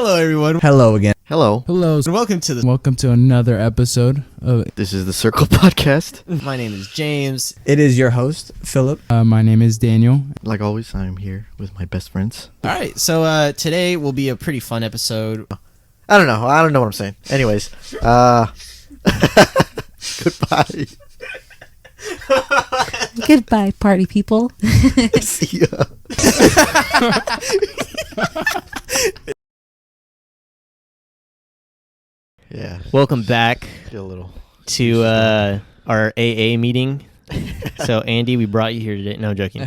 Hello, everyone. Hello again. Hello. Hello. And welcome to another episode of This is the Circle Podcast. My name is James. It is your host, Philip. my name is Daniel. Like always, I'm here with my best friends. All right, so today will be a pretty fun episode. I don't know what I'm saying. Anyways, goodbye. Goodbye, party people. See ya. Yeah. Welcome back Feel a little. to our AA meeting. So, Andy, we brought you here today. No, I'm joking.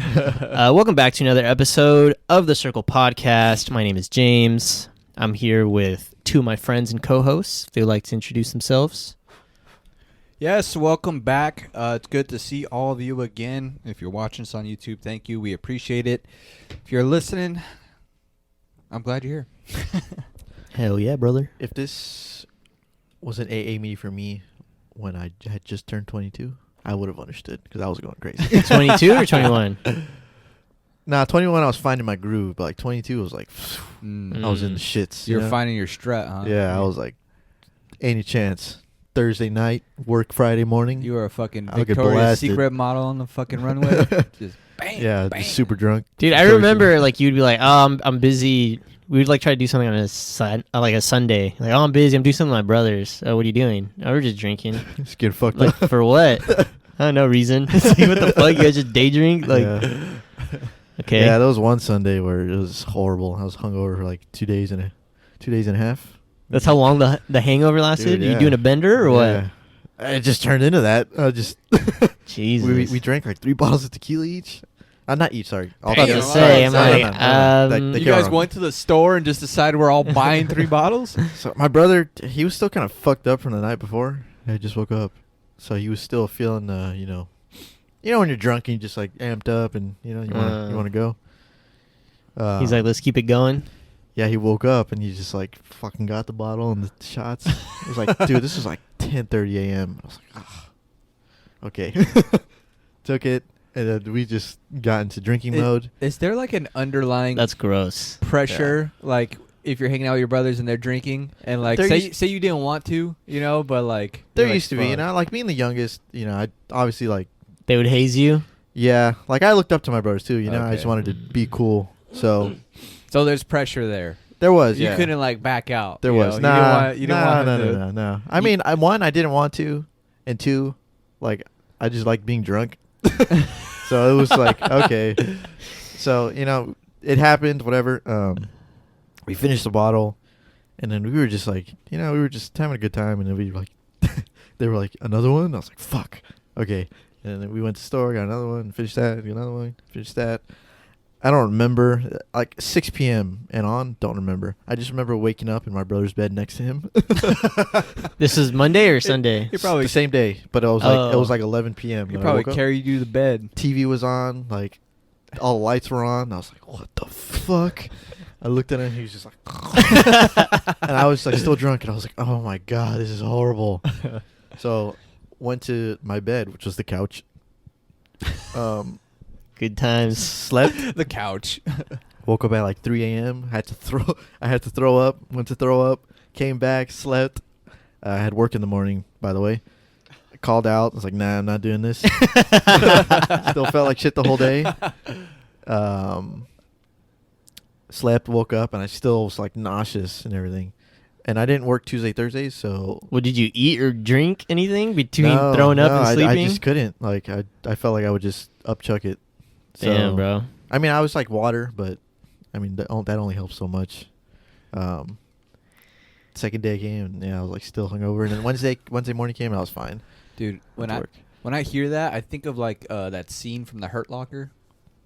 Welcome back to another episode of the Circle Podcast. My name is James. I'm here with two of my friends and co-hosts. If they would like to introduce themselves. Yes, welcome back. It's good to see all of you again. If you're watching us on YouTube, thank you. We appreciate it. If you're listening, I'm glad you're here. Hell yeah, brother. If this was an AA meeting for me when I had just turned 22, I would have understood because I was going crazy. 22 or 21? Nah, 21 I was finding my groove, but like 22 was like, I was in the shits. You're you know? finding your strut, huh? Yeah, I was like, any chance. Thursday night, work Friday morning. You were a fucking I'll get Victoria's blasted. Secret model on the fucking runway. Just bang, Yeah, bang. just super drunk. Dude, I Victoria's remember Secret. like you'd be like, "Oh, I'm busy." We would like try to do something on a Sunday. Like, "Oh, I'm busy. I'm doing something with my brothers." "Oh, what are you doing?" "Oh, we're just drinking." Just getting fucked Like, up. for what? No reason. It's like, what the fuck? You guys just day drink? Like, Yeah. okay. Yeah, there was one Sunday where it was horrible. I was hungover for like 2 days and a half. That's how long the hangover lasted? Dude, You yeah. doing a bender or what? Yeah. It just turned into that. Jesus. we drank like 3 bottles of tequila each. Not each, sorry. I was gonna say, I'm like, You guys went to the store and just decided we're all buying 3 bottles? So my brother, he was still kind of fucked up from the night before. I just woke up, so he was still feeling, you know when you're drunk and you just like amped up and you want to go. he's like, let's keep it going. Yeah, he woke up and he just like fucking got the bottle and the shots. It was like, dude, this was like 10:30 a.m. I was like, okay. Took it, and then we just got into drinking mode. Is there like an underlying That's gross. pressure, like if you're hanging out with your brothers and they're drinking, and like There say you didn't want to, but like There you're like, used to be, "Fuck." like being the youngest, I obviously like, They would haze you? yeah, like I looked up to my brothers too, I Okay. just wanted to be cool. So So there's pressure there. there was, You yeah. couldn't like back out. There you was. know? You didn't want him to- No. I mean, one, I didn't want to, and two, like, I just like being drunk. So it was like, okay. So, it happened, whatever. We finished the bottle, and then we were just like, we were just having a good time, and then we like, they were like, another one? I was like, fuck. Okay. And then we went to the store, got another one, finished that, got another one, finished that. I don't remember, like 6 p.m. and on, don't remember. I just remember waking up in my brother's bed next to him. This is Monday or Sunday? He probably the same day, but it was like 11 p.m. He when I probably woke up. carried you to bed. TV was on, like all the lights were on. I was like, what the fuck? I looked at him, he was just like, and I was like still drunk, and I was like, oh my god, this is horrible. So went to my bed, which was the couch. Good times. Slept. The couch. Woke up at like 3 a.m. I had to throw up. Went to throw up. Came back. Slept. I had work in the morning, by the way. I called out. I was like, nah, I'm not doing this. Still felt like shit the whole day. Slept. Woke up, and I still was like nauseous and everything. And I didn't work Tuesday, Thursdays, so. Well, did you eat or drink anything between throwing up and sleeping? I just couldn't. Like, I felt like I would just upchuck it. So, Damn, bro. I mean, I was like water, but I mean that only helps so much. Second day came, and I was like still hungover. And then Wednesday morning came, and I was fine. Dude, when Went to work. I hear that, I think of like that scene from The Hurt Locker.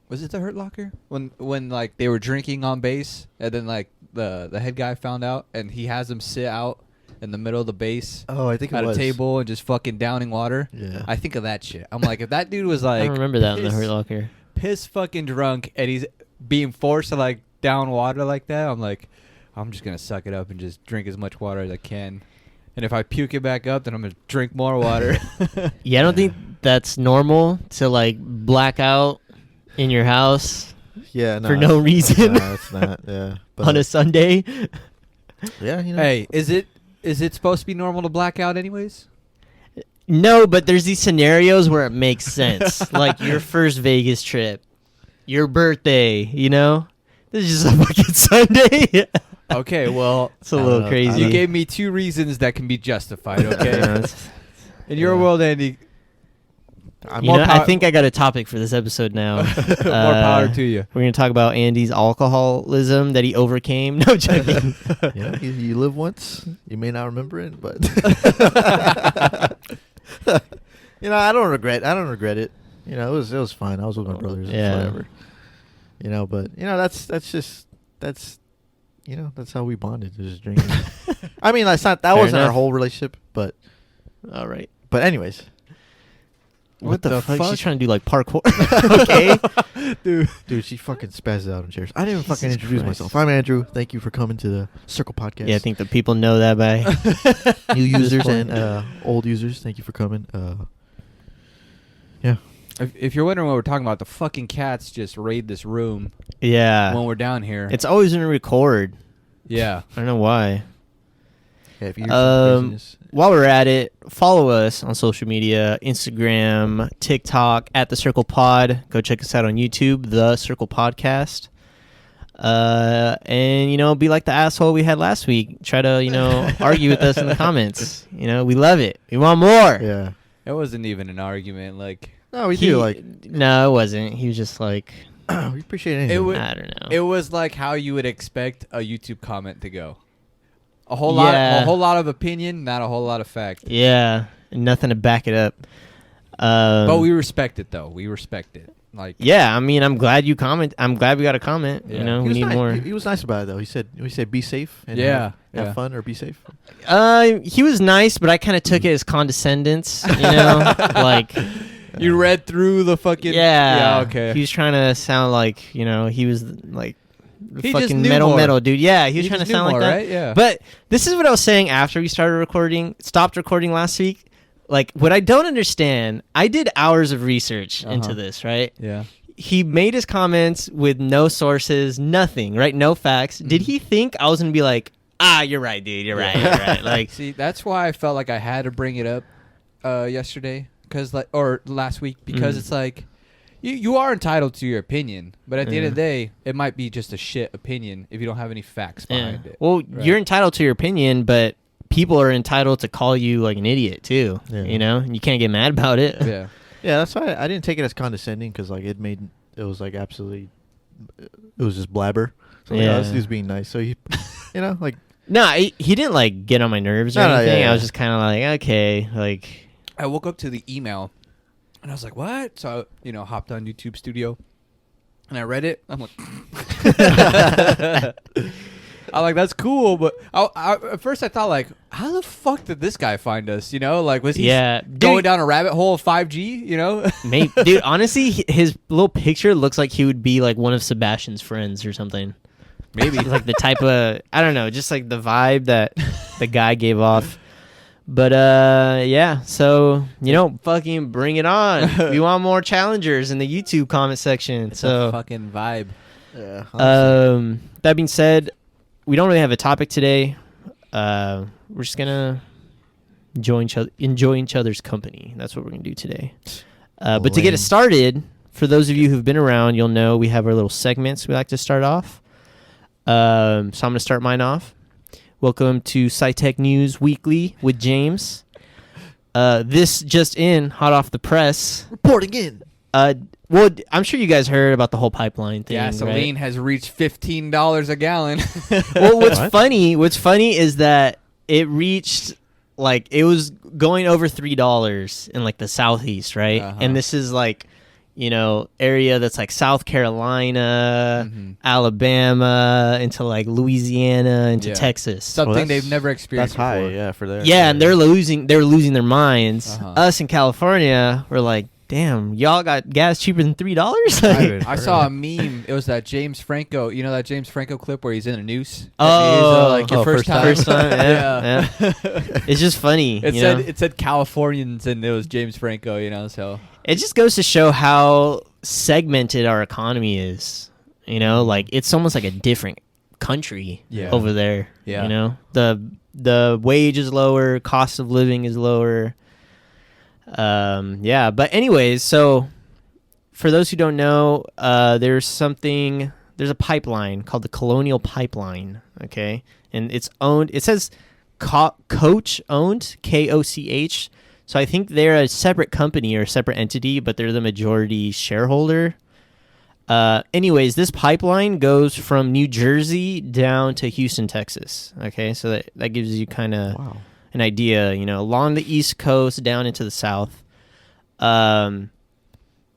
Was it The Hurt Locker? When like they were drinking on base, and then like the head guy found out, and he has them sit out in the middle of the base Oh, I think it at was a table and just fucking downing water. Yeah, I think of that shit. I'm like, if that dude was I like don't remember that in the piss- Hurt Locker. piss fucking drunk and he's being forced to like down water like that, I'm like, I'm just gonna suck it up and just drink as much water as I can. And if I puke it back up, then I'm gonna drink more water. Yeah, I don't think that's normal to like black out in your house yeah, for no reason No, it's not. Yeah, but on a Sunday. Yeah, you know. Hey, is it supposed to be normal to black out anyways? No, but there's these scenarios where it makes sense. Like your first Vegas trip, your birthday, you know? This is just a fucking Sunday. Okay, well, It's a little crazy. you gave me 2 reasons that can be justified, okay? Yeah, it's- In your world, Andy, you know, I think I got a topic for this episode now. more power to you. We're going to talk about Andy's alcoholism that he overcame. No, joking. you know, you live once, you may not remember it, but you know, I don't regret it. You know, it was fine. I was with my brothers, Yeah. whatever. You know, but you know, that's you know, that's how we bonded, just drinking. I mean, that Fair wasn't our enough. whole relationship, but All right. anyways. What the fuck? fuck? She's trying to do like parkour. Okay. Dude, she fucking spazzed out on chairs. I didn't even fucking Jesus introduce Christ. myself. I'm Andrew. Thank you for coming to the Circle Podcast. Yeah, I think the people know that by. New users point. and old users, thank you for coming. Yeah. If you're wondering what we're talking about, the fucking cats just raid this room Yeah. when we're down here. It's always going to record. Yeah. I don't know why. Yeah, if you hear some craziness. While we're at it, follow us on social media, Instagram, TikTok, at The Circle Pod. Go check us out on YouTube, The Circle Podcast. And, you know, be like the asshole we had last week. Try to, you know, argue with us in the comments. You know, we love it. We want more. Yeah. It wasn't even an argument. Like, No, we do like No, it wasn't. He was just like, we appreciate anything. It would- I don't know. it was like how you would expect a YouTube comment to go. A Yeah. whole lot of opinion, not a whole lot of fact. Yeah, nothing to back it up. But we respect it, though. We respect it. Like, Yeah, I mean, I'm glad you comment. I'm glad we got a comment. Yeah. You know, he we was need nice. more. He was nice about it though. He said be safe and Yeah, have yeah. fun or be safe. He was nice, but I kind of took it as condescendence. You know, like you read through the fucking... yeah, okay. He was trying to sound like, you know, he was like He just fucking knew metal more. dude. Yeah, he was trying to just knew sound more, like that. right? Yeah. But this is what I was saying after we stopped recording last week. Like, what I don't understand, I did hours of research into this, right? yeah. He made his comments with no sources, nothing, right? No facts. Did he think I was going to be like, you're right, dude, you're right, you're right. Like, See, that's why I felt like I had to bring it up yesterday, or last week, because it's like, you are entitled to your opinion, but at the end of the day, it might be just a shit opinion if you don't have any facts behind it. Well, Right. you're entitled to your opinion, but people are entitled to call you like an idiot too. Yeah. You know, and you can't get mad about it. Yeah. Yeah, that's why I didn't take it as condescending because like it was like absolutely, it was just blabber. So Yeah. this dude's being nice. So he, you know, like No, he didn't like get on my nerves or No, no, anything. yeah, I was yeah. just kind of like, okay, like, I woke up to the email, and I was like, what? So, hopped on YouTube Studio, and I read it. I'm like... I'm like, that's cool, but at first I thought, like, how the fuck did this guy find us? Like, was he going dude, down a rabbit hole of 5G, Mate, dude, honestly, his little picture looks like he would be like one of Sebastian's friends or something. Maybe. Like the type of, I don't know, just like the vibe that the guy gave off. But yeah, so fucking bring it on. We want more challengers in the YouTube comment section. It's so a fucking vibe. yeah. that being said, we don't really have a topic today. We're just gonna enjoy each other's company. That's what we're gonna do today. But to get it Lame. started, for those of you who've been around, you'll know we have our little segments we like to start off. So I'm gonna start mine off. Welcome to SciTech News Weekly with James. This just in, hot off the press. Reporting in. Well, I'm sure you guys heard about the whole pipeline thing. Gasoline has reached $15 a gallon. Well, what's What? funny is that it reached like it was going over $3 in like the southeast, right? Uh-huh. And this is like, area that's like South Carolina, Mhm. Alabama, into like Louisiana, into Yeah. Texas. Something that's- they've never That's experienced high, before. yeah, for there. Yeah, and they're losing their minds. Uh-huh. Us in California, we're like, damn, y'all got gas cheaper than $3. I saw a meme. It was that James Franco. You know that James Franco clip where he's in a noose? Oh, like your first time. First time, yeah. It's just funny. It said Californians, and it was James Franco. So It just goes to show how segmented our economy is. Like it's almost like a different country Yeah. over there. Yeah. You know, the wage is lower, cost of living is lower. Yeah, but anyways, so for those who don't know, there's a pipeline called the Colonial Pipeline, okay? And it's owned, it says Coach owned, Koch. So I think they're a separate company or a separate entity, but they're the majority shareholder. Anyways, this pipeline goes from New Jersey down to Houston, Texas, okay? So that gives you kind of an idea, you know, along the East Coast down into the South. Now,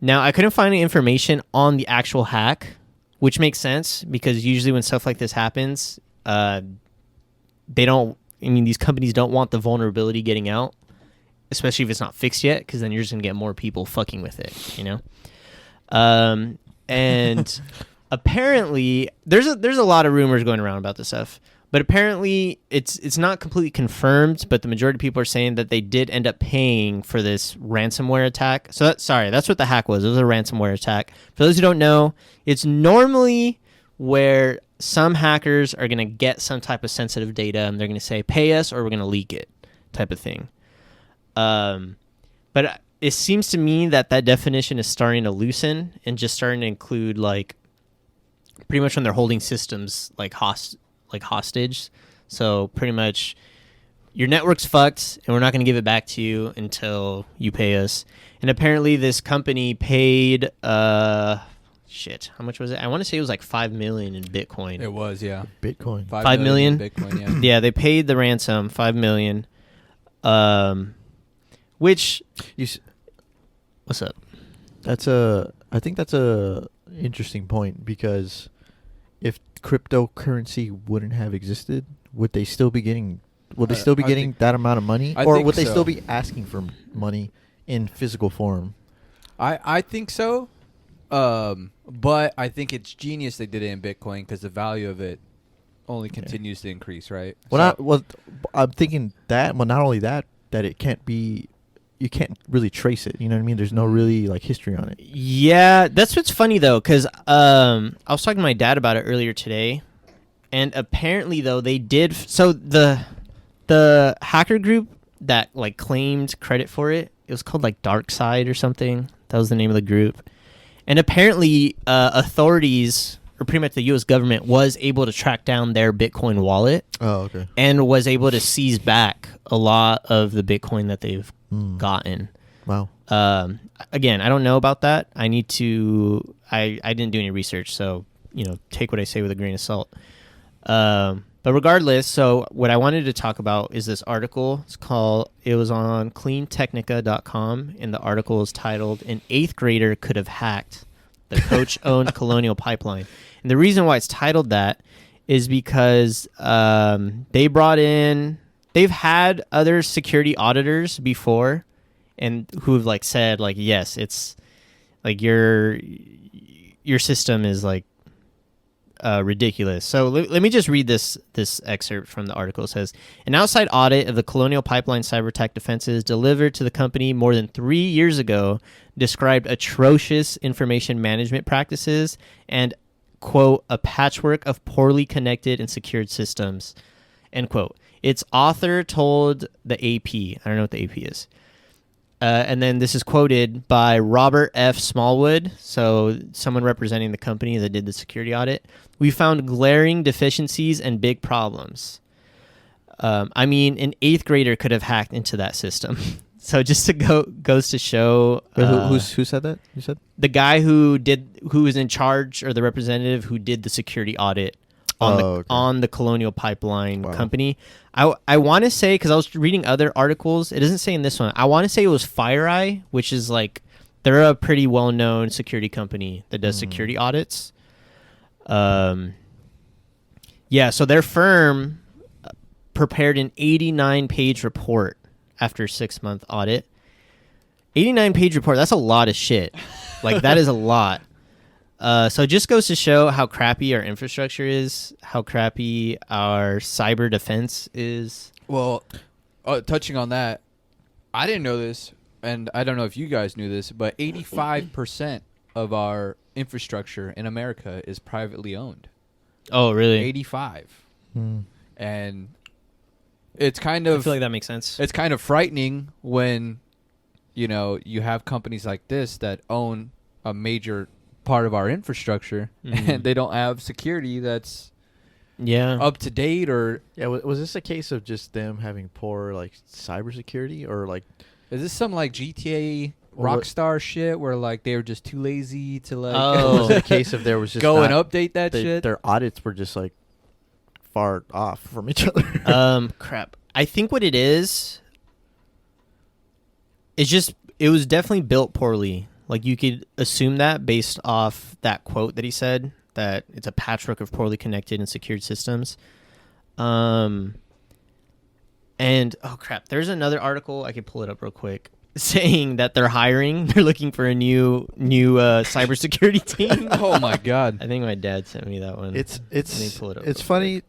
I couldn't find any information on the actual hack, which makes sense because usually when stuff like this happens, these companies don't want the vulnerability getting out, especially if it's not fixed yet, because then you're just going to get more people fucking with it, you know? And apparently, there's a lot of rumors going around about this stuff. But apparently, it's not completely confirmed, but the majority of people are saying that they did end up paying for this ransomware attack. So that's what the hack was. It was a ransomware attack. For those who don't know, it's normally where some hackers are going to get some type of sensitive data and they're going to say, pay us or we're going to leak it type of thing. But it seems to me that definition is starting to loosen and just starting to include like pretty much when they're holding systems like hostage. So pretty much your network's fucked and we're not going to give it back to you until you pay us. And apparently this company paid how much was it? I want to say it was like 5 million in Bitcoin. It was, yeah. Bitcoin. 5 million? in Bitcoin, yeah. Yeah, they paid the ransom, 5 million. Which what's up? I think that's a interesting point because if cryptocurrency wouldn't have existed, would they still be getting that amount of money, or would they still be asking for money in physical form? I think so, but I think it's genius they did it in Bitcoin because the value of it only continues to increase, right? I'm thinking that. Well, not only that it can't be. You can't really trace it. You know what I mean? There's no really like history on it. Yeah, that's what's funny though, because I was talking to my dad about it earlier today, and apparently though they did. So the hacker group that like claimed credit for it, it was called like Dark Side or something. That was the name of the group, and apparently authorities or pretty much the U.S. government was able to track down their Bitcoin wallet. Oh, okay. And was able to seize back a lot of the Bitcoin that they've gotten. Wow. Again, I don't know about that. I need to. I didn't do any research, so take what I say with a grain of salt. But regardless, so what I wanted to talk about is this article. It was on cleantechnica.com, and the article is titled "An 8th Grader Could Have Hacked the Coach-Owned Colonial Pipeline." And the reason why it's titled that is because they've had other security auditors before, and who've like said like, yes, it's like your system is like ridiculous. So let me just read this excerpt from the article. It says, an outside audit of the Colonial Pipeline cyber attack defenses delivered to the company more than 3 years ago described atrocious information management practices and, quote, a patchwork of poorly connected and secured systems, end quote. Its author told the AP, I don't know what the AP is. And then this is quoted by Robert F. Smallwood, so someone representing the company that did the security audit. We found glaring deficiencies and big problems. I mean, an 8th grader could have hacked into that system. So just to goes to show... who said that? You said? The guy who was in charge, or the representative who did the security audit on the Colonial Pipeline company. I want to say, because I was reading other articles, it doesn't say in this one. I want to say it was FireEye, which is like, they're a pretty well-known security company that does security audits. So their firm prepared an 89-page report after a 6-month audit. 89-page report, that's a lot of shit. Like, that is a lot. So it just goes to show how crappy our infrastructure is, how crappy our cyber defense is. Well, touching on that, I didn't know this, and I don't know if you guys knew this, but 85% of our infrastructure in America is privately owned. Oh, really? 85. Hmm. And it's kind I of feel like that makes sense. it's kind of frightening when you have companies like this that own a major part of our infrastructure Mhm. and they don't have security that's Yeah. up to date. Or Yeah, was this a case of just them having poor like cybersecurity, or like is this some like GTA Or what- Rockstar shit where like they were just too lazy to like Oh. was it a case of there was just go and not- update that shit? their audits were just like far off from each other? Crap. I think what it is just it was definitely built poorly. Like you could assume that based off that quote that he said, that it's a patchwork of poorly connected and secured systems. And oh crap, there's another article, I could pull it up real quick, saying that they're hiring. They're looking for a new cybersecurity team. Oh my god. I think my dad sent me that one. Let me pull it up It's real funny.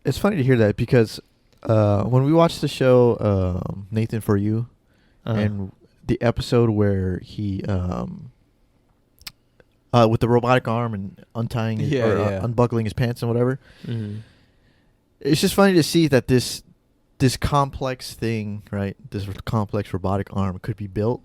It's funny to hear that because when we watched the show Nathan For You, and the episode where he with the robotic arm and untying his, Yeah, or yeah. unbuckling his pants and whatever, Mhm. it's just funny to see that this complex thing, right? This complex robotic arm could be built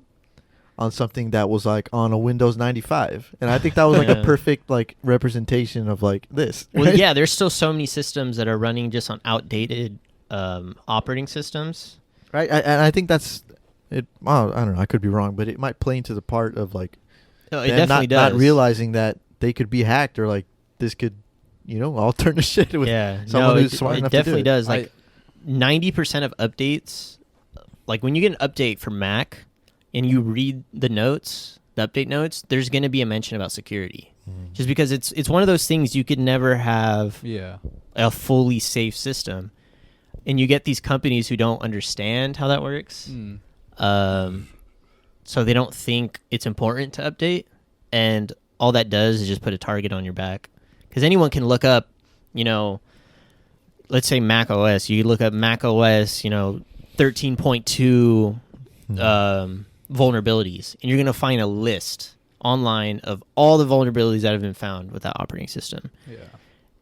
on something that was like on a Windows 95, and I think that was like Yeah. a perfect like representation of like this. Well, right? yeah, there's still so many systems that are running just on outdated operating systems. Right, and I think that's it. Well, I don't know. I could be wrong, but it might play into the part of like No, it them definitely not does. realizing that they could be hacked, or like this could, all turn to shit with Yeah, someone no, who's smart it enough definitely to do it. does. Like 90% of updates, like when you get an update for Mac and you read the notes, the update notes, there's going to be a mention about security. Mm. Just because it's one of those things you could never have Yeah. a fully safe system. And you get these companies who don't understand how that works. Mm. So they don't think it's important to update, and all that does is just put a target on your back. Because anyone can look up, let's say Mac OS. You look up Mac OS, 13.2 vulnerabilities, and you're going to find a list online of all the vulnerabilities that have been found with that operating system. Yeah.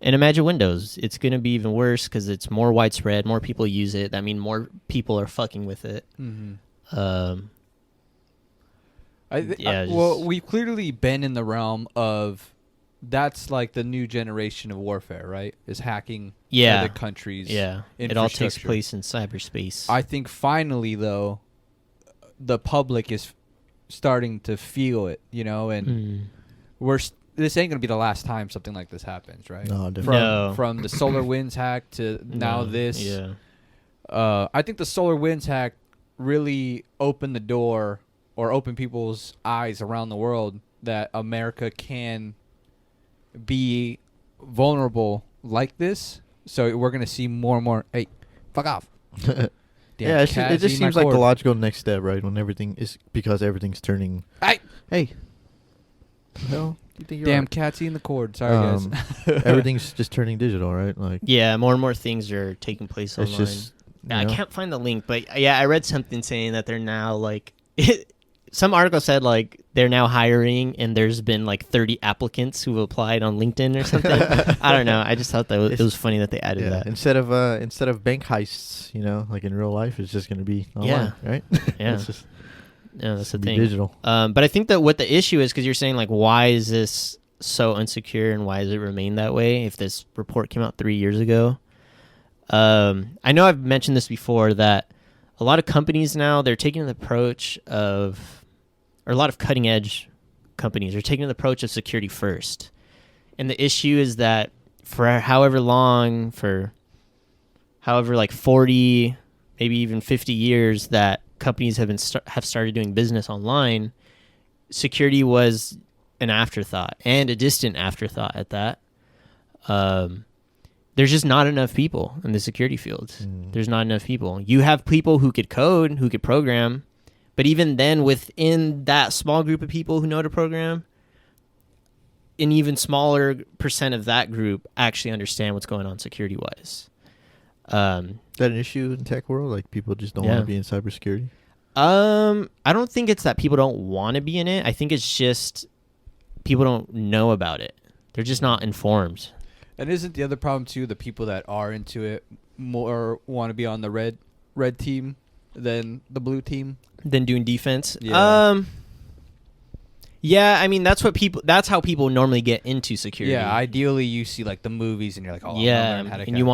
And imagine Windows. It's going to be even worse because it's more widespread. More people use it. That means more people are fucking with it. Mm-hmm. Yeah, well, just- we've clearly been in the realm of that's like the new generation of warfare, right? Is hacking Yeah. other countries. Yeah, it all takes infrastructure. place in cyberspace. I think finally, though, the public is starting to feel it, and Mm. this ain't gonna be the last time something like this happens, right? No, definitely. From No. from the Solar Winds hack to now No, this. Yeah. I think the Solar Winds hack really opened the door or opened people's eyes around the world that America can be vulnerable like this. So we're gonna see more and more. Hey, fuck off. Damn Yeah, it cat, just eat my seems like the cord. logical next step, right? When everything is because everything's turning. Hey, Hey, the hell do you think you're damn on? cat's eating the cord. Sorry, Um, guys. Everything's just turning digital, right? Like Yeah, more and more things are taking place it's online. just. I can't find the link, but yeah, I read something saying that they're now like some article said like they're now hiring, and there's been like 30 applicants who've applied on LinkedIn or something. I don't know. I just thought that it was funny that they added Yeah, that. instead of bank heists, like in real life, it's just going to be online, right? Yeah. It's just Yeah, that's the be thing. digital. But I think that what the issue is, because you're saying like, why is this so unsecure and why does it remain that way? If this report came out 3 years ago, I know I've mentioned this before that a lot of companies now they're taking the approach of, or a lot of cutting edge companies are taking the approach of security first, and the issue is that for however long, for however like 40, maybe even 50 years that companies have have started doing business online, security was an afterthought, and a distant afterthought at that. There's just not enough people in the security fields. There's not enough people. You have people who could code, who could program, but even then, within that small group of people who know to program, an even smaller percent of that group actually understand what's going on security-wise. Is that an issue in tech world? Like people just don't want Yeah. to be in cybersecurity? I don't think it's that people don't want to be in it. I think it's just people don't know about it. They're just not informed. And isn't the other problem too the people that are into it more want to be on the red team than the blue team? Than doing defense. Yeah. Yeah, I mean that's how people normally get into security. Yeah, ideally you see like the movies and you're like, oh, yeah, I'm learn how to and you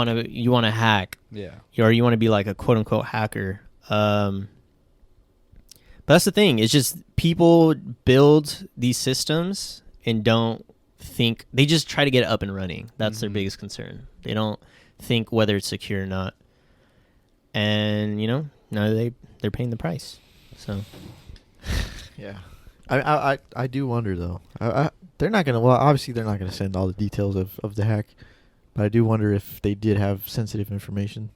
want to hack. Yeah. Or you want to be like a quote unquote hacker. But that's the thing. It's just people build these systems and don't think. They just try to get it up and running. That's their biggest concern. They don't think whether it's secure or not. And now they're paying the price. So Yeah. I do wonder though. They're not gonna. Well, obviously they're not gonna send all the details of the hack, but I do wonder if they did have sensitive information,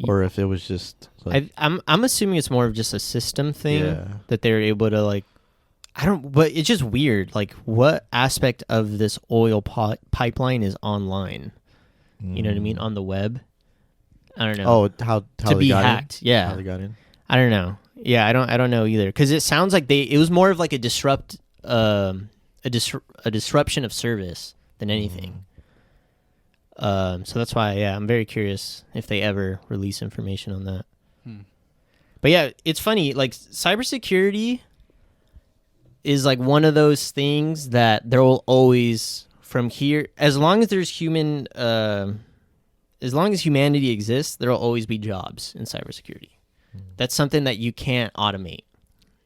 or if it was just. Like, I'm assuming it's more of just a system thing Yeah. that they're able to like. I don't. But it's just weird. Like, what aspect of this oil pipeline is online? You know what I mean? On the web. I don't know. Oh, how to they be got hacked? in? Yeah. How they got in? I don't know. Yeah, I don't know either. Because it sounds like it was more of like a disruption of service than anything. So that's why, yeah, I'm very curious if they ever release information on that. But yeah, it's funny. Like cybersecurity is like one of those things that there will always, from here, as long as there's as long as humanity exists, there will always be jobs in cybersecurity. That's something that you can't automate.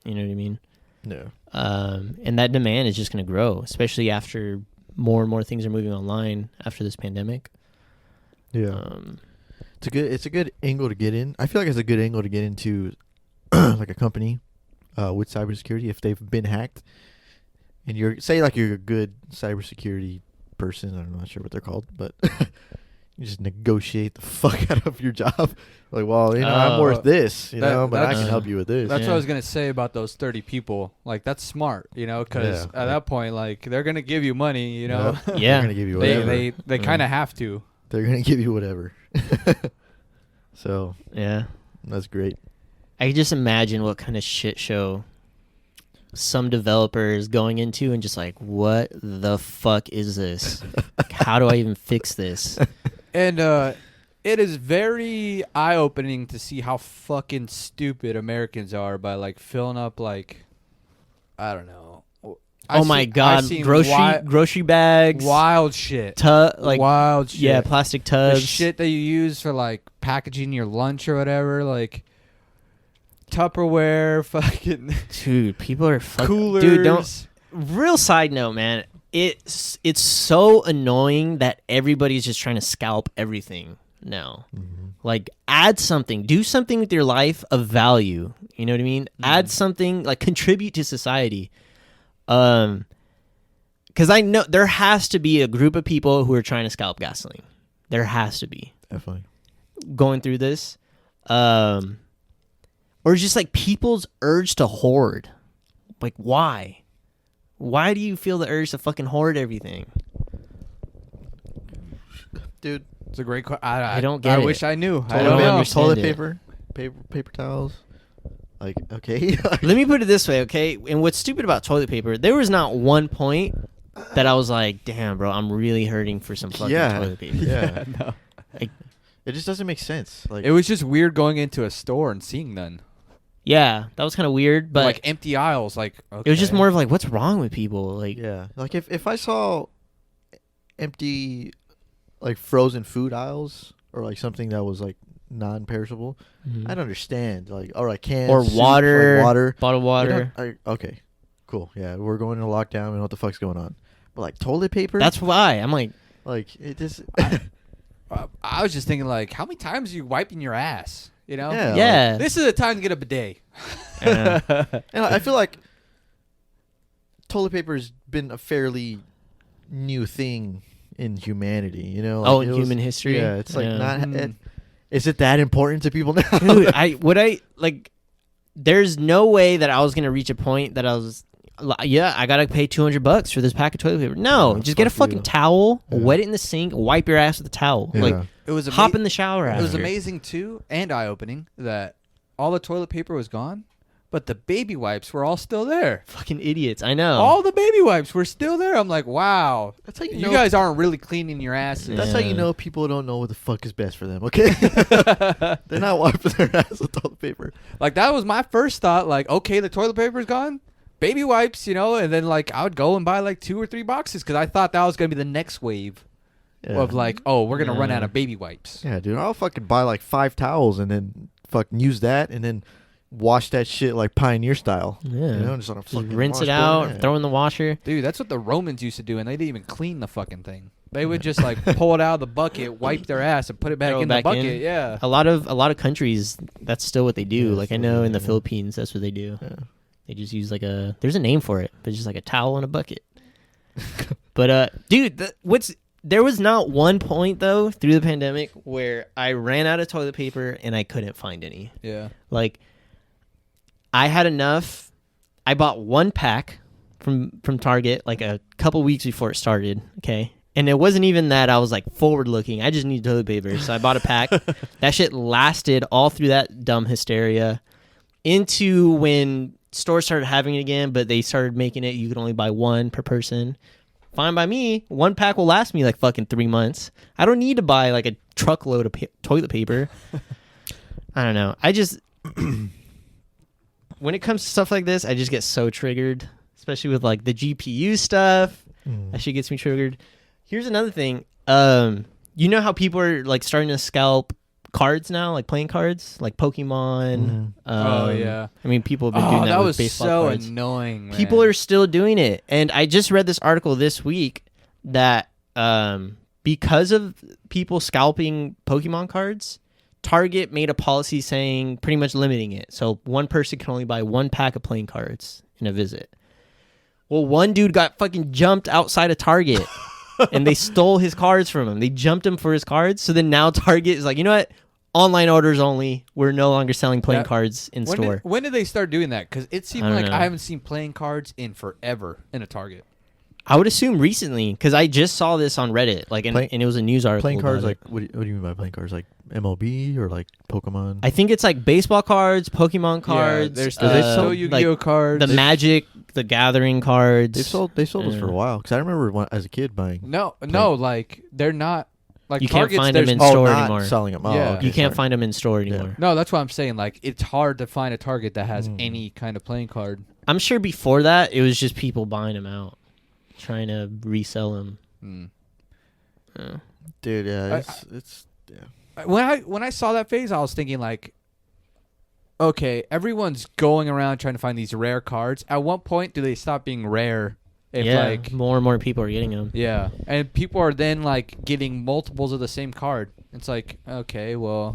You know what I mean? No. And that demand is just going to grow, especially after more and more things are moving online after this pandemic. Yeah. It's a good angle to get in. I feel like it's a good angle to get into like a company with cybersecurity if they've been hacked. And you're a good cybersecurity person. I'm not sure what they're called, but you just negotiate the fuck out of your job. Like, well, I'm worth this, but I can help you with this. That's what I was going to say about those 30 people. Like, that's smart, because at that point, like, they're going to give you money, Yeah. They're going to give you whatever. They kind of have to. They're going to give you whatever. So, Yeah. that's great. I can just imagine what kind of shit show some developer is going into and just like, what the fuck is this? How do I even fix this? And it is very eye-opening to see how fucking stupid Americans are by like filling up like, I don't know. My God, grocery bags, wild shit, wild shit. Yeah, plastic tubs, the shit that you use for like packaging your lunch or whatever, like Tupperware, fucking dude. People are fucking coolers. Dude, don't. Real side note, man. It's so annoying that everybody's just trying to scalp everything now. Like, add something, do something with your life of value. You know what I mean? Add something, like contribute to society. Because I know there has to be a group of people who are trying to scalp gasoline. There has to be. Definitely. Going through this. Or just like people's urge to hoard. Like, why? Why do you feel the urge to fucking hoard everything? Dude, it's a great question. I don't get it. I wish I knew. I don't understand toilet it. paper towels. Like, okay. Let me put it this way, okay? And what's stupid about toilet paper, there was not one point that I was like, damn, bro, I'm really hurting for some fucking toilet paper. Yeah. No. Like, It just doesn't make sense. Like, It was just weird going into a store and seeing none. yeah, that was kind of weird, but like empty aisles. Like, okay. it was just more of like, what's wrong with people? Like, yeah. Like, if I saw empty, like, frozen food aisles or, like, something that was, like, non-perishable, I'd understand. Like, all right, cans. or soup, water, like water. bottled water. Okay, cool. Yeah, we're going into lockdown. We know what the fuck's going on. But, like, toilet paper? That's why. I'm like, it just... I was just thinking, like, how many times are you wiping your ass? Yeah. yeah. This is the time to get a bidet. And I feel like toilet paper has been a fairly new thing in humanity, Like, in human history? Yeah, it's like Yeah. not... Is it that important to people now? Dude, there's no way that I was going to reach a point that I was, I got to pay $200 for this pack of toilet paper. No, Yeah, just get a fuck fucking you. towel, Yeah. wet it in the sink, wipe your ass with a towel. Yeah. Like, It was hop in the shower It after. was amazing too, and eye-opening that all the toilet paper was gone, but the baby wipes were all still there. Fucking idiots. I know. All the baby wipes were still there. I'm like, wow. That's how you You know. guys aren't really cleaning your asses. That's how Yeah. you know people don't know what the fuck is best for them. Okay, they're not wiping their ass with toilet paper. Like, that was my first thought. Like, okay, the toilet paper's gone. Baby wipes, and then, like, I would go and buy, like, 2 or 3 boxes because I thought that was going to be the next wave of, like, oh, we're going to run out of baby wipes. Yeah, dude, I'll fucking buy like 5 towels and then fucking use that and then wash that shit like pioneer style. Yeah. Just on a Just fucking rinse it washboard, out, yeah. throw in the washer. Dude, that's what the Romans used to do, and they didn't even clean the fucking thing. They would just, like, pull it out of the bucket, wipe their ass, and put it back Throw it in back the bucket. in. Yeah. A lot of countries, that's still what they do. Yeah, Like I that's know what in the they do. Philippines, that's what they do. Yeah. They just use like there's a name for it, but it's just like a towel and a bucket. But dude, there was not one point though through the pandemic where I ran out of toilet paper and I couldn't find any. Yeah. Like I had enough. I bought 1 pack from Target like a couple weeks before it started. Okay. And it wasn't even that I was like forward looking. I just need toilet paper. So I bought a pack. That shit lasted all through that dumb hysteria into when stores started having it again, but they started making it you could only buy 1 per person. Fine by me. 1 pack will last me like fucking 3 months. I don't need to buy like a truckload of toilet paper. I don't know. I just when it comes to stuff like this, I just get so triggered, especially with like the GPU stuff. That shit gets me triggered. Here's another thing. You know how people are like starting to scalp cards now, like playing cards, like Pokemon. Oh, yeah. I mean, people have been doing that with was baseball so cards. annoying, man. People are still doing it, and I just read this article this week that because of people scalping Pokemon cards, Target made a policy saying pretty much limiting it. So one person can only buy 1 pack of playing cards in a visit. Well, one dude got fucking jumped outside of Target and they stole his cards from him. They jumped him for his cards. So then now Target is like, you know what? Online orders only. We're no longer selling playing cards in store. When did they start doing that? Because it seemed I don't like know. I haven't seen playing cards in forever in a Target. I would assume recently because I just saw this on Reddit, like, and it was a news article. Playing cards about like it. what do you mean by playing cards? Like MLB or like Pokemon? I think it's like baseball cards, Pokemon cards. There's still Yu-Gi-Oh like cards. the Magic, the Gathering cards. They sold those for a while because I remember as a kid buying. No, like they're not like You can't Target's, find them there's- in Oh, store not anymore. selling them. Oh, Yeah. okay, You can't sorry. find them in store anymore. No, that's what I'm saying. Like it's hard to find a Target that has Mm. any kind of playing card. I'm sure before that it was just people buying them out, trying to resell them. Mm. Dude, yeah, it's When I saw that phase, I was thinking like, okay, everyone's going around trying to find these rare cards. At what point do they stop being rare? If Yeah, like more and more people are getting them. yeah, and people are then like getting multiples of the same card. It's like, okay, well,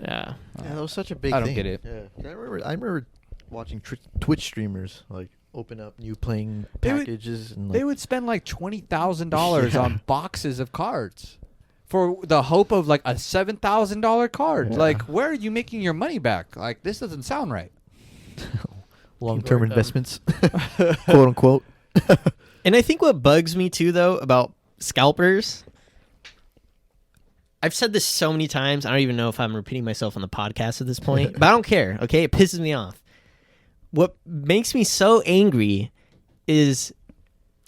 Yeah. yeah, that was such a big. I don't thing. get it. Yeah, I remember watching Twitch streamers like open up new playing They would- packages and like, they would spend like $20,000 Yeah. on boxes of cards for the hope of like a $7,000 card. Yeah. Like, where are you making your money back? Like, this doesn't sound right. long-term People are dumb. investments, quote unquote. And I think what bugs me too, though, about scalpers, I've said this so many times, I don't even know if I'm repeating myself on the podcast at this point, but I don't care, okay? It pisses me off. What makes me so angry is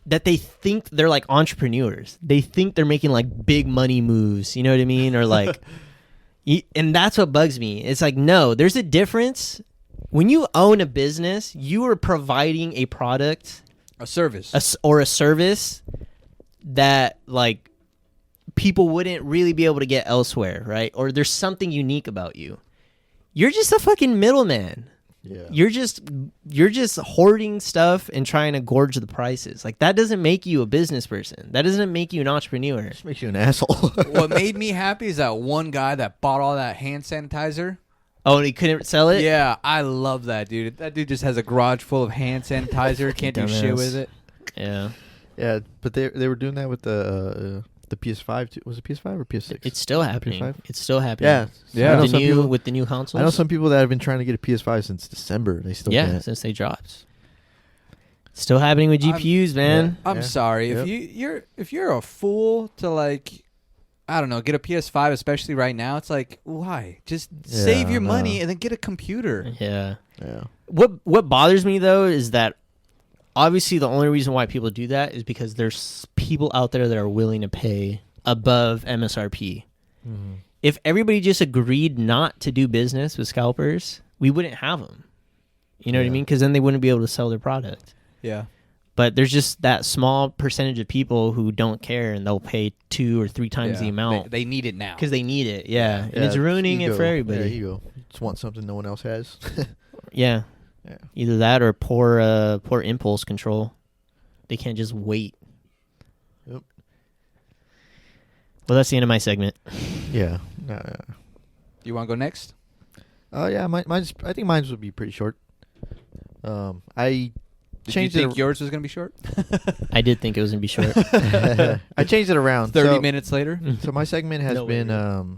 that they think they're like entrepreneurs. They think they're making like big money moves, you know what I mean? Or like, and that's what bugs me. It's like, no, there's a difference. When you own a business, you are providing a product A service. or a service that like people wouldn't really be able to get elsewhere, right? Or there's something unique about you. You're just a fucking middleman. Yeah, You're just hoarding stuff and trying to gorge the prices. Like that doesn't make you a business person. That doesn't make you an entrepreneur. just makes you an asshole. What made me happy is that one guy that bought all that hand sanitizer. Oh, and he couldn't sell it? Yeah, I love that dude. That dude just has a garage full of hand sanitizer. Can't do shit Dumbass. with it. Yeah. yeah, but they were doing that with the PS5 too. Was it PS5 or PS6? It's still happening. PS5? It's still happening. Yeah, Yeah. I know The some new, people. with the new consoles. I know some people that have been trying to get a PS5 since December. And they still Yeah, can't. since they dropped. Still happening with GPUs, man. I'm Yeah. sorry Yep. if you're a fool to like. I don't know, get a PS5, especially right now. It's like, why? Just save your money and then get a computer. Yeah. Yeah. What bothers me though is that obviously the only reason why people do that is because there's people out there that are willing to pay above MSRP. Mm-hmm. If everybody just agreed not to do business with scalpers, we wouldn't have them. You know what I Yeah. mean? Because then they wouldn't be able to sell their product. Yeah. But there's just that small percentage of people who don't care and they'll pay 2 or 3 times the amount They need it now. because they need it. Yeah. And Yeah, it's ruining ego. it for everybody. Yeah, ego. Just want something no one else has. Yeah. Yeah. Either that or poor impulse control. They can't just wait. Yep. Well, that's the end of my segment. Yeah. You want to go next? Yeah. Mine's. I think mine would be pretty short. I Did changed you think it. yours was going to be short? I did think it was going to be short. I changed it around. 30 so, minutes later? So my segment has No been worries.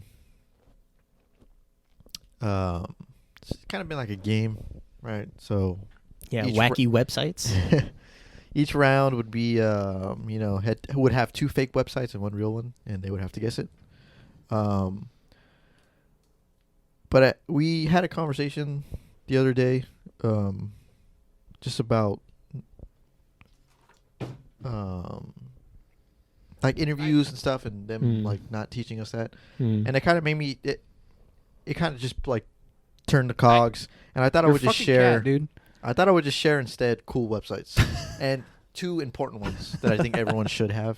it's kind of been like a game, right? So Yeah, Each wacky websites. each round would be would have 2 fake websites and 1 real one, and they would have to guess it. But we had a conversation the other day, just about like interviews and stuff, and them like not teaching us that, and it kind of made me it kind of just like turned the cogs, and I thought I You're would just fucking share, cat, dude. I thought I would just share instead cool websites and 2 important ones that I think everyone should have.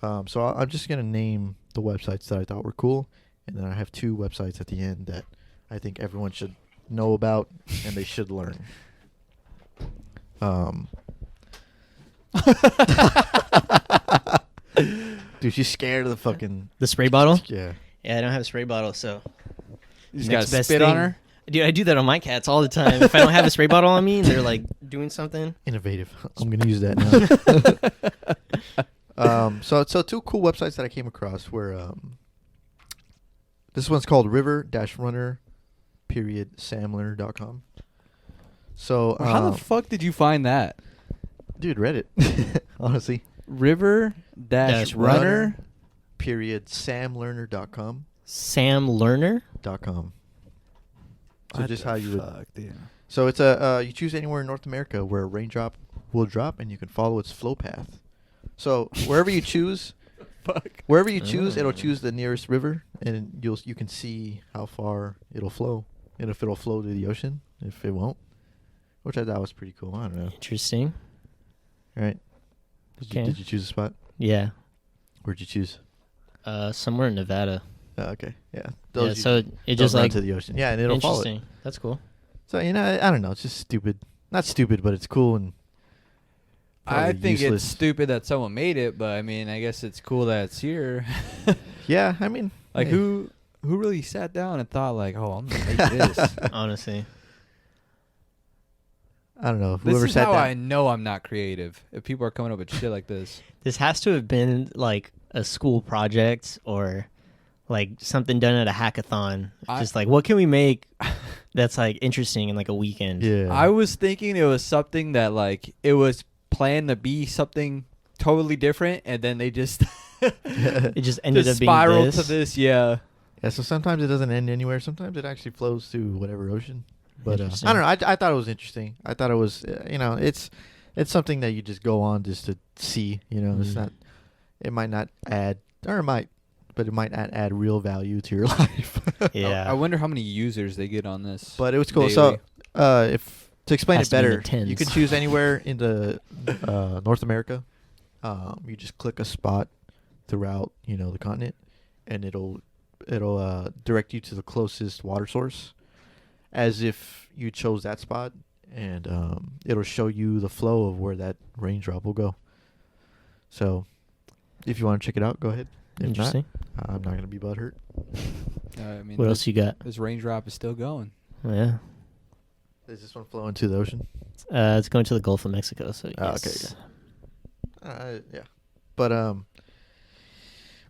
So I'm just gonna name the websites that I thought were cool, and then I have 2 websites at the end that I think everyone should know about and they should learn. Dude, she's scared of the fucking The spray bottle? yeah. Yeah, I don't have a spray bottle, so You just next got to best spit thing. on her? Dude, I do that on my cats all the time. If I don't have a spray bottle on me and they're like doing something. Innovative. I'm gonna use that now. So 2 cool websites that I came across were this one's called river-runner.samler.com. So Well, how the fuck did you find that? dude, Reddit. Honestly. River-runner? .samlearner.com. Sam Lerner? .com. So What just the how you would. fuck, dude? So it's you choose anywhere in North America where a raindrop will drop, and you can follow its flow path. So wherever you choose, it'll choose the nearest river, and you can see how far it'll flow, and if it'll flow to the ocean, if it won't, which I thought was pretty cool. I don't know. Interesting. Right? Okay. Did you choose a spot? Yeah. Where'd you choose? Somewhere in Nevada. Oh, okay. Yeah. Yeah, you- so it those just run like to the ocean. Yeah, and it'll follow it. interesting. That's cool. So I don't know. It's just stupid. Not stupid, but it's cool and. I probably think useless. it's stupid that someone made it, but I mean, I guess it's cool that it's here. Yeah, I mean, Like hey. who really sat down and thought like, oh, I'm gonna make this? Honestly. I don't know. This Whoever is sat how down. I know I'm not creative. If people are coming up with shit like this. This has to have been like a school project or like something done at a hackathon. Just like, what can we make that's like interesting in like a weekend? Yeah. I was thinking it was something that like it was planned to be something totally different, and then they just It just ended just up being spiraled this. to this. Yeah. Yeah, so sometimes it doesn't end anywhere. Sometimes it actually flows to whatever ocean. But I Interesting. don't know. I thought it was interesting. I thought it was, it's something that you just go on just to see. It's not. It might not add, or it might, but it might not add real value to your life. Yeah. I wonder how many users they get on this. But it was cool. daily. So, if to explain Has it to be in better, the tens. you can choose anywhere in the North America. You just click a spot throughout, the continent, and it'll direct you to the closest water source, as if you chose that spot, and it'll show you the flow of where that raindrop will go. So, if you want to check it out, go ahead. If Interesting. not, I'm not gonna be butthurt. I mean, What else you got? This raindrop is still going. Oh, yeah. Is this one flowing to the ocean? It's going to the Gulf of Mexico. So Oh, yes. okay, yeah. But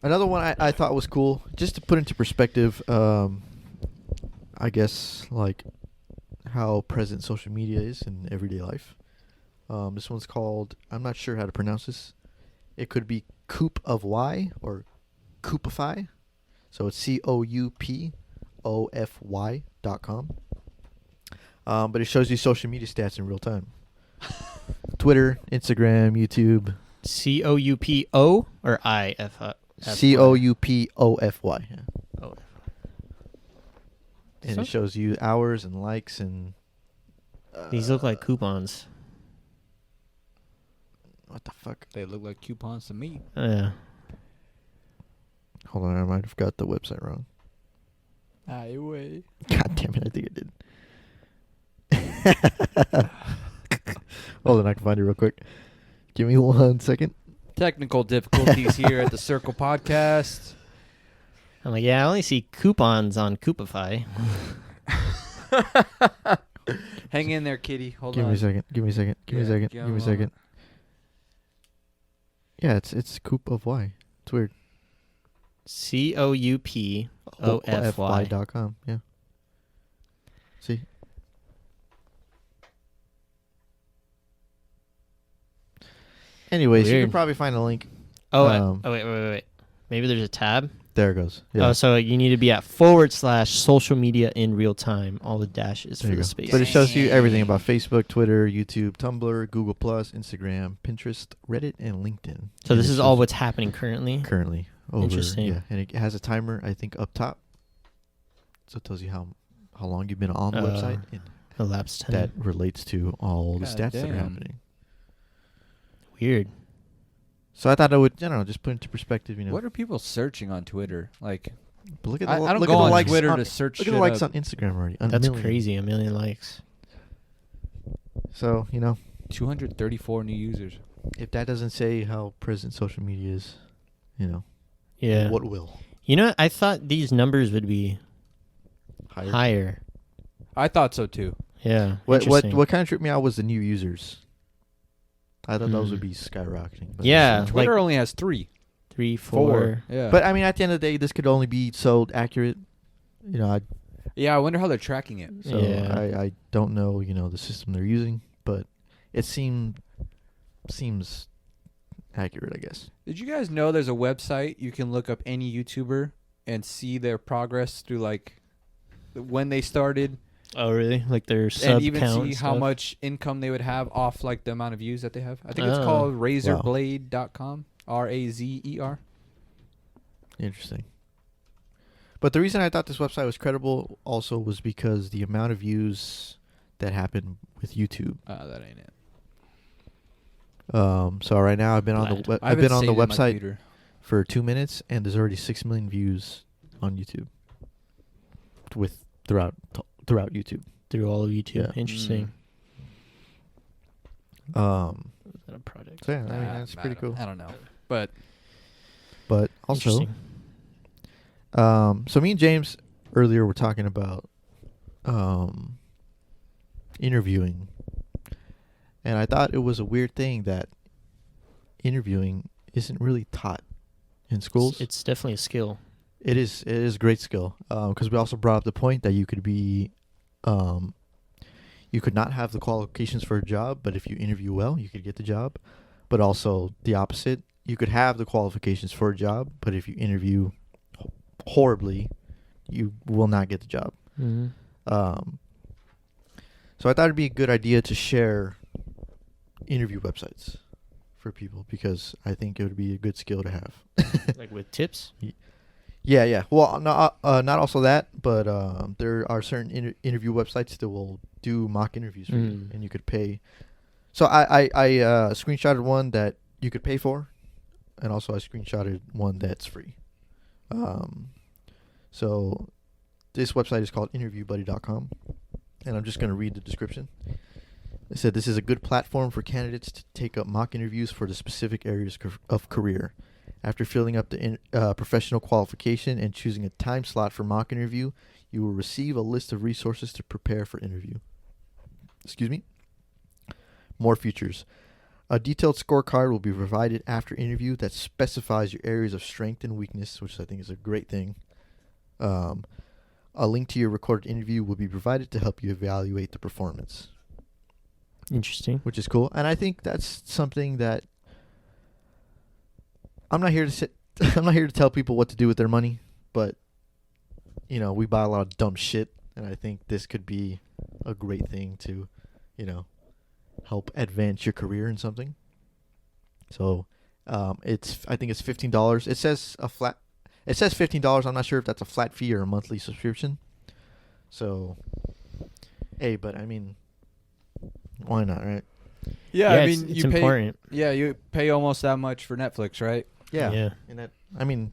another one I thought was cool, just to put into perspective, I guess, like how present social media is in everyday life. This one's called, I'm not sure how to pronounce this. It could be Coop of Y or Coupify. So it's COUPOFY.com. But it shows you social media stats in real time. Twitter, Instagram, YouTube. COUPO or IF? COUPOFY. Yeah. Oh. And it shows you hours and likes and. These look like coupons. What the fuck? They look like coupons to me. Yeah. Hold on, I might have got the website wrong. Highway. God damn it, I think I did. Hold on, I can find it real quick. Give me 1 second. Technical difficulties here at the Circle Podcast. I'm like, yeah, I only see coupons on Coupify. Hang in there, kitty. Hold Give on. me a second. Give me a second. Give me a Yeah, second. give Give me a him a second. Yeah, it's Coop of Y. It's weird. COUPOFY. .com. Yeah. See? Anyways, you Weird. can probably find a link. Oh, wait. Maybe there's a tab. There it goes. Yeah. Oh, so you need to be at /social media in real time. All the dashes There for you the go. space. But it shows you everything about Facebook, Twitter, YouTube, Tumblr, Google Plus, Instagram, Pinterest, Reddit, and LinkedIn. So And this it is all shows what's happening currently. currently over. Interesting. Yeah, and it has a timer, I think, up top. So it tells you how long you've been on the website, and Elapsed time. that relates to all the God stats that are damn. happening. Weird. So I thought I would, just put into perspective, What are people searching on Twitter? Like, But look at I don't look go at the on likes Twitter on, to search Look shit at the likes up. on Instagram already. A That's million. crazy. 1 million likes. So 234 new users. if that doesn't say how present social media is, Yeah. what will? I thought these numbers would be higher. I thought so too. Yeah. What Interesting. kind of tripped me out was the new users. I thought those would be skyrocketing. But Yeah. Twitter only has 3. 3, 4. Yeah. But I mean, at the end of the day, this could only be so accurate. yeah, I wonder how they're tracking it. So Yeah. I don't know, the system they're using, but it seems accurate, I guess. Did you guys know there's a website you can look up any YouTuber and see their progress through like when they started Oh, really? Like their sub and even count see and how stuff? much income they would have off like the amount of views that they have? I think it's Oh. called razorblade.com. RAZER. Interesting. But the reason I thought this website was credible also was because the amount of views that happen with YouTube. That ain't it. So right now I've been on Glad. I've been on the saved it in my website computer. for 2 minutes, and there's already 6 million views on YouTube. Throughout YouTube. Through all of YouTube. Yeah. Interesting. Mm. Is that a project? So yeah, I mean that's pretty cool. I don't know. But But also, Interesting. so me and James earlier were talking about interviewing, and I thought it was a weird thing that interviewing isn't really taught in schools. It's definitely a skill. It is a great skill, because we also brought up the point that you could be, you could not have the qualifications for a job, but if you interview well, you could get the job. But also the opposite, you could have the qualifications for a job, but if you interview horribly, you will not get the job. Mm-hmm. So I thought it'd be a good idea to share interview websites for people, because I think it would be a good skill to have. Like with tips? Yeah. Well, not also that, but there are certain interview websites that will do mock interviews for you, and you could pay. So I screenshotted one that you could pay for, and also I screenshotted one that's free. So this website is called interviewbuddy.com, and I'm just going to read the description. It said, "This is a good platform for candidates to take up mock interviews for the specific areas of career. After filling up the professional qualification and choosing a time slot for mock interview, you will receive a list of resources to prepare for interview." Excuse me. More features. A detailed scorecard will be provided after interview that specifies your areas of strength and weakness, which I think is a great thing. A link to your recorded interview will be provided to help you evaluate the performance, Interesting. which is cool. And I think that's something that I'm not here to I'm not here to tell people what to do with their money, but you know, we buy a lot of dumb shit, and I think this could be a great thing to, you know, help advance your career in something. So, I think it's $15. It says $15. I'm not sure if that's a flat fee or a monthly subscription. So, hey, but I mean, why not, right? Yeah, Yeah, I it's- mean, it's you pay. important. Yeah, you pay almost that much for Netflix, right? Yeah. Yeah. And that, I mean,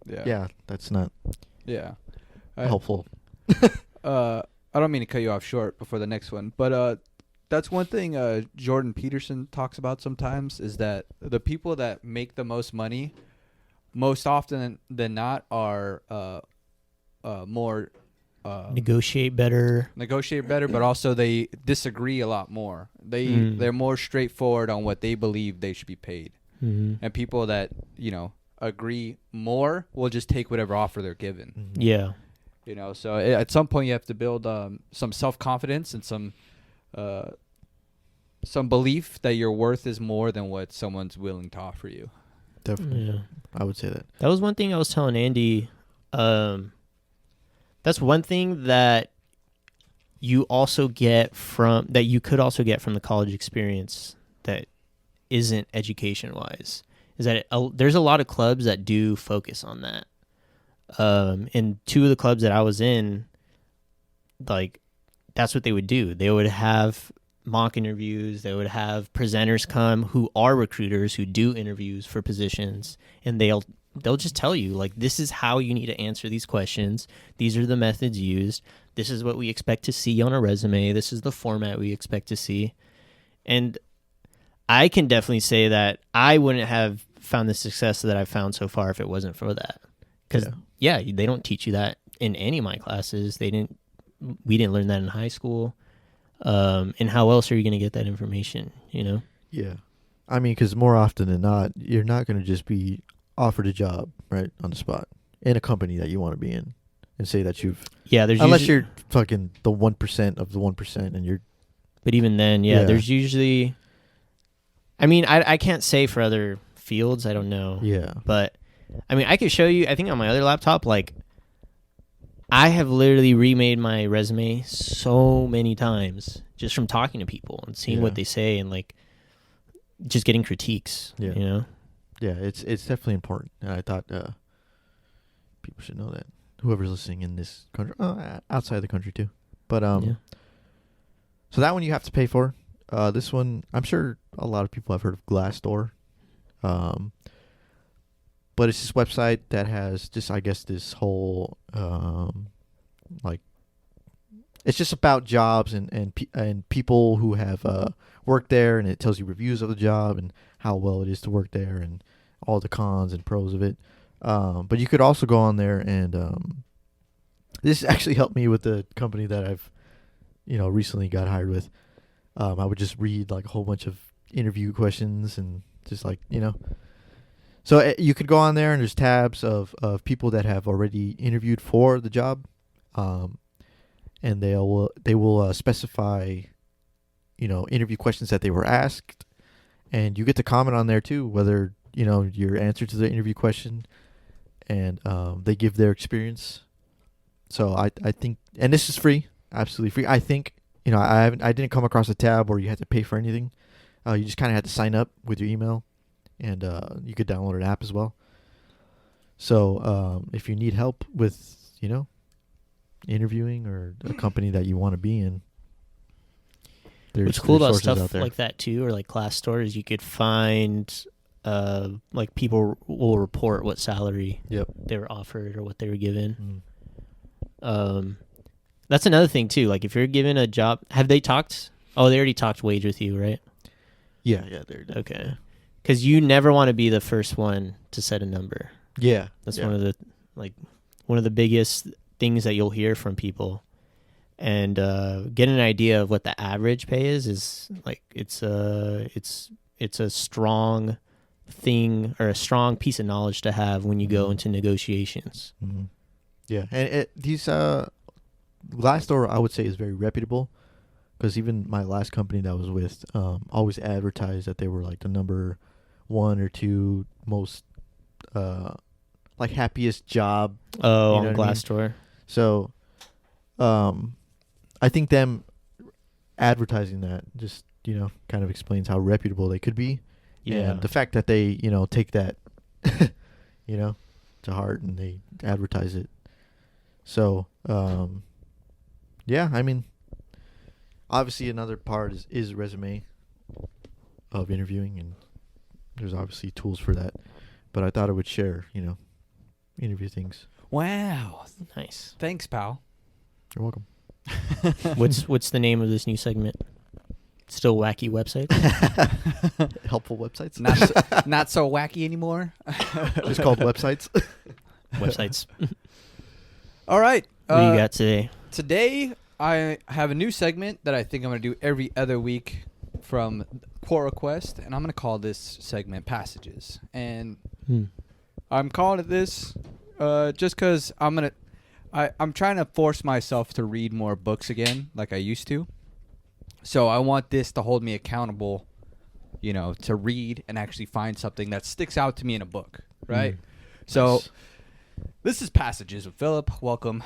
Yeah. yeah, that's not Yeah. helpful. I don't mean to cut you off short before the next one, but that's one thing Jordan Peterson talks about sometimes is that the people that make the most money, most often than not, are more Negotiate better. but also they disagree a lot more. They're more straightforward on what they believe they should be paid, and people that agree more will just take whatever offer they're given. Yeah. So at some point you have to build some self-confidence and some belief that your worth is more than what someone's willing to offer you. Definitely. Yeah. I would say that. That was one thing I was telling Andy. That's one thing that you also get that you could also get from the college experience that isn't education wise is that there's a lot of clubs that do focus on that. And two of the clubs that I was in, like, that's what they would do. They would have mock interviews. They would have presenters come who are recruiters who do interviews for positions, and they'll just tell you, like, this is how you need to answer these questions. These are the methods used. This is what we expect to see on a resume. This is the format we expect to see. And I can definitely say that I wouldn't have found the success that I've found so far if it wasn't for that. Because, they don't teach you that in any of my classes. We didn't learn that in high school. And how else are you going to get that information, Yeah. I mean, because more often than not, you're not going to just be offered a job right on the spot in a company that you want to be in and say that unless you're fucking the 1% of the 1% and you're. But even then, there's usually, I mean, I can't say for other fields. I don't know. Yeah. But I mean, I could show you, I think on my other laptop, like, I have literally remade my resume so many times just from talking to people and seeing what they say and, like, just getting critiques, Yeah, it's definitely important. And I thought people should know that. Whoever's listening in this country, outside the country too. But so that one you have to pay for. This one, I'm sure a lot of people have heard of Glassdoor. But it's this website that has just, I guess, this whole it's just about jobs and people who have worked there, and it tells you reviews of the job and how well it is to work there and all the cons and pros of it. But you could also go on there and this actually helped me with the company that I've recently got hired with. I would just read like a whole bunch of interview questions and just so you could go on there and there's tabs of people that have already interviewed for the job, and they will specify interview questions that they were asked, and you get to comment on there too whether your answer to the interview question, and they give their experience. So I think, and this is free, absolutely free. I think I didn't come across a tab where you had to pay for anything. You just kind of had to sign up with your email. And you could download an app as well. So if you need help with, interviewing or a company that you want to be in, there's what's cool about resources out stuff there. like that too, or like Glassdoor, is you could find like people will report what salary they were offered or what they were given. That's another thing too. Like if you're given a job, have they talked? Oh, they already talked wage with you, right? Yeah, they're okay. Because you never want to be the first one to set a number. Yeah, that's one of the biggest things that you'll hear from people, and get an idea of what the average pay is like it's a strong thing or a strong piece of knowledge to have when you go into negotiations. Mm-hmm. Yeah, and these Glassdoor, I would say, is very reputable. Because even my last company that I was with always advertised that they were like the number 1 or 2 most like happiest job. Oh, You know on what I mean? Glassdoor. So, I think them advertising that just kind of explains how reputable they could be. Yeah. And the fact that they take that to heart and they advertise it. So, yeah, I mean, obviously another part is resume of interviewing, and there's obviously tools for that. But I thought I would share, interview things. Wow. Nice. Thanks, pal. You're welcome. What's the name of this new segment? Still wacky websites? Helpful websites. Not so wacky anymore. Just called websites. Websites. All right. What do you got today? Today, I have a new segment that I think I'm going to do every other week from Quote Request, and I'm going to call this segment Passages. And I'm calling it this just because I'm trying to force myself to read more books again like I used to. So I want this to hold me accountable, to read and actually find something that sticks out to me in a book, right? So Nice. this is Passages with Philip. Welcome.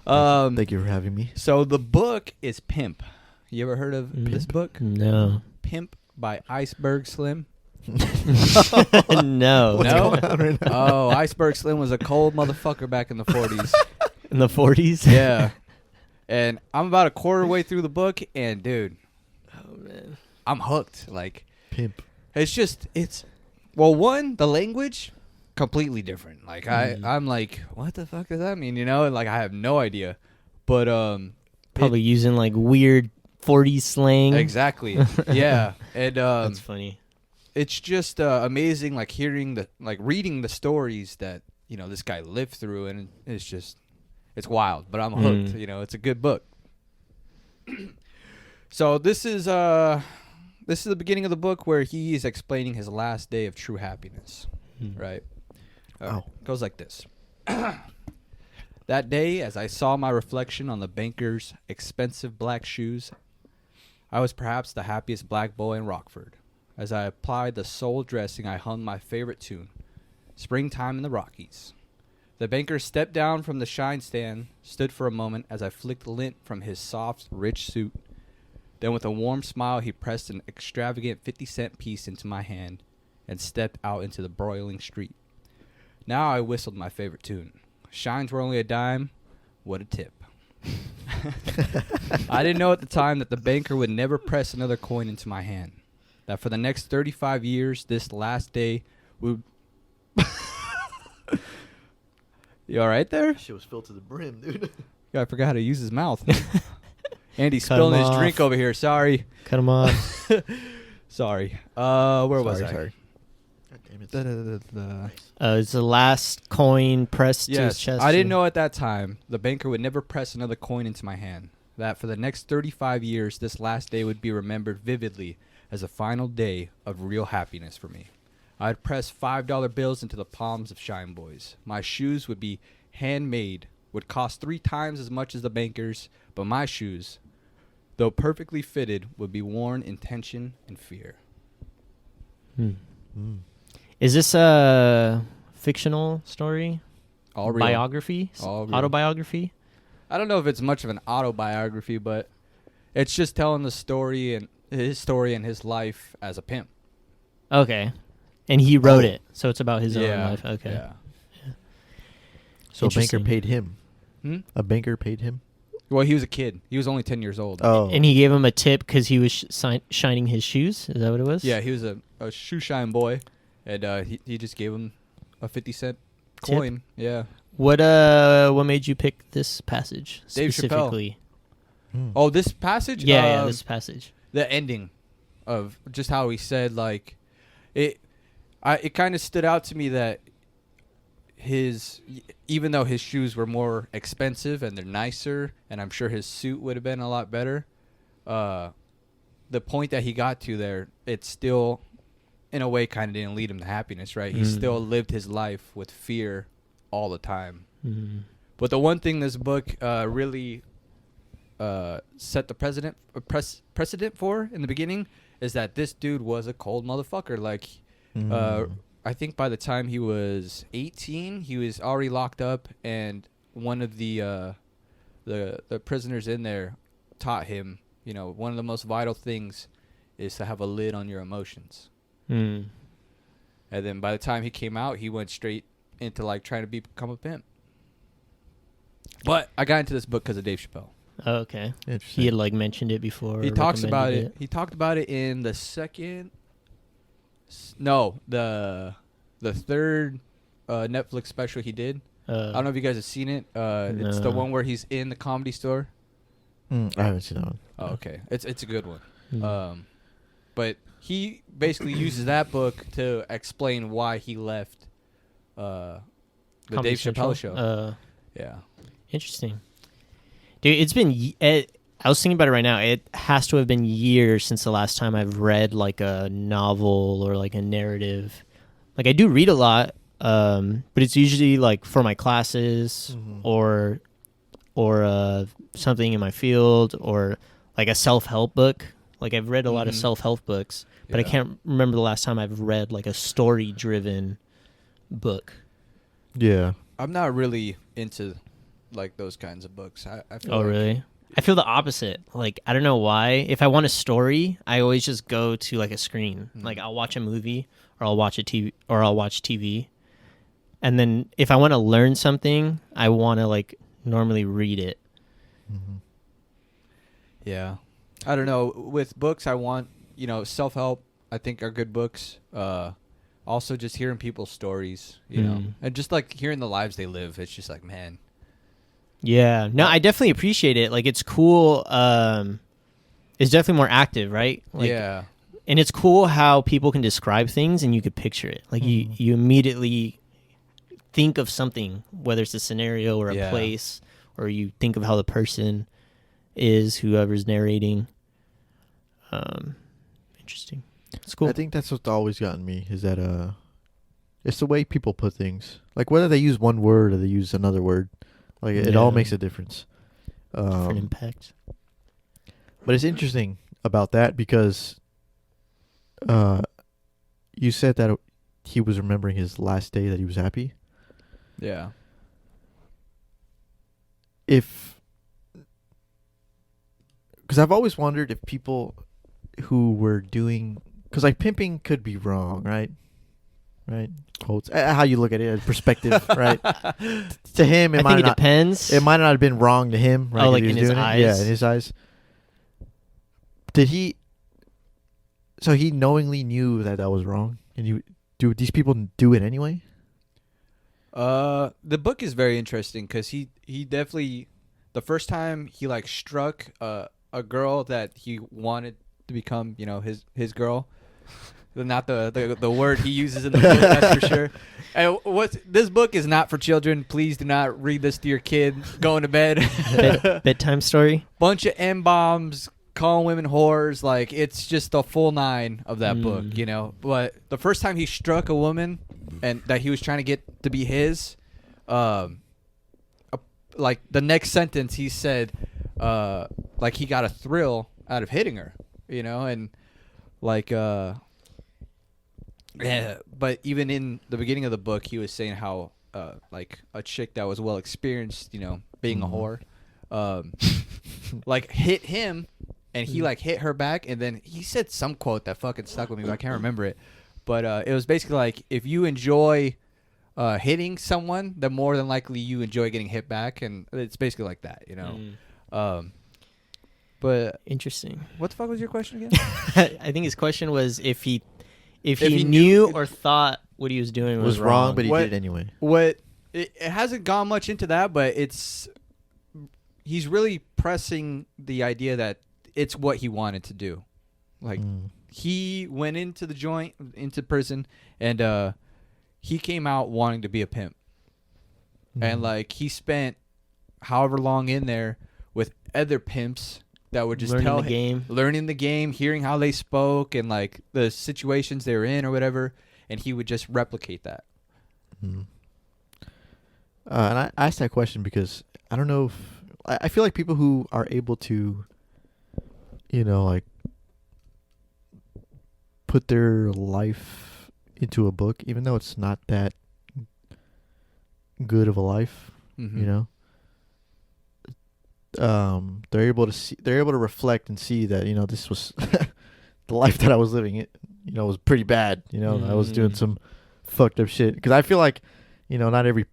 Thank you for having me. So the book is Pimp. You ever heard of this book? No. Pimp by Iceberg Slim. No. What's going on right now? Oh, Iceberg Slim was a cold motherfucker back in the 40s. In the 40s? Yeah. And I'm about a quarter way through the book, and dude, Oh, man. I'm hooked. Like, Pimp. Well, one, the language, completely different. Like, I'm like, what the fuck does that mean? And like, I have no idea. But, Probably using like weird 40s slang. exactly. Yeah. And, That's funny. it's just amazing, like reading the stories that this guy lived through, and it's wild. But I'm hooked. It's a good book. So this is the beginning of the book where he is explaining his last day of true happiness, right? Wow. It goes like this. That day, as I saw my reflection on the banker's expensive black shoes, I was perhaps the happiest black boy in Rockford. As I applied the sole dressing, I hummed my favorite tune, Springtime in the Rockies. The banker stepped down from the shine stand, stood for a moment as I flicked lint from his soft, rich suit. Then with a warm smile, he pressed an extravagant 50-cent piece into my hand and stepped out into the broiling street. Now I whistled my favorite tune. Shines were only a dime. What a tip. I didn't know at the time that the banker would never press another coin into my hand. That for the next 35 years, this last day would... You all right there? Shit was filled to the brim, dude. Yeah, I forgot how to use his mouth. Andy's Cut spilling him his off. drink over here. Sorry. Cut him off. Sorry. Where was I? Sorry. God damn it. Nice. It's the last coin pressed to his Yes, chest. I didn't know at that time the banker would never press another coin into my hand. That for the next 35 years, this last day would be remembered vividly as a final day of real happiness for me. I'd press $5 bills into the palms of Shine Boys. My shoes would be handmade, would cost 3 times as much as the banker's, but my shoes, though perfectly fitted, would be worn in tension and fear. Is this a fictional story? All real. Biography? All real. Autobiography? I don't know if it's much of an autobiography, but it's just telling the story and his life as a pimp. Okay. And he wrote it, so it's about his own Yeah, life. Okay. Yeah. So a banker Interesting. paid him. Hmm? A banker paid him? Well, he was a kid. He was only 10 years old. Oh. And he gave him a tip because he was shining his shoes? Is that what it was? Yeah, he was a shoe shine boy, and he just gave him a 50-cent Tip? coin. Yeah. What made you pick this passage Dave Chappelle. specifically? Oh, this passage? Yeah, this passage. The ending of just how he said, like, it kind of stood out to me that even though his shoes were more expensive and they're nicer, and I'm sure his suit would have been a lot better, the point that he got to there, it still, in a way, kind of didn't lead him to happiness, right? He still lived his life with fear all the time. But the one thing this book really set the precedent for in the beginning is that this dude was a cold motherfucker. Like, I think by the time he was 18, he was already locked up, and one of the prisoners in there taught him, one of the most vital things is to have a lid on your emotions. Mm. And then by the time he came out, he went straight into like trying to become a pimp. But I got into this book because of Dave Chappelle. Oh, okay. Interesting. He had like mentioned it before. He or talks about recommended it. He talked about it in the third Netflix special he did. I don't know if you guys have seen it. It's the No. one where he's in the Comedy Store. I haven't seen that one. Oh, okay. It's a good one. Mm. But he basically uses that book to explain why he left the Comedy Dave Central? Chappelle show. Yeah. Interesting. Dude, it's been... I was thinking about it right now. It has to have been years since the last time I've read like a novel or like a narrative. Like I do read a lot, but it's usually like for my classes or something in my field or like a self-help book. Like I've read a lot of self-help books, but I Yeah. can't remember the last time I've read like a story-driven book. Yeah. I'm not really into like those kinds of books. I feel Oh, like really? I feel the opposite. Like, I don't know why. If I want a story, I always just go to like a screen. Like, I'll watch a movie or I'll watch TV. And then if I want to learn something, I want to like normally read it. Yeah. I don't know. With books, I want, self-help, I think are good books. Also just hearing people's stories, and just like hearing the lives they live. It's just like, man. Yeah. No, I definitely appreciate it. Like, it's cool. It's definitely more active, right? Like, Yeah. And it's cool how people can describe things and you could picture it. Like, you immediately think of something, whether it's a scenario or a Yeah. place, or you think of how the person is, whoever's narrating. Interesting. It's cool. I think that's what's always gotten me is that it's the way people put things. Like whether they use one word or they use another word, like it all Yeah. makes a difference. Different impact. But it's interesting about that because you said that he was remembering his last day that he was happy. Yeah. Because I've always wondered if people who were doing, because like pimping could be wrong, right? Right? Quotes. How you look at it, perspective, right? To him, I think it depends. It might not have been wrong to him, right? Oh, 'cause like he in was his doing it. eyes? Yeah, in his eyes. Did he? So he knowingly knew that was wrong, and do these people do it anyway? The book is very interesting because he definitely, the first time he like struck a girl that he wanted to become, his girl. Not the word he uses in the book, that's for sure. And this book is not for children. Please do not read this to your kid going to bed. Bedtime story. Bunch of M-bombs, calling women whores. Like, it's just the full nine of that book, But the first time he struck a woman and that he was trying to get to be his, like the next sentence he said, like he got a thrill out of hitting her, and like, yeah, but even in the beginning of the book, he was saying how, like, a chick that was well experienced, being a whore, like, hit him, and he, like, hit her back, and then he said some quote that fucking stuck with me, but I can't remember it. But it was basically like, if you enjoy hitting someone, then more than likely you enjoy getting hit back, and it's basically like that, But Interesting. what the fuck was your question again? I think his question was if he he knew knew- or thought what he was doing was wrong, but he What- did it anyway. What it hasn't gone much into that, but he's really pressing the idea that it's what he wanted to do. Like he went into prison, and he came out wanting to be a pimp, and like he spent however long in there with other pimps that would just Learning tell the him, game. learning the game, hearing how they spoke and like the situations they were in or whatever, and he would just replicate that. And I asked that question because I don't know if I feel like people who are able to, like put their life into a book, even though it's not that good of a life, Mm-hmm. you know. They're able to reflect and see that, you know, this was the life that I was living. It, you know, was pretty bad. You know, I was doing some fucked up shit. Because I feel like, you know, not every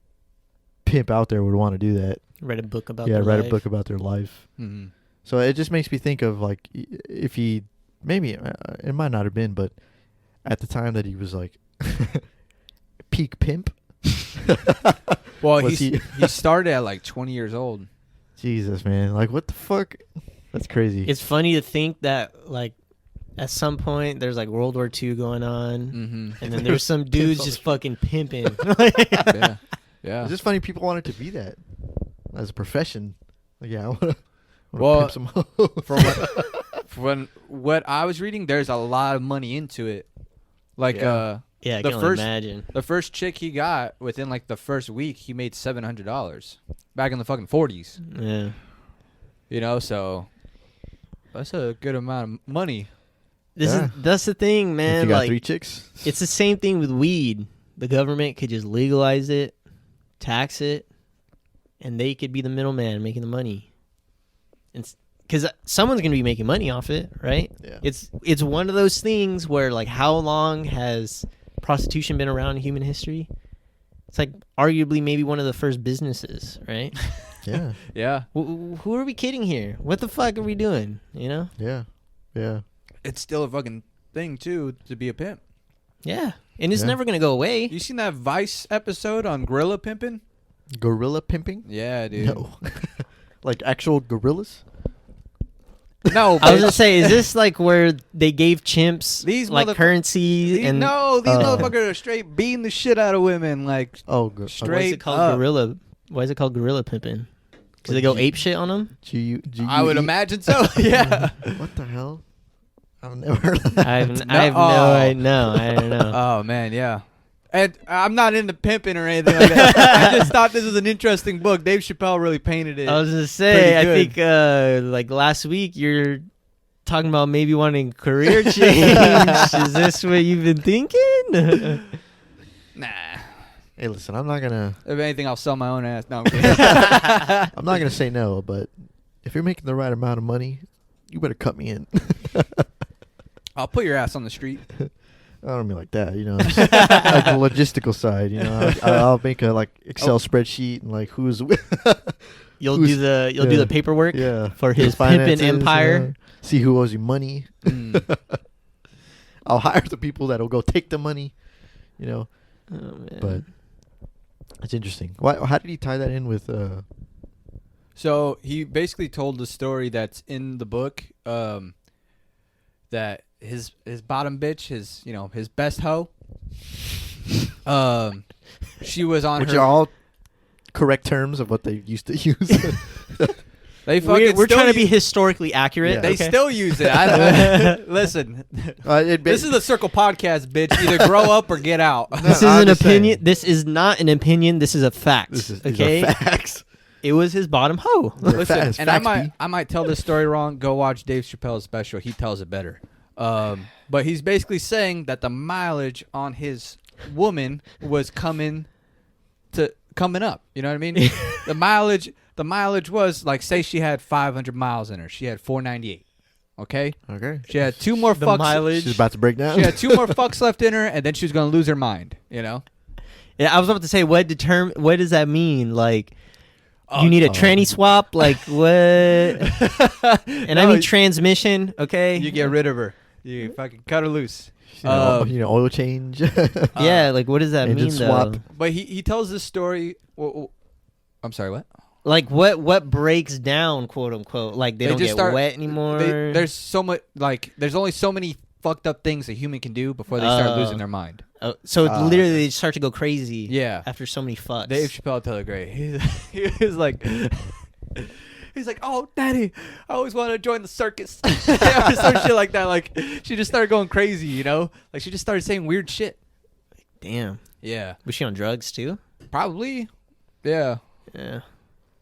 pimp out there would want to do that. Write a book about Yeah, their write life. a book about their life. Mm-hmm. So it just makes me think of, like, if he, maybe, it might not have been, but at the time that he was, like, peak pimp. Well, Was he started at like 20 years old. Jesus, man. Like, what the fuck? That's crazy. It's funny to think that, like, at some point there's like World War II going on, Mm-hmm. and then there's some dudes just fucking pimping. Yeah. Yeah. It's just funny people want it to be that as a profession. Like, yeah, I want to Well, pimp some hoes. From what I was reading, there's a lot of money into it. Like, Yeah. Yeah, I The can only first- imagine. the first chick he got within like the first week, he made $700 back in the fucking 40s. Yeah. You know, so that's a good amount of money. That's the thing, If man. you got Like, 3 chicks. it's the same thing with weed. The government could just legalize it, tax it, and they could be the middleman making the money. Because someone's going to be making money off it, right? Yeah. It's one of those things where, like, how long has prostitution been around in human history? It's like arguably maybe one of the first businesses, right? Yeah. Yeah. Who are we kidding here? What the fuck are we doing? You know? Yeah. Yeah. It's still a fucking thing, too, to be a pimp. Yeah. And it's Yeah. never going to go away. You seen that Vice episode on gorilla pimping? Gorilla pimping? Yeah, dude. No. Like actual gorillas? No, I was gonna bitch. say, is this like where they gave chimps These like motherfuck- currency These, and no, these Oh. motherfuckers are straight beating the shit out of women. Like, Oh, why is straight it called up. gorilla? Why is it called gorilla pimping? Because Like they go G- ape shit on them. I would imagine so. Yeah. What the hell? I've never heard of that. I have No. no, I don't know. Oh man, yeah. And I'm not into pimping or anything like that. I just thought this was an interesting book. Dave Chappelle really painted it. I was gonna say, I pretty think like last week you're talking about maybe wanting career change. Is this what you've been thinking? Nah. Hey, listen, I'm not gonna If anything, I'll sell my own ass. No, I'm kidding. I'm not gonna say no, but if you're making the right amount of money, you better cut me in. I'll put your ass on the street. I don't mean like that, you know. Just like the logistical side, you know. I'll make a like Excel spreadsheet and like who's You'll Who's- do the yeah. paperwork yeah for his finances, pimpin' empire. see who owes you money. Mm. I'll hire the people that'll go take the money, you know. Oh, man. But it's interesting. Why? How did he tie that in with? So he basically told the story that's in the book. That his bottom bitch, his best hoe. She was on Which her. are all correct terms of what they used to use. They fucking we're still trying to be use- historically accurate. Yeah. They okay? still use it. Listen, this is the Circle Podcast, bitch. Either grow up or get out. This is I'm an just saying. opinion. This is not an opinion. This is a fact. These okay, are facts. it was his bottom hoe. These are Listen, facts, and facts, B. I might tell this story wrong. Go watch Dave Chappelle's special. He tells it better. But he's basically saying that the mileage on his woman was coming up. You know what I mean? The mileage was like, say she had 500 miles in her. She had 498. Okay. Okay. She had 2 more The fucks. mileage. She's about to break down. She had 2 more fucks left in her, and then she was gonna lose her mind. You know. Yeah, I was about to say, what does that mean? Like, you need a tranny swap? Like, what? And I No, mean transmission, okay? You get rid of her. You fucking cut her loose. Oil change. yeah, like, what does that engine mean, swap. though? But he tells this story. I'm sorry. What? Like, what breaks down, quote unquote? Like, they don't just get start- wet anymore? There's so much. Like, there's only so many fucked up things a human can do before they start losing their mind. So literally, they start to go crazy. Yeah. After so many fucks. Dave Chappelle tell it great. He was like, oh, daddy, I always wanted to join the circus. Or some shit like that. Like, she just started going crazy, you know? Like, she just started saying weird shit. Damn. Yeah. Was she on drugs, too? Probably. Yeah. Yeah.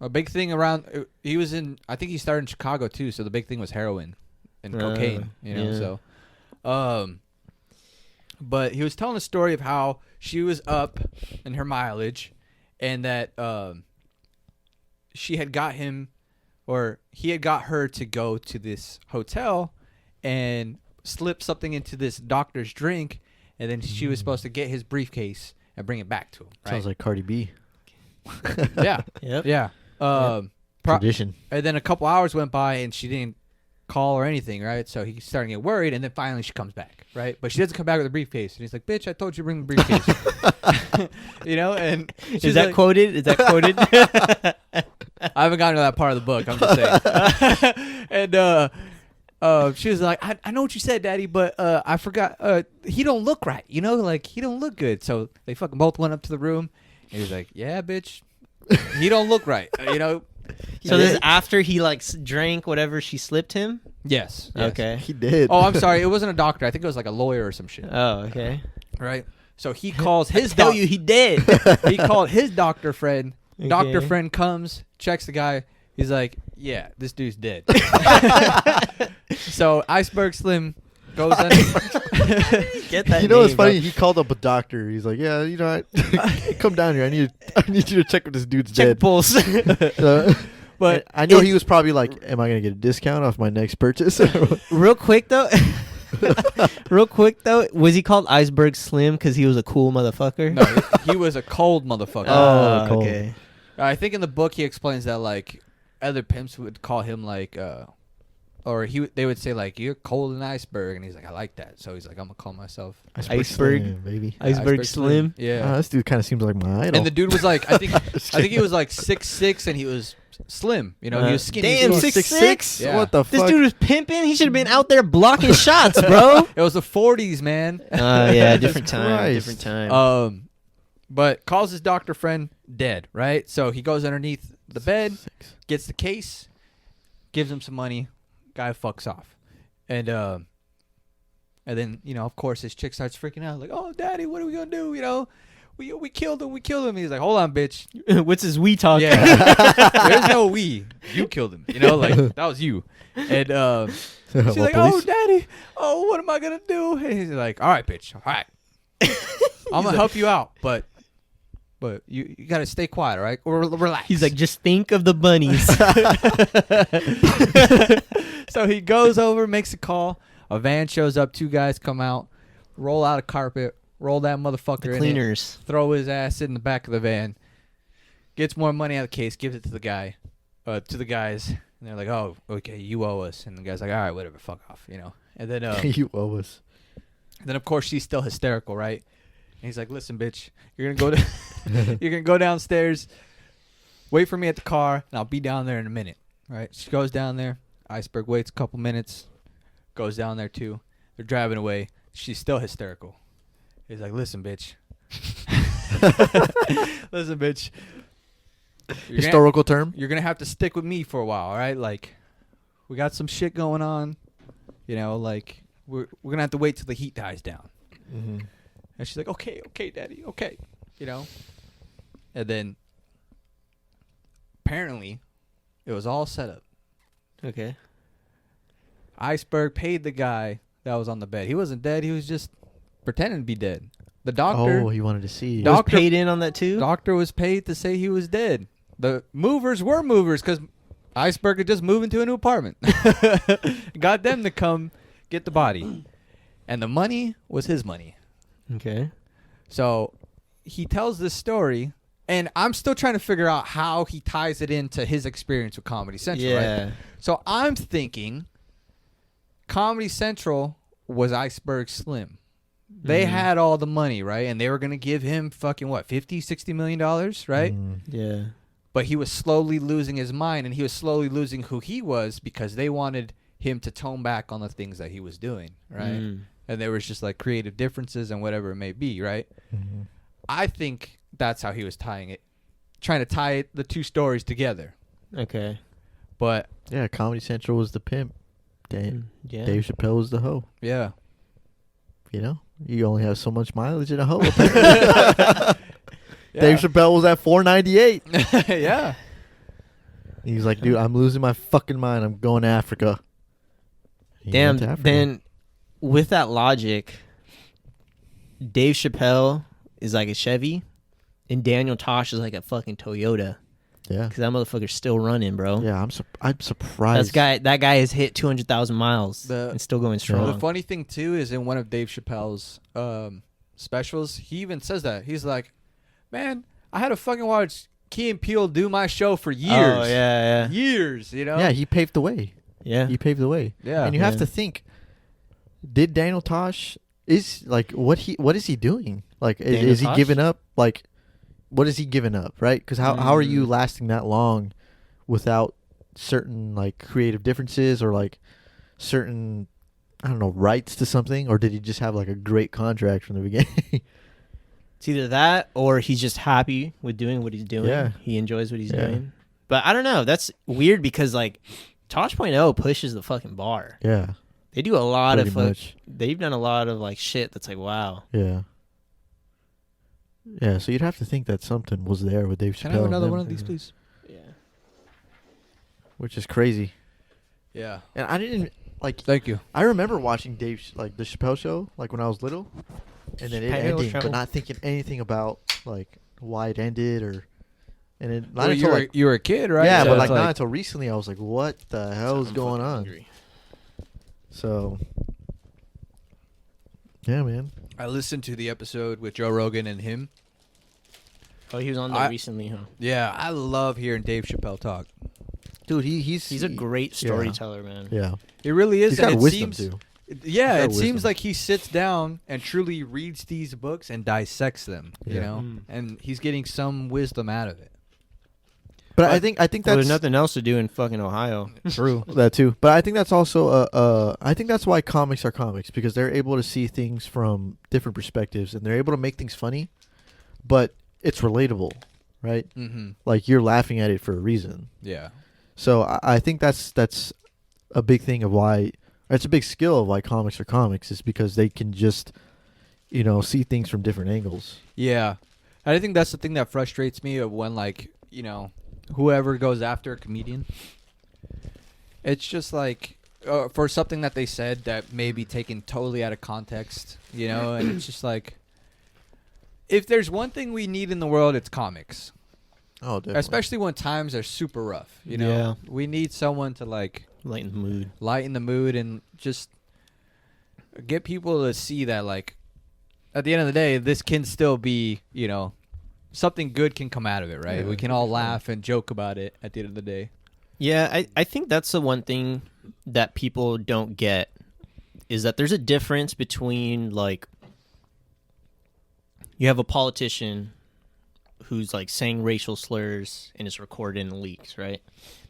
A big thing around, I think he started in Chicago, too, so the big thing was heroin and cocaine, you know? yeah. So, But he was telling a story of how she was up in her mileage, and that she had got him, or he had got her to go to this hotel and slip something into this doctor's drink, and then she was supposed to get his briefcase and bring it back to him. Right? Sounds like Cardi B. Yeah. Yep. Yeah. Tradition. And then a couple hours went by and she didn't call or anything, right? So he's starting to get worried, and then finally she comes back, right? But she doesn't come back with a briefcase, and he's like, "Bitch, I told you to bring the briefcase." You know, and Is that quoted? Is that quoted? I haven't gotten to that part of the book. I'm just saying. And she was like, I know what you said, Daddy, but I forgot. He don't look right. You know, like he don't look good. So they fucking both went up to the room. And he was like, "Yeah, bitch, he don't look right." You know. So this is after he like drank whatever she slipped him. Yes. Okay. He did. Oh, I'm sorry. It wasn't a doctor. I think it was like a lawyer or some shit. Oh, okay. Right. So he calls his Tell you he did. he called his doctor friend. Okay. Doctor friend comes, checks the guy. He's like, "Yeah, this dude's dead." So Iceberg Slim goes in. Get that. You know what's name, funny? bro. He called up a doctor. He's like, "Yeah, you know, come down here. I need you to check if this dude's Check dead." pulse. But I know he was probably like, "Am I gonna get a discount off my next purchase?" Real quick though. Was he called Iceberg Slim because he was a cool motherfucker? no, he was a cold motherfucker. Oh, cool. okay. I think in the book he explains that like other pimps would call him like, or they would say like, "You're cold and iceberg," and he's like, "I like that." So he's like, "I'm gonna call myself Iceberg. Slim, baby. Iceberg Slim. Yeah. This dude kind of seems like my idol. And the dude was like, I think he was like 6'6", and he was slim. You know, he was skinny. Damn, He was 6'6"? Yeah. What the This fuck? dude was pimping. He should have been out there blocking shots, bro. It was the 40s, man. Yeah, different time. Christ. Different time. But calls his doctor friend dead, right? So he goes underneath the bed, gets the case, gives him some money, guy fucks off. And then, you know, of course his chick starts freaking out, like, "Oh, Daddy, what are we gonna do? You know, we killed him. He's like, "Hold on, bitch." What's his we talk? Yeah. There's no we. You killed him. You know, like that was you. And she's like, "Oh, Daddy, oh, what am I gonna do?" And he's like, "All right, bitch. All right. I'm gonna help you out, but you gotta stay quiet, all right? Or relax." He's like, just think of the bunnies. So he goes over, makes a call. A van shows up. 2 guys come out, roll out a carpet, roll that motherfucker The in cleaners. it, throw his ass in the back of the van, gets more money out of the case, gives it to the guy, to the guys, and they're like, "Oh, okay, you owe us." And the guy's like, "All right, whatever, fuck off," you know. And then You owe us. then of course she's still hysterical, right? And he's like, "Listen, bitch, you're gonna go downstairs, wait for me at the car, and I'll be down there in a minute." Right? She goes down there. Iceberg waits a couple minutes, goes down there too. They're driving away. She's still hysterical. He's like, "Listen, bitch. Listen, bitch. Historical term. You're gonna have to stick with me for a while, all right? Like, we got some shit going on. You know, like we're gonna have to wait till the heat dies down." Mm-hmm. And she's like, okay, Daddy, okay. You know? And then apparently it was all set up. Okay. Iceberg paid the guy that was on the bed. He wasn't dead. He was just pretending to be dead. The doctor. Oh, he wanted to see. Was Doctor- paid in on that too? Doctor was paid to say he was dead. The movers were movers because Iceberg had just moved into a new apartment. Got them to come get the body. And the money was his money. Okay. So he tells this story, and I'm still trying to figure out how he ties it into his experience with Comedy Central. Yeah. Right? So I'm thinking Comedy Central was Iceberg Slim. They had all the money, right? And they were going to give him fucking, what, $50-60 million, right? Yeah. But he was slowly losing his mind, and he was slowly losing who he was because they wanted him to tone back on the things that he was doing, right? And there was just like creative differences and whatever it may be, right? Mm-hmm. I think that's how he was tying it, trying to tie the two stories together. Okay. But Yeah, Comedy Central was the pimp. Yeah. Dave Chappelle was the hoe. yeah, You know, you only have so much mileage in a hoe. Dave Chappelle was at 498. yeah. He was like, "Dude, I'm losing my fucking mind. I'm going to Africa." He Damn. went to Africa. Then, with that logic, Dave Chappelle is like a Chevy, and Daniel Tosh is like a fucking Toyota. Yeah. Because that motherfucker's still running, bro. Yeah, I'm surprised. That guy has hit 200,000 miles and still going strong. The funny thing too is in one of Dave Chappelle's specials, he even says that he's like, "Man, I had to fucking watch Key and Peele do my show for years. Oh yeah, Years, you know." Yeah, he paved the way. yeah. He paved the way. Yeah. And you have Yeah. to think, did Daniel Tosh is like what is he doing? Like Daniel is he Tosh? giving up? Like what is he giving up, right? Because how are you lasting that long without certain like creative differences or like certain, I don't know, rights to something? Or did he just have like a great contract from the beginning? It's either that or he's just happy with doing what he's doing. Yeah. He enjoys what he's Yeah. doing. But I don't know. That's weird because like Tosh.0 pushes the fucking bar. Yeah, They do a lot pretty of much. they've done a lot of like shit that's like wow. Yeah. Yeah, so you'd have to think that something was there with Dave Chappelle. Can I have and another them, one of these, please? Yeah. Which is crazy. Yeah. And I didn't like. Thank you. I remember watching like the Chappelle Show, like when I was little, and then it Chappelle ending, Show. but not thinking anything about like why it ended or. And it not Well, until like you were a kid, right? yeah, So but it's like not until recently I was like, what the hell is I'm going fucking on? hungry. So. Yeah, man. I listened to the episode with Joe Rogan and him. Oh, he was on there recently, huh? Yeah, I love hearing Dave Chappelle talk. Dude, He's a great storyteller, man. Yeah. It really is. He's and got it wisdom seems, too. Yeah, He's it got seems wisdom. like he sits down and truly reads these books and dissects them. You Yeah. know, and he's getting some wisdom out of it. But I think Well, that's there's nothing else to do in fucking Ohio. True. That too. But I think that's also I think that's why comics are comics, because they're able to see things from different perspectives and they're able to make things funny, but it's relatable, right? Mm-hmm. Like you're laughing at it for a reason. Yeah. So I think that's a big thing of why it's a big skill of why comics are comics, is because they can just see things from different angles. Yeah. I think that's the thing that frustrates me of when whoever goes after a comedian. It's just like for something that they said that may be taken totally out of context, and it's just like, if there's one thing we need in the world, it's comics. Oh, definitely. Especially when times are super rough, Yeah. We need someone to Lighten the mood. lighten the mood and just get people to see that at the end of the day, this can still be, something good can come out of it, right? Yeah, we can all laugh and joke about it at the end of the day. Yeah, I think that's the one thing that people don't get is that there's a difference between you have a politician who's saying racial slurs and it's recorded and leaks, right?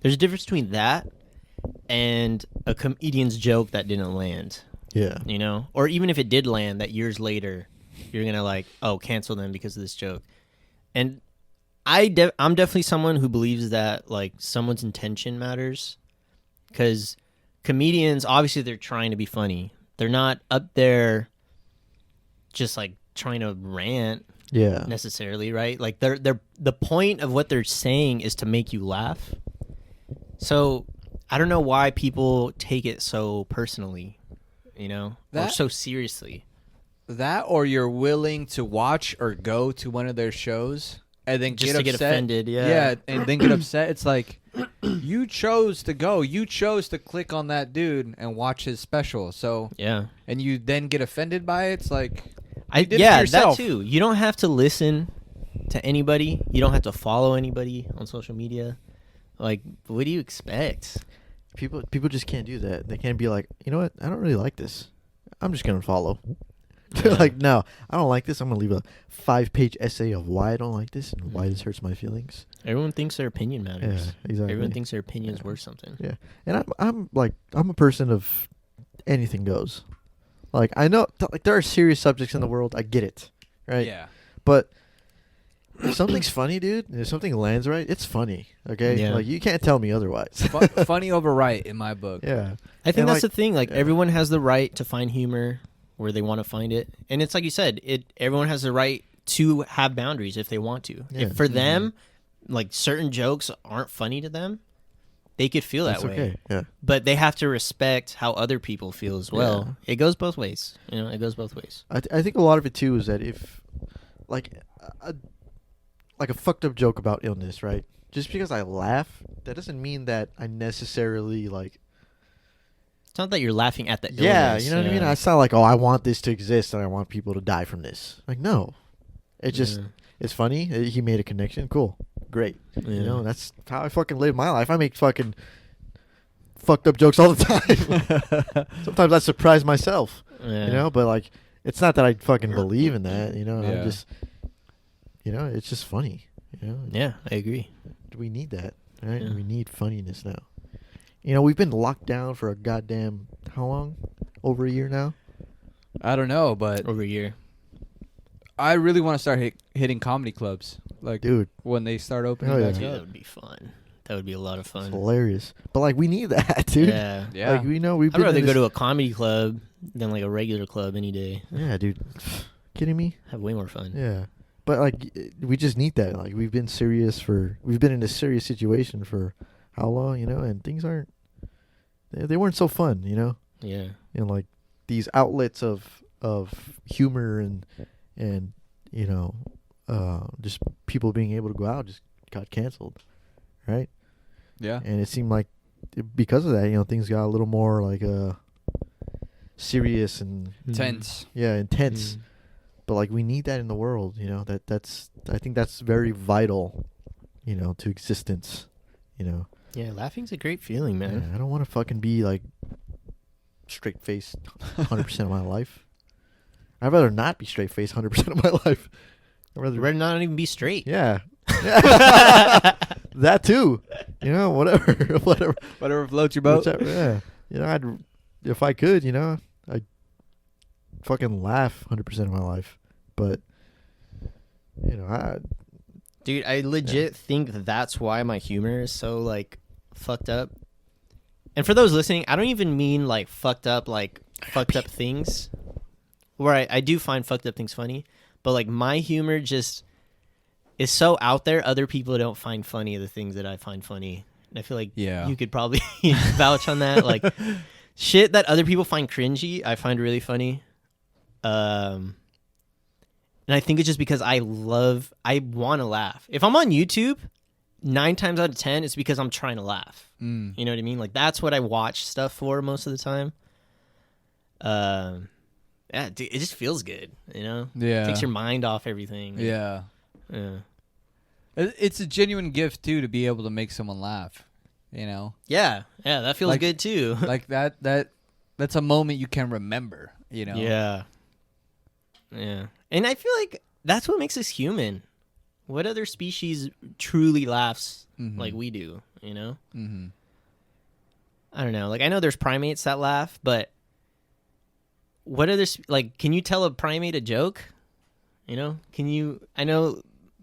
There's a difference between that and a comedian's joke that didn't land, Yeah. or even if it did land, that years later you're gonna cancel them because of this joke. And I'm definitely someone who believes that someone's intention matters, because comedians, obviously they're trying to be funny. They're not up there just trying to rant Yeah. necessarily, right? They're the point of what they're saying is to make you laugh. So I don't know why people take it so personally, or so seriously. That, or you're willing to watch or go to one of their shows and then Just get to get upset. offended, yeah. Yeah, and then get upset. It's like, you chose to go. You chose to click on that dude and watch his special. So, Yeah. and you then get offended by it. It's like, I did it to that yourself. too. You don't have to listen to anybody. You don't have to follow anybody on social media. What do you expect? People just can't do that. They can't be like, you know what? I don't really like this. I'm just gonna follow. They're Yeah. like, no, I don't like this. I'm gonna leave a 5-page essay of why I don't like this and why this hurts my feelings. Everyone thinks their opinion matters. Yeah, exactly. Everyone thinks their opinion's Yeah. worth something. Yeah, and I'm a person of anything goes. I know there are serious subjects in the world. I get it, right? yeah. But if something's funny, dude, and if something lands right, it's funny. Okay, Yeah. you can't tell me otherwise. Funny over right in my book. Yeah, I think And, that's the thing. yeah. Everyone has the right to find humor where they want to find it, and it's like you said. Everyone has the right to have boundaries if they want to. Yeah. If for them, certain jokes aren't funny to them, they could feel that That's way. okay. Yeah. But they have to respect how other people feel as well. It goes both ways. It goes both ways. I think a lot of it too is that if, like a fucked up joke about illness, right? Just because I laugh, that doesn't mean that I necessarily like. It's not that you're laughing at the illness. Yeah, you know what I mean. It's not like, oh, I want this to exist and I want people to die from this. Like, no, it just it's funny. He made a connection. Cool, great. You know, that's how I fucking live my life. I make fucking fucked up jokes all the time. Sometimes I surprise myself. Yeah. You know, but like, it's not that I fucking believe in that. You know, Yeah. I'm just, it's just funny. You know. Yeah, I agree. We need that, right? Yeah. We need funniness now. You know, we've been locked down for a goddamn how long? Over a year now. I don't know, but Over a year. I really want to start hitting comedy clubs, like Dude, when they start opening Oh, yeah. back Dude, up. that would be fun. That would be a lot of it's fun. hilarious. But like, we need that, dude. Yeah. Yeah. Like, we know we've I'd been rather in go this- to a comedy club than like a regular club any day. Yeah, dude. Kidding me? Have way more fun. Yeah. But like, we just need that. Like, we've been in a serious situation for how long, and things aren't. They weren't so fun, Yeah. like these outlets of humor and just people being able to go out just got canceled, right? Yeah. And it seemed like because of that, things got a little more like serious and Tense. intense. But like, we need that in the world, I think that's very vital, to existence, Yeah, laughing's a great feeling, man. Yeah, I don't want to fucking be like straight faced 100% of my life. I'd rather not be straight faced 100% of my life. I'd rather, You'd rather not even be straight. yeah. That too. Whatever. Whatever floats your boat. Whichever, yeah. If I could, I'd fucking laugh 100% of my life. But, Dude, I legit think that's why my humor is so like fucked up. And for those listening, I don't even mean like fucked up things. Where I do find fucked up things funny, but like my humor just is so out there. Other people don't find funny the things that I find funny. And I feel like you could probably vouch on that. Like shit that other people find cringy, I find really funny. And I think it's just because I want to laugh. If I'm on YouTube, 9 times out of 10, it's because I'm trying to laugh. Mm. You know what I mean? Like that's what I watch stuff for most of the time. Yeah, dude, it just feels good, Yeah. Takes your mind off everything. Yeah. Yeah. It's a genuine gift too to be able to make someone laugh. Yeah, that feels Like- good too. Like that's a moment you can remember. Yeah. Yeah. And I feel like that's what makes us human. What other species truly laughs Mhm. like we do, Mm-hmm. I don't know. Like I know there's primates that laugh, but what other can you tell a primate a joke? Can you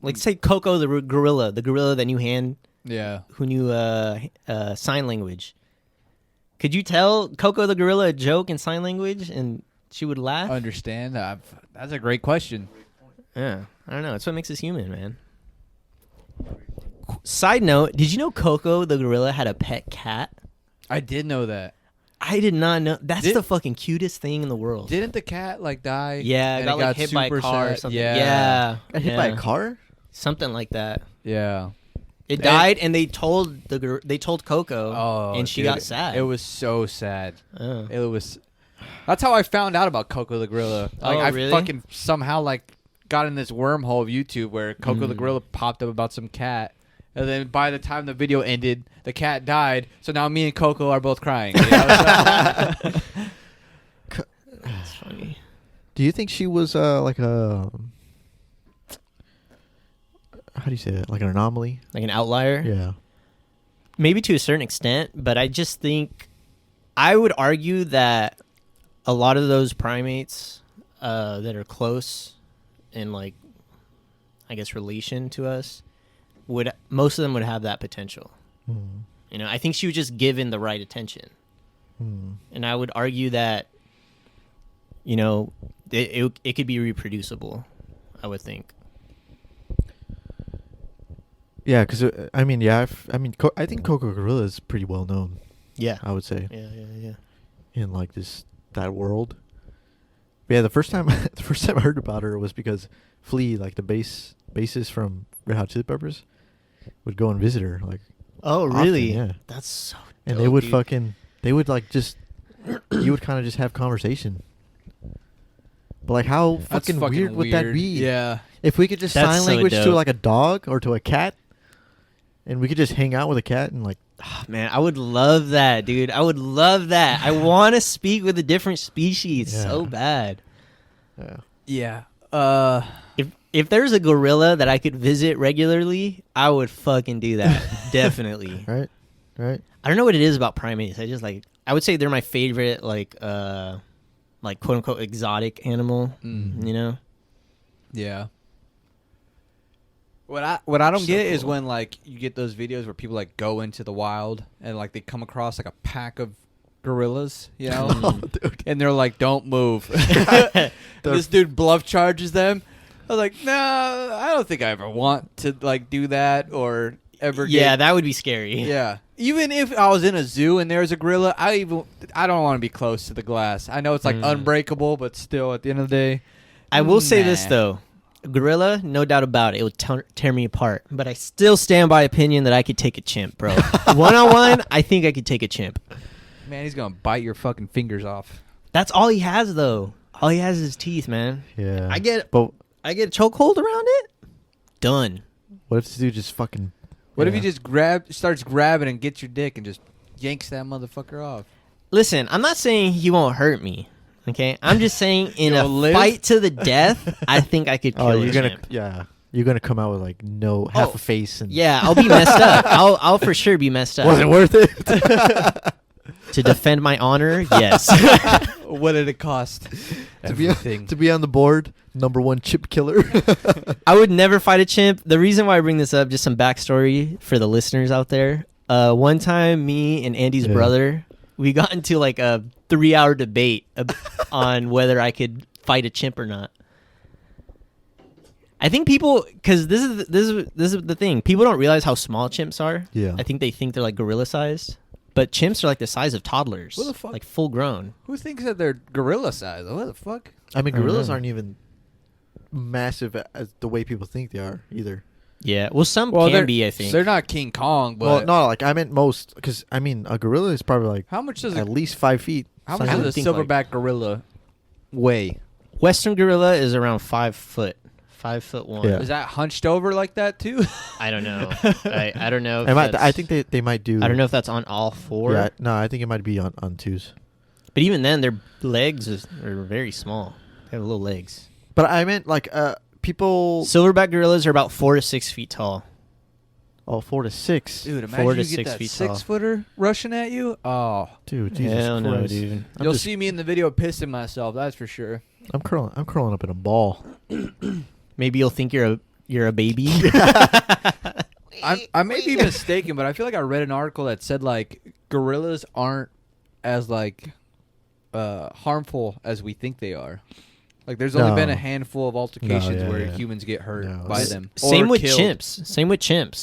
like say Coco the gorilla that knew Yeah. who knew sign language. Could you tell Coco the gorilla a joke in sign language and she would laugh? Understand. That's a great question. Yeah, I don't know. It's what makes us human, man. Side note, did you know Coco the gorilla had a pet cat? I did know that. I did not know. That's Did- the fucking cutest thing in the world. Didn't the cat die? Yeah, and got like hit by a super car or sad? something. Yeah. got hit by a car? Something like that. Yeah. It died, and they told Coco, Oh, and she dude, got sad. It was so sad. Oh. It was. That's how I found out about Coco the gorilla. Like Oh, I really? fucking somehow got in this wormhole of YouTube where Coco the Mm. gorilla popped up about some cat, and then by the time the video ended, the cat died. So now me and Coco are both crying. That's funny. Do you think she was like a... How do you say that? Like an anomaly? Like an outlier? Yeah. Maybe to a certain extent, but I just think I would argue that a lot of those primates that are close in I guess relation to us most of them would have that potential. I think she was just given the right attention. And I would argue that it could be reproducible, I would think. Yeah, because I mean, yeah, I think Coco Gorilla is pretty well known. Yeah. I would say Yeah. in like that world. But yeah, the first time I heard about her was because Flea, like the bassist from Red Hot Chili Peppers, would go and visit her. Like, Oh, often, really? yeah. That's so. And dope, they would dude. they would like just, you would kind of just have conversation. But like, how That's fucking weird would that be? Yeah. If we could just That's sign so language to dope. like a dog or to a cat, and we could just hang out with a cat and like, Ah, man, I would love that, dude. I would love that. I want to speak with a different species so Yeah. bad. Yeah. If there's a gorilla that I could visit regularly, I would fucking do that. Definitely. right. I don't know what it is about primates. I would say they're my favorite like quote unquote exotic animal. Mm. You know? Yeah. What I don't So get is cool. when like you get those videos where people like go into the wild and like they come across like a pack of gorillas, you know, Mm. and they're like, "Don't move." And this dude bluff charges them. I was like, "No, I don't think I ever want to like do that or ever." Yeah, get, that would be scary. yeah. Even if I was in a zoo and there's a gorilla, I don't want to be close to the glass. I know it's like Mm. unbreakable, but still, at the end of the day, I will say this nah. though. A gorilla, no doubt about it, it would tear me apart. But I still stand by opinion that I could take a chimp, bro. One-on-one, I think I could take a chimp. Man, he's gonna bite your fucking fingers off. That's all he has, though. All he has is his teeth, man. Yeah. I get But a chokehold around it. Done. what if this dude just fucking? What if yeah. he just starts grabbing and gets your dick and just yanks that motherfucker off? Listen, I'm not saying he won't hurt me. Okay, I'm just saying in a You'll live? fight to the death, I think I could kill Oh, a you're gonna chimp. you're gonna come out with like no half Oh, a face and Yeah, I'll be messed up. I'll for sure be messed up. Was it worth it? To defend my honor? Yes. What did it cost? to be on the board, #1 chip killer. I would never fight a chimp. The reason why I bring this up, just some backstory for the listeners out there. One time, me and Andy's Yeah. brother, we got into like a 3-hour debate on whether I could fight a chimp or not. I think people, because this is the thing. People don't realize how small chimps are. Yeah. I think they think they're like gorilla sized, but chimps are like the size of toddlers. What the fuck? Like full grown. Who thinks that they're gorilla size? What the fuck? I mean, I don't gorillas know. aren't even massive as the way people think they are either. Yeah. Well, some they're, can be. I think. they're not King Kong, but Well, no, like I meant most, because I mean a gorilla is probably like how much does at least 5 feet. how Something much would does a think, silverback gorilla weigh? Western gorilla is around 5 foot. 5'1". Yeah. Is that hunched over like that too? I don't know. I don't know. If I that's- think they might do. I don't know if that's on all four. Yeah, no, I think it might be on twos. But even then, their legs are very small. They have little legs. But I meant like people. Silverback gorillas are about 4 to 6 feet tall. Oh, 4 to 6. Dude, 4 imagine to you get 6 that feet tall. 6-footer rushing at you. Oh, Dude, Jesus Hell no, Christ. dude. you'll see me in the video pissing myself. That's for sure. I'm curling up in a ball. Maybe you'll think you're a baby. I may be mistaken, but I feel like I read an article that said like gorillas aren't as like harmful as we think they are. Like there's only No. been a handful of altercations yeah, where yeah. humans get hurt No. by S- them. Same or with killed. chimps.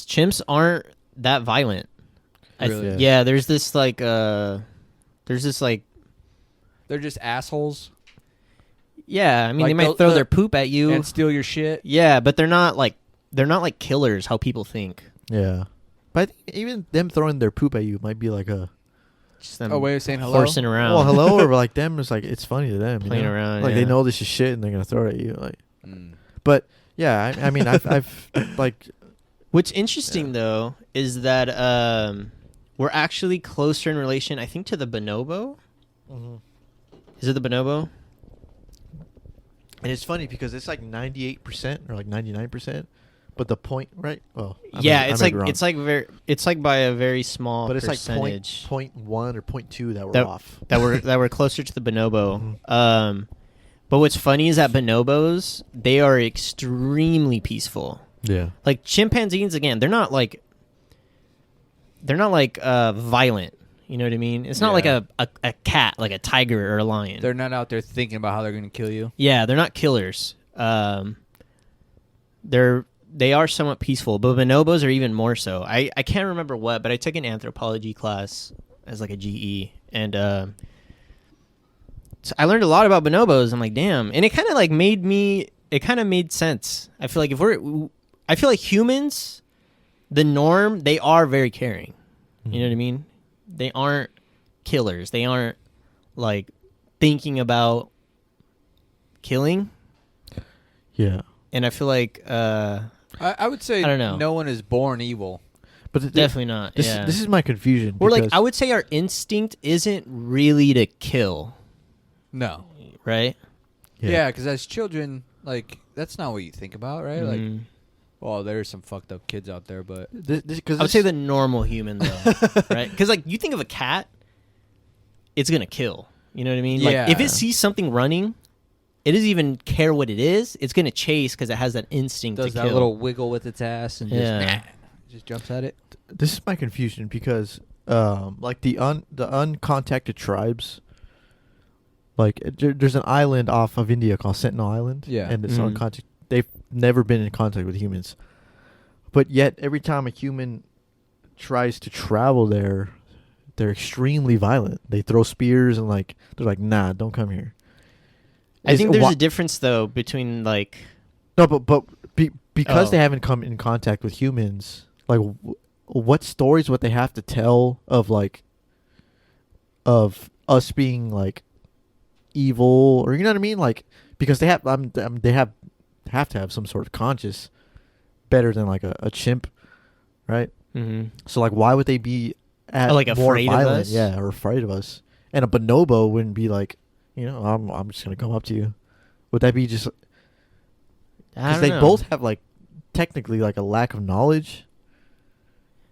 Chimps aren't that violent. Really? Yeah. There's this like They're just assholes yeah. I mean, Like they might they'll- throw they'll- their poop at you. and steal your shit. Yeah, but they're not like killers. How people think. Yeah. But I think even them throwing their poop at you might be like a Just them A way of saying hello. horsing around. well, hello, or like them. It's like it's funny to them. Playing around, Like yeah. they know this is shit and they're gonna throw it at you. Like, Mm. but yeah, I mean, I've like What's interesting though is that we're actually closer in relation, I think, to the bonobo. Is it the bonobo? and it's funny because it's like 98% or like 99%, but the point, right? Well, Yeah, I it's may like be wrong. it's like by a very small but it's like percentage point 0.1 or 0.2 that were That- off. that we're closer to the bonobo. Mhm. But what's funny is that bonobos, they are extremely peaceful. Yeah. Like chimpanzees, again, they're not like violent. You know what I mean? It's not like Yeah. a cat, like a tiger or a lion. They're not out there thinking about how they're going to kill you. Yeah, they're not killers. They're they are somewhat peaceful, but bonobos are even more so. I can't remember what, but I took an anthropology class as like a GE, and so I learned a lot about bonobos. I'm like, damn, and it kind of like made sense. I feel like I feel like humans, the norm, they are very caring. You know what I mean? They aren't killers. They aren't like thinking about killing. Yeah. And I feel like I would say I don't know. no one is born evil. But definitely not. This is my confusion. Or like because- I would say our instinct isn't really to kill, No. right? Yeah, because as children, like, that's not what you think about, right? Like, Mhm. well, there's some fucked up kids out there, but Cause I would say the normal human though, right? Because like you think of a cat, it's gonna kill. You know what I mean? Yeah. Like if it sees something running, it doesn't even care what it is. It's gonna chase because it has that instinct does to that kill. little wiggle with its ass and just jumps at it. this is my confusion because like the uncontacted tribes, like there's an island off of India called Sentinel Island. Yeah. And it's Mhm. uncontacted. They've never been in contact with humans, but yet every time a human tries to travel there, they're extremely violent. They throw spears and like they're like, nah, don't come here. I think there's a difference though between like No, but because Oh. they haven't come in contact with humans, like what stories would they have to tell of like of us being like evil, or you know what I mean? Like because they have they have to have some sort of conscience better than like a chimp, right? mhm. So like why would they be Like more afraid of violent? us? Yeah, or afraid of us. And a bonobo wouldn't be like, you know, I'm just gonna come up to you. Would that be just I because don't they know. both have like technically like a lack of knowledge,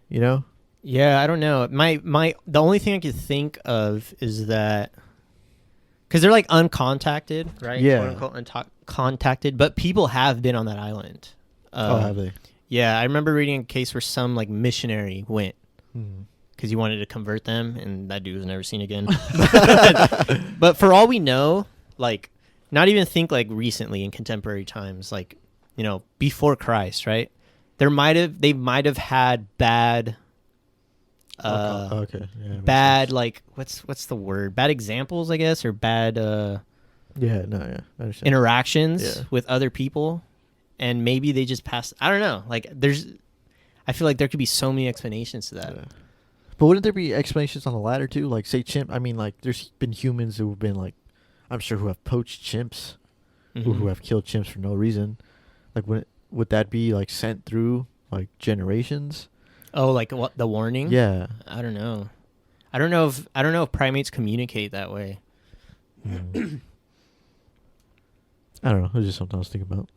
you know? Yeah, I don't know. The only thing I could think of is that because they're like uncontacted, right? Yeah. Quote unquote uncontacted, but people have been on that island. Have they? Yeah, I remember reading a case where some like missionary went Hmm. because he wanted to convert them, and that dude was never seen again. But for all we know, like, not even think like recently in contemporary times, like, you know, before Christ, right? They might have had bad, Okay. Yeah, makes bad sense. like what's the word? Bad examples, I guess, or bad Yeah. No. Yeah. I understand. interactions Yeah. with other people, and maybe they just passed. I don't know. Like, I feel like there could be so many explanations to that. Yeah. But wouldn't there be explanations on the latter too? Like, say chimp. I mean, like, there's been humans who have been like, I'm sure who have poached chimps, Mhm. who have killed chimps for no reason. Like, would that be like sent through like generations? Oh, like what the warning? Yeah. I don't know. I don't know if primates communicate that way. Mm. I don't know. It was just something I was thinking about.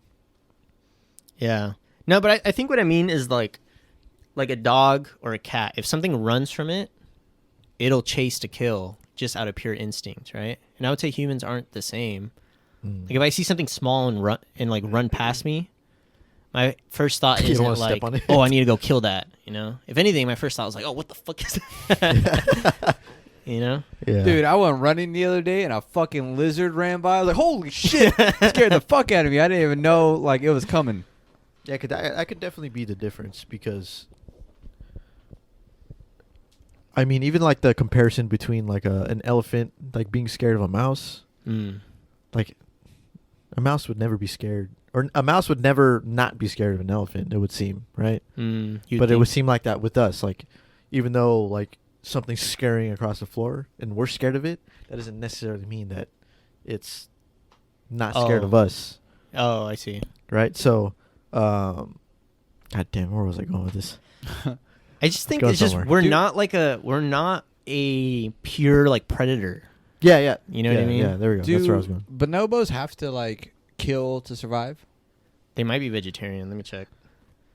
Yeah. No, but I think what I mean is like a dog or a cat. If something runs from it, it'll chase to kill just out of pure instinct, right? And I would say humans aren't the same. Mm. Like if I see something small and run past me, my first thought You don't isn't wanna step like, on it. oh, I need to go kill that. You know, if anything, my first thought was like, oh, what the fuck is that? You know, Yeah. Dude, I went running the other day and a fucking lizard ran by. I was like, holy shit. Scared the fuck out of me. I didn't even know like it was coming. Yeah, I could definitely be the difference because, I mean, even like the comparison between like an elephant like being scared of a mouse, like a mouse would never be scared, or a mouse would never not be scared of an elephant. It would seem right, but it would seem like that with us. Like, even though like something's scurrying across the floor and we're scared of it, that doesn't necessarily mean that it's not scared of us, Oh, I see. right? So. God damn, where was I going with this? I just think Go it's just somewhere. we're Dude. not a pure like predator. Yeah. You know what I mean? Yeah, there we go. Do That's where I was going. bonobos have to like kill to survive? They might be vegetarian. Let me check.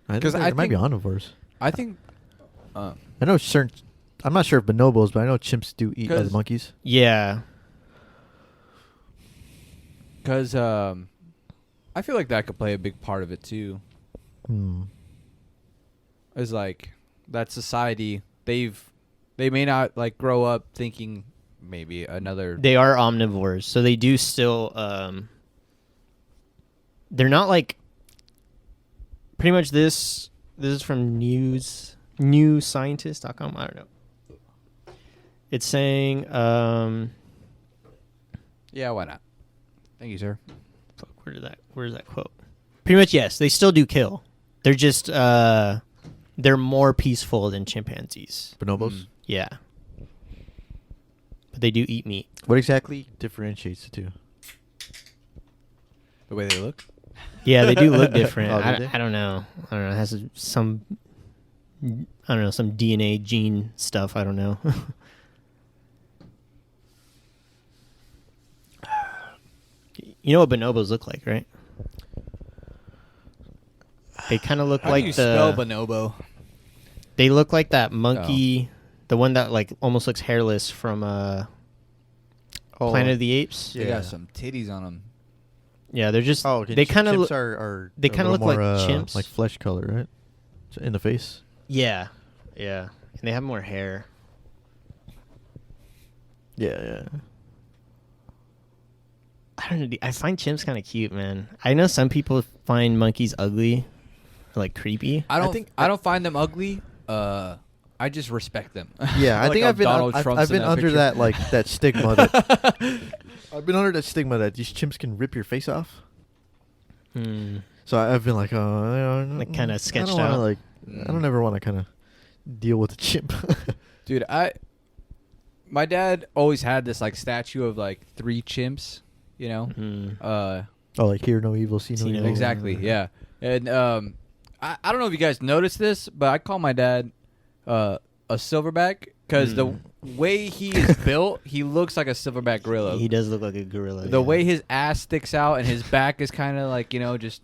I think 'Cause there I might be think- omnivores. I think I know certain. I'm not sure if bonobos, but I know chimps do eat other 'Cause- monkeys. Yeah. because I feel like that could play a big part of it too. Hmm. Is like that society they may not like grow up thinking maybe another They are omnivores, so they do still. They're not like pretty much this is from newscientist.com. I don't know. It's saying Yeah, why not? Thank you, sir. fuck, where's that quote? Pretty much yes, they still do kill. They're just they're more peaceful than chimpanzees. Bonobos. Yeah. But they do eat meat. What exactly differentiates the two? The way they look. Yeah, they do look different. Oh, do they? I don't know. I don't know. It has some some DNA gene stuff. I don't know. You know what bonobos look like, right? They kind of look How like do you the. spell bonobo? They look like that monkey, the one that like almost looks hairless from Planet of the Apes. They got some titties on them. Yeah, they're just. Oh, okay. They kind of chimps look. are they a kinda little look like more, chimps. like flesh color, right? In the face. Yeah, yeah, and they have more hair. Yeah. I don't know. I find chimps kind of cute, man. I know some people find monkeys ugly, or, like creepy. I think- don't find them ugly. I just respect them. Yeah, I Like think how I've been Donald I've Trump's in been under picture. that like that stigma that I've been under that stigma that these chimps can rip your face off. Hmm. So I've been like, oh, Like, kinda sketched I don't wanna, out. Like, I don't ever want to kind of deal with a chimp. Dude, my dad always had this like statue of like 3 chimps, you know. Mm. Oh, like hear no evil, see no See no evil. evil. Exactly, yeah. And I don't know if you guys noticed this, but I call my dad a silverback because the way he is built, he looks like a silverback gorilla. He does look like a gorilla. The yeah. way his ass sticks out and his back is kind of like, you know, just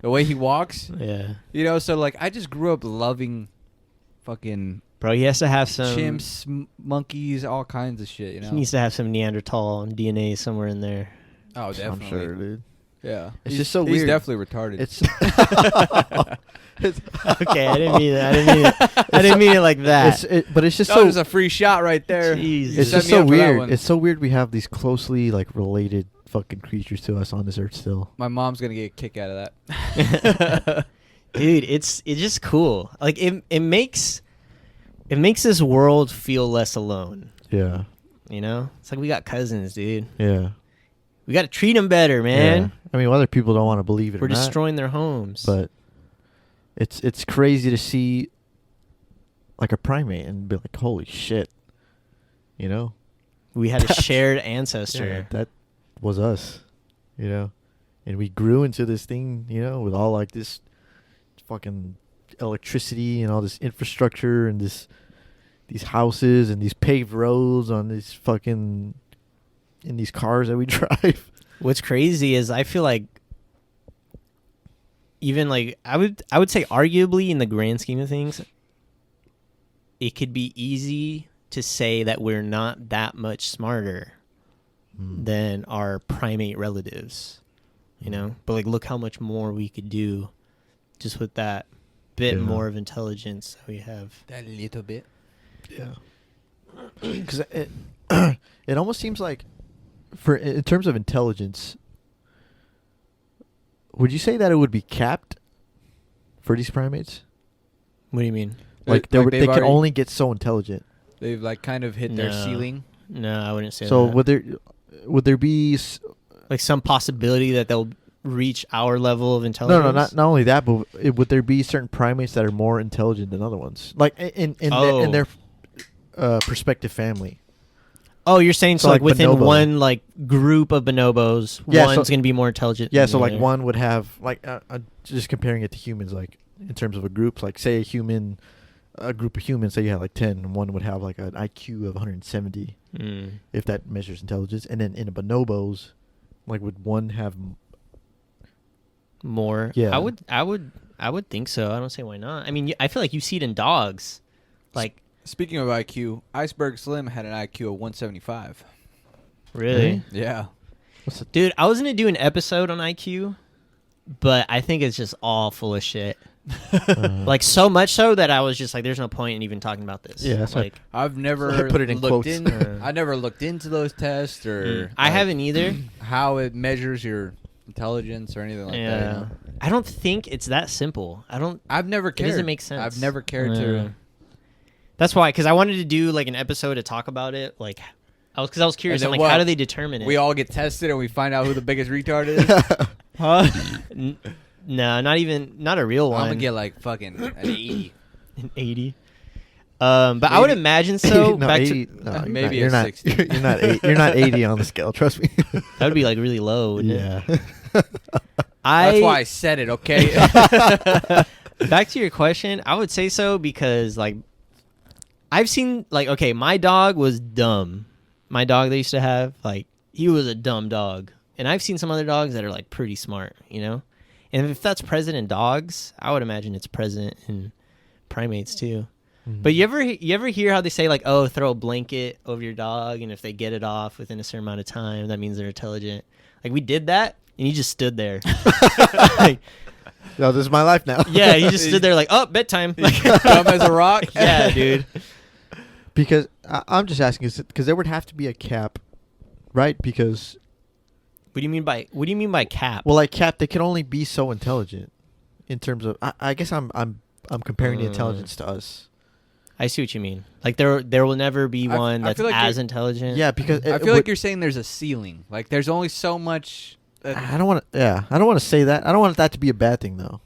the way he walks, Yeah, you know. So like, I just grew up loving fucking bro, he has to have some chimps, monkeys, all kinds of shit. You know. He needs to have some Neanderthal DNA somewhere in there. Oh, definitely. I'm sure, dude. Yeah. It's just so he's weird. definitely retarded. It's Okay, I didn't mean that. I didn't mean it like that. but it's just that so was a free shot right there. Jesus. it's Set just me so up for that weird. one. It's so weird we have these closely like related fucking creatures to us on this earth still. My mom's gonna get a kick out of that. Dude, it's just cool. Like it makes this world feel less alone. Yeah. You know, it's like we got cousins, dude. Yeah. We got to treat them better, man. Yeah. I mean, other people don't want to believe it We're or not, destroying their homes. but it's crazy to see like a primate and be like, holy shit, you know? we had a shared ancestor. Yeah, that was us, you know? And we grew into this thing, you know, with all like this fucking electricity and all this infrastructure and these houses and these paved roads on these fucking in these cars that we drive. What's crazy is I feel like even like I would say arguably in the grand scheme of things, it could be easy to say that we're not that much smarter than our primate relatives, you know? But like look how much more we could do just with that bit Yeah. more of intelligence that we have. That little bit. Yeah. Because it it almost seems like, in terms of intelligence, would you say that it would be capped for these primates? What do you mean? Like they've they can already- only get so intelligent. They've like kind of hit their No. ceiling. No, I wouldn't say So that. would there be Like some possibility that they'll reach our level of no intelligence? not only that, but would there be certain primates that are more intelligent than other ones, like in Oh. their prospective family? Oh, you're saying so, So, like like, within bonobo. one like group of bonobos, Yeah, one's so- going to be more intelligent. Yeah, than so the like other. one would have like just comparing it to humans, like in terms of a group, like say a group of humans, say you had like 10, and one would have like an IQ of 170, Mm. if that measures intelligence, and then in a bonobos, like would one have? More. Yeah. I would think so. I don't say why not. I mean, I feel like you see it in dogs. Like Speaking of IQ, Iceberg Slim had an IQ of 175. really? Yeah. What's the, Dude, I was going to do an episode on IQ, but I think it's just all full of shit. Like so much so that I was just like there's no point in even talking about this. Yeah, that's like I've never I put it in looked quotes. in. I never looked into those tests or I like, haven't either. how it measures your intelligence or anything like that. Yeah. You know? I don't think it's that simple. I've never cared. It doesn't make sense. I've never cared to. That's why, because I wanted to do like an episode to talk about it. Like, I was curious. And I'm then like, what? how do they determine it? We all get tested and we find out who the biggest retard is. Huh? No, not a real I'm one. gonna get like fucking an 80. An 80. But I would Maybe- imagine so. no, back 80, to no, maybe you're a not, 60. You're not. You're not 80 on the scale. Trust me. that would be like really low. Wouldn't it? Yeah. That's why I said it. Okay. Back to your question, I would say so because like I've seen like okay, my dog was dumb. My dog they used to have like he was a dumb dog, and I've seen some other dogs that are like pretty smart, you know. And if that's present in dogs, I would imagine it's present in primates too. But you ever hear how they say like, oh, throw a blanket over your dog, and if they get it off within a certain amount of time, that means they're intelligent. Like we did that, and he just stood there. Like, No, this is my life now. yeah, he just stood there like, oh, bedtime. Like, Dumb as a rock. yeah, dude. Because I'm just asking, because there would have to be a cap, right? Because What do you mean by cap? well, like cap, they can only be so intelligent in terms of. I guess I'm comparing the intelligence to us. I see what you mean. Like there will never be I one that's feel like as you're- intelligent. Yeah, because I feel like you're saying there's a ceiling. Like there's only so much. I don't want to. Yeah, I don't want to say that. I don't want that to be a bad thing though,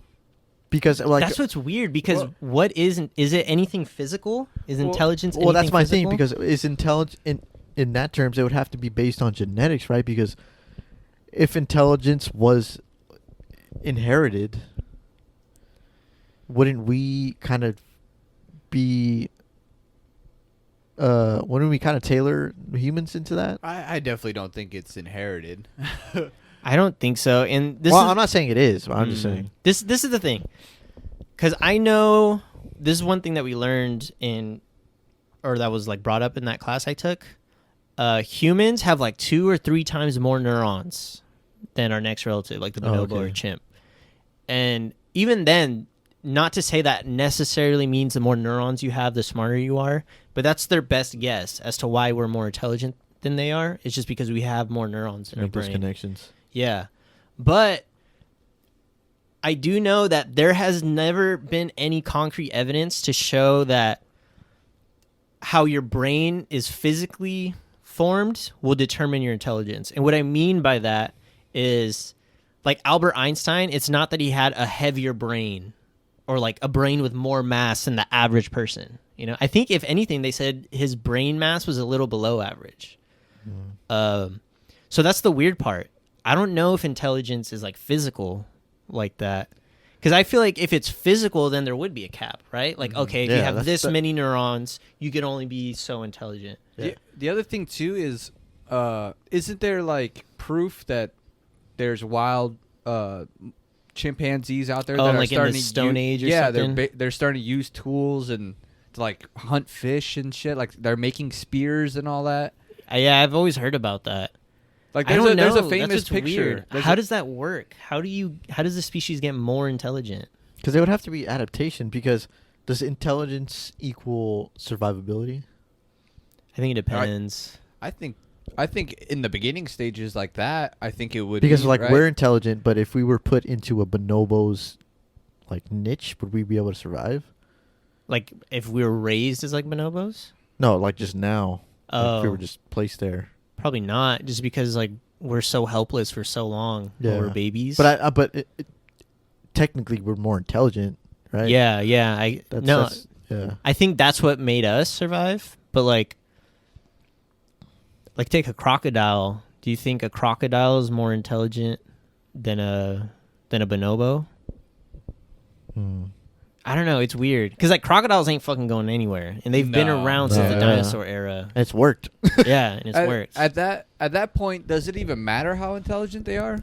because like that's what's weird. Because Well- what is it anything physical? Is Well- intelligence? well, that's anything my physical? thing. Because is intelligent in that terms, it would have to be based on genetics, right? Because if intelligence was inherited, wouldn't we kind of be? Wouldn't we kind of tailor humans into that? I definitely don't think it's inherited. I don't think so. And this well, is, I'm not saying it is. But I'm just saying. This is the thing, because I know this is one thing that we learned or that was like brought up in that class I took. Humans have like 2 or 3 times more neurons than our next relative, like the bonobo or okay. chimp. And even then, not to say that necessarily means the more neurons you have, the smarter you are, but that's their best guess as to why we're more intelligent than they are. It's just because we have more neurons in our Make those brain. connections. Yeah. But I do know that there has never been any concrete evidence to show that how your brain is physically formed will determine your intelligence. And what I mean by that is like Albert Einstein, it's not that he had a heavier brain or like a brain with more mass than the average person. You know, I think if anything, they said his brain mass was a little below average. So that's the weird part. I don't know if intelligence is like physical like that. Because I feel like if it's physical, then there would be a cap, right? Like, okay, if you Yeah, have that's this the- many neurons, you can only be so intelligent. Yeah. The other thing too is, isn't there like proof that there's wild chimpanzees out there Oh, that are like in the starting to Stone Age or yeah, something? they're starting to use tools and to like hunt fish and shit. Like they're making spears and all that. Yeah, I've always heard about that. Like I don't know. there's a That's famous what's picture. weird. There's How a- does that work? How does the species get more intelligent? Because there would have to be adaptation. Because does intelligence equal survivability? I think it depends. I think in the beginning stages like that, I think it would Because be, like right? we're intelligent, but if we were put into a bonobo's like niche, would we be able to survive? Like if we were raised as like bonobos? No, like just now. Like, if we Oh. were just placed there. Probably not, just because like we're so helpless for so long when Yeah. we're babies. But technically we're more intelligent, right? yeah. Yeah. I think that's what made us survive. But like take a crocodile. Do you think a crocodile is more intelligent than a bonobo? I don't know. It's weird because like crocodiles ain't fucking going anywhere, and they've been No. around since the No. dinosaur era. And it's worked. Yeah, and it's worked. At that point, does it even matter how intelligent they are?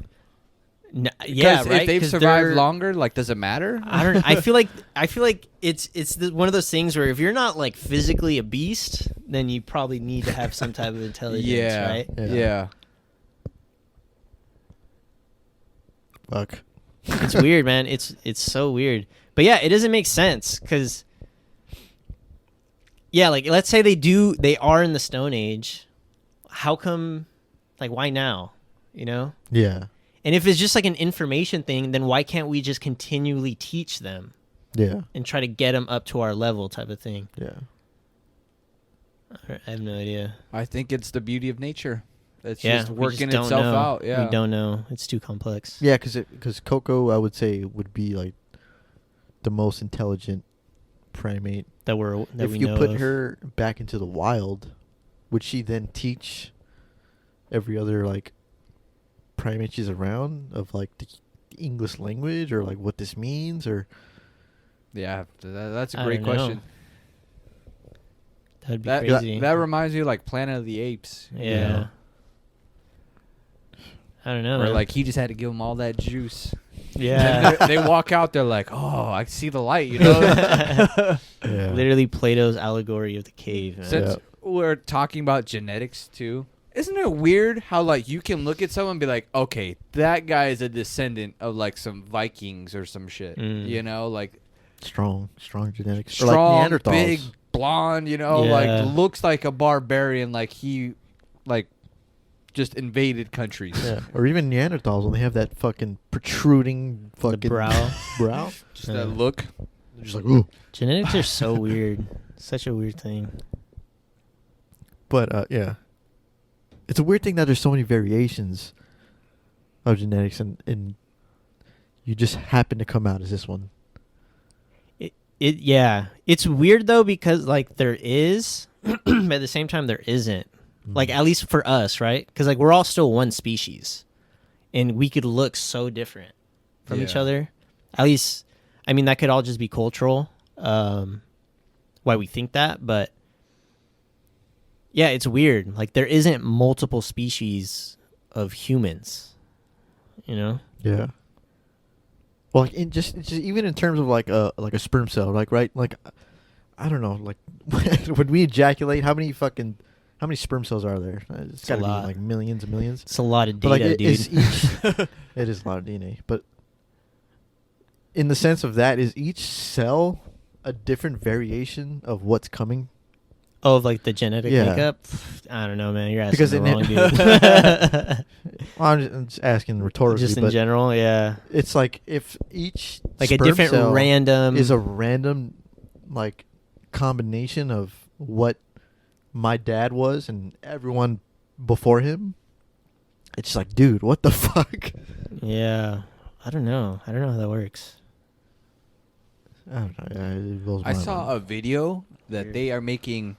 Yeah, 'Cause right. If they've 'Cause survived they're- longer, like, does it matter? I don't. I feel like it's one of those things where if you're not like physically a beast, then you probably need to have some type of intelligence, yeah, right? yeah. Fuck. It's weird, man. It's so weird. But yeah, it doesn't make sense because yeah, like let's say they are in the Stone Age. How come? Like, why now? You know? Yeah. And if it's just like an information thing, then why can't we just continually teach them Yeah. and try to get them up to our level type of thing? Yeah. I have no idea. I think it's the beauty of nature. It's Yeah, just we working don't itself know. out. Yeah. We don't know. It's too complex. Yeah, because Coco, I would say, would be like the most intelligent primate. That If we you know put of. her back into the wild, would she then teach every other like primate she's around of like the English language or like what this means or? Yeah, that's a I great don't know. question. That'd be That crazy. that reminds me of like Planet of the Apes. you yeah. know? I don't know. Where man. like he just had to give them all that juice. yeah. And they walk out, they're like, "Oh, I see the light," you know. Yeah. Literally Plato's allegory of the cave. Man. Since we're talking about genetics too, isn't it weird how like you can look at someone and be like, "Okay, that guy is a descendant of like some Vikings or some shit," you know, like Strong genetics. strong, or like Neanderthals. big, blonde, you know, Yeah. like looks like a barbarian, like he like just invaded countries. Yeah. Or even Neanderthals when they have that fucking protruding fucking brow. brow. Just that look. They're just like, ooh. Genetics are so weird. Such a weird thing. But yeah, it's a weird thing that there's so many variations of genetics, and you just happen to come out as this one. Yeah. It's weird though because like there is, but at the same time there isn't. Like at least for us, right? Because like we're all still one species, and we could look so different from each Yeah. other. At least, I mean, that could all just be cultural, why we think that. But yeah, it's weird. Like there isn't multiple species of humans. You know? Yeah. Well, like just even in terms of like a sperm cell, like right, like I don't know, like when we ejaculate, how many sperm cells are there? It's a got to be lot. like millions and millions. It's a lot of But like data, dude. it is a lot of DNA. But in the sense of that, is each cell a different variation of what's coming? Oh, of like the genetic Yeah. makeup? I don't know, man. You're asking Because the in wrong it- dude. Well, I'm just asking rhetorically, Just in but general, yeah. it's like if each Like a sperm different cell random is a random like combination of what my dad was and everyone before him. It's just like, dude, what the fuck? Yeah. I don't know how that works. I don't know. Yeah, it blows my I saw mind. a video that Weird. they are making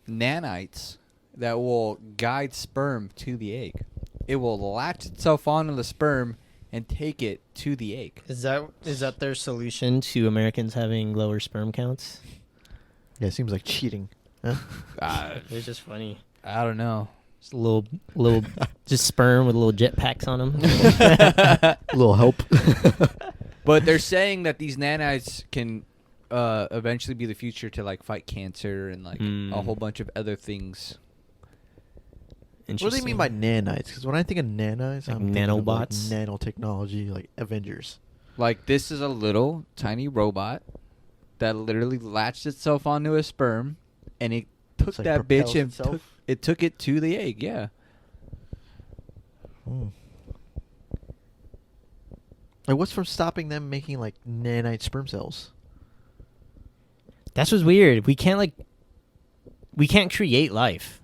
nanites that will guide sperm to the egg. It will latch itself onto the sperm and take it to the egg. Is that their solution to Americans having lower sperm counts? Yeah, it seems like cheating. Huh? It's just funny. I don't know. Just a little just sperm with little jetpacks on them. A little help. But they're saying that these nanites can eventually be the future to like fight cancer and like a whole bunch of other things. What do they mean by nanites? Because when I think of nanites, Like I'm thinking of, like, nanobots? nanotechnology, like Avengers. Like this is a little tiny robot that literally latched itself onto a sperm, and it took It's like that bitch propels and itself? took it to the egg. Yeah. Like, what's from stopping them making like nanite sperm cells? That's what's weird. We can't create life.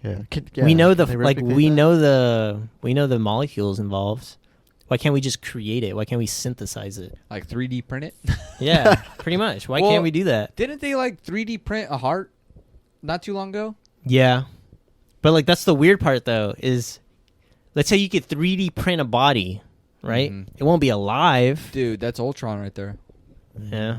Yeah, We know the can they like replicate we that? know the molecules involved. Why can't we just create it? Why can't we synthesize it? Like 3D print it. Yeah, pretty much. Why Well, can't we do that? Didn't they like 3D print a heart not too long ago? Yeah. But like that's the weird part though is let's say you could 3D print a body, right? Mhm. It won't be alive. Dude, that's Ultron right there. Yeah.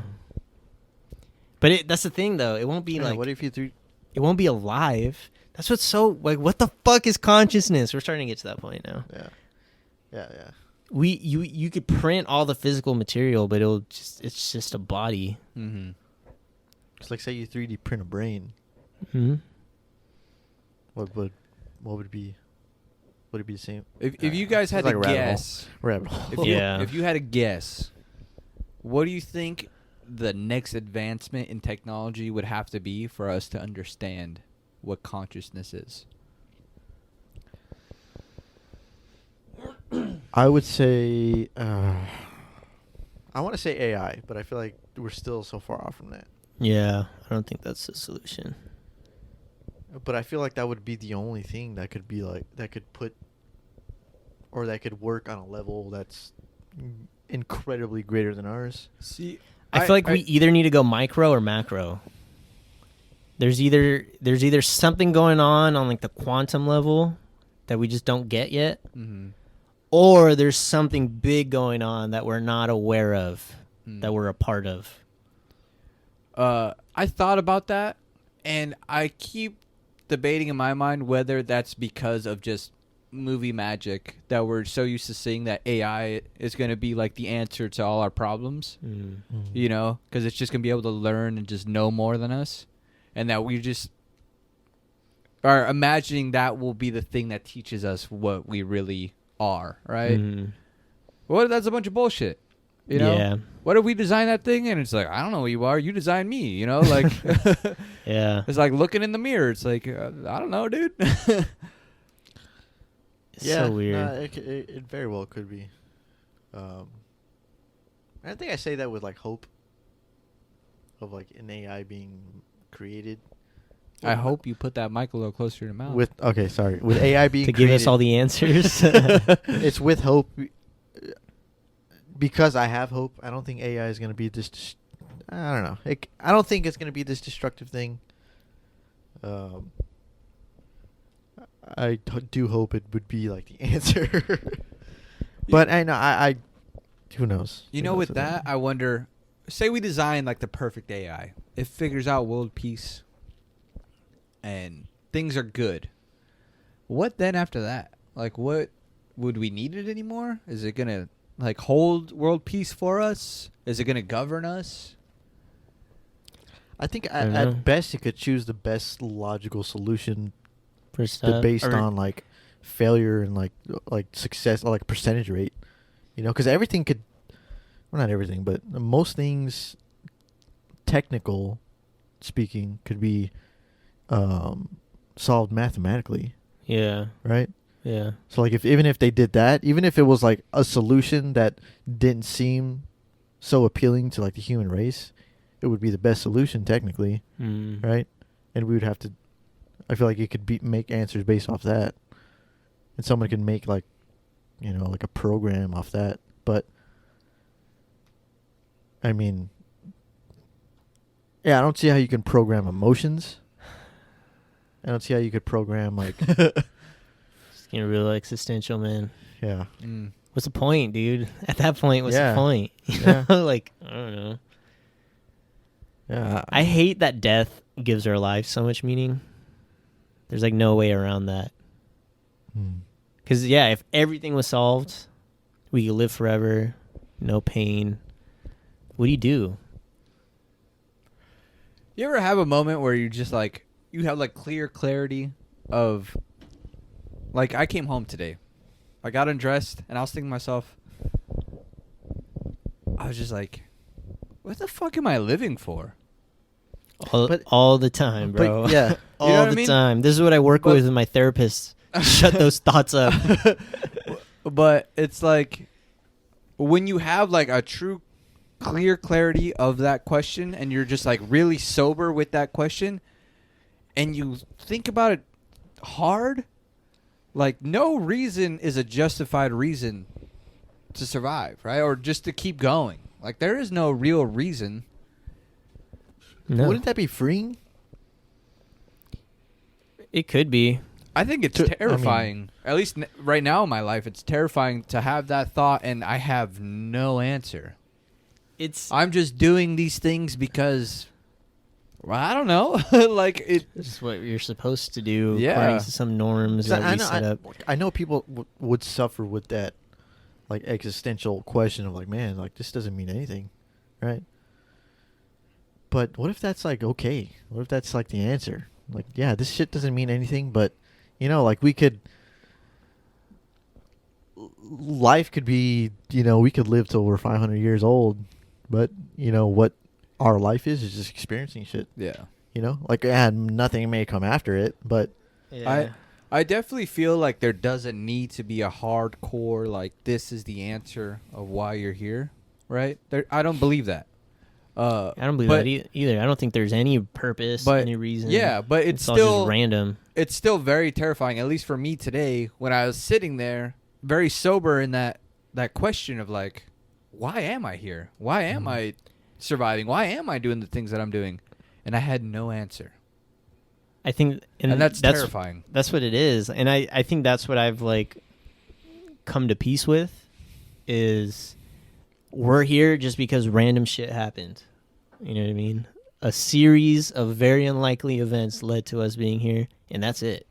But that's the thing though. It won't be Yeah, like what if you threw? it won't be alive. That's what's so like what the fuck is consciousness? We're starting to get to that point now. Yeah. You could print all the physical material, but it's just a body. Mm-hmm. It's like say you 3D print a brain. Hmm. What would it be? Would it be the same? If you guys had It's to like a rabbit hole. guess, Rabbit hole. Yeah. if you had to guess, what do you think the next advancement in technology would have to be for us to understand what consciousness is? I would say I want to say AI, but I feel like we're still so far off from that. Yeah, I don't think that's the solution. But I feel like that would be the only thing that could be like that could put or that could work on a level that's incredibly greater than ours. See, I feel like we either need to go micro or macro. There's either something going on like the quantum level that we just don't get yet, or there's something big going on that we're not aware of, that we're a part of. I thought about that, and I keep debating in my mind whether that's because of just movie magic that we're so used to seeing that AI is going to be like the answer to all our problems, you know, because it's just going to be able to learn and just know more than us, and that we just are imagining that will be the thing that teaches us what we really are, right? Well, that's a bunch of bullshit, you know? Yeah. What if we design that thing and it's like, I don't know who you are, you designed me, you know? Like, Yeah. it's like looking in the mirror. It's like, I don't know, dude. It's so weird. Nah, it very well could be. I think I say that with like hope of like an AI being created. I hope you put that mic a little closer to your mouth. With with AI being To give us created, all the answers. it's with hope because I have hope. I don't think AI is going to be this. I don't know. I don't think it's going to be this destructive thing. I do hope it would be like the answer, but I know I who knows? You Who know, knows with that, I wonder. Say we design like the perfect AI. It figures out world peace, and things are good. What then after that? Like, what would we need it anymore? Is it gonna like hold world peace for us? Is it gonna govern us? I think I don't know. at best it could choose the best logical solution For stuff. based Or- on like failure and like success or like percentage rate, you know, because everything could, well, not everything, but most things, technical speaking, could be solved mathematically, Yeah. right? Yeah. So like even if they did that, even if it was like a solution that didn't seem so appealing to like the human race, it would be the best solution technically, right? And we would have to. I feel like it could make answers based off that, and someone can make like, you know, like a program off that. But I mean, yeah, I don't see how you can program emotions. I don't see how you could program like, It's getting real existential, man. yeah, What's the point, dude? At that point, what's Yeah. the point? You Yeah. know? Like, I don't know. yeah. I hate that death gives our life so much meaning. There's like no way around that. Because, yeah, if everything was solved, we could live forever, no pain. What do you do? You ever have a moment where you just like you have like clear clarity of like I came home today. I got undressed and I was thinking to myself, I was just like, what the fuck am I living for? All the time, bro. But yeah, all know what I the mean? time. This is what I work But- with my therapist. Shut those thoughts up. But it's like when you have like a true clear clarity of that question and you're just like really sober with that question and you think about it hard, like no reason is a justified reason to survive, right? Or just to keep going. Like there is no real reason. No. Wouldn't that be freeing? It could be. I think it's I mean- terrifying. At least right now in my life, it's terrifying to have that thought and I have no answer. It's I'm just doing these things because, well, I don't know. Like it. just what you're supposed to do Yeah. according to some norms 'Cause that we set up. I know people would suffer with that, like existential question of like, man, like this doesn't mean anything, right? But what if that's like okay? What if that's like the answer? Like, yeah, this shit doesn't mean anything, but you know, like we could. Life could be, you know, we could live till we're 500 years old, but you know what our life is just experiencing shit. Yeah. You know, like yeah, nothing may come after it, but I I definitely feel like there doesn't need to be a hardcore, like, this is the answer of why you're here, right? I don't believe that. I don't believe that either. I don't think there's any purpose, any reason. Yeah, but it's all still just random. It's still very terrifying, at least for me today, when I was sitting there, very sober in that question of, like, why am I here? Why am I surviving? Why am I doing the things that I'm doing? And I had no answer. I think, and that's terrifying. That's what it is, and I think that's what I've like come to peace with, is we're here just because random shit happened. You know what I mean? A series of very unlikely events led to us being here, and that's it.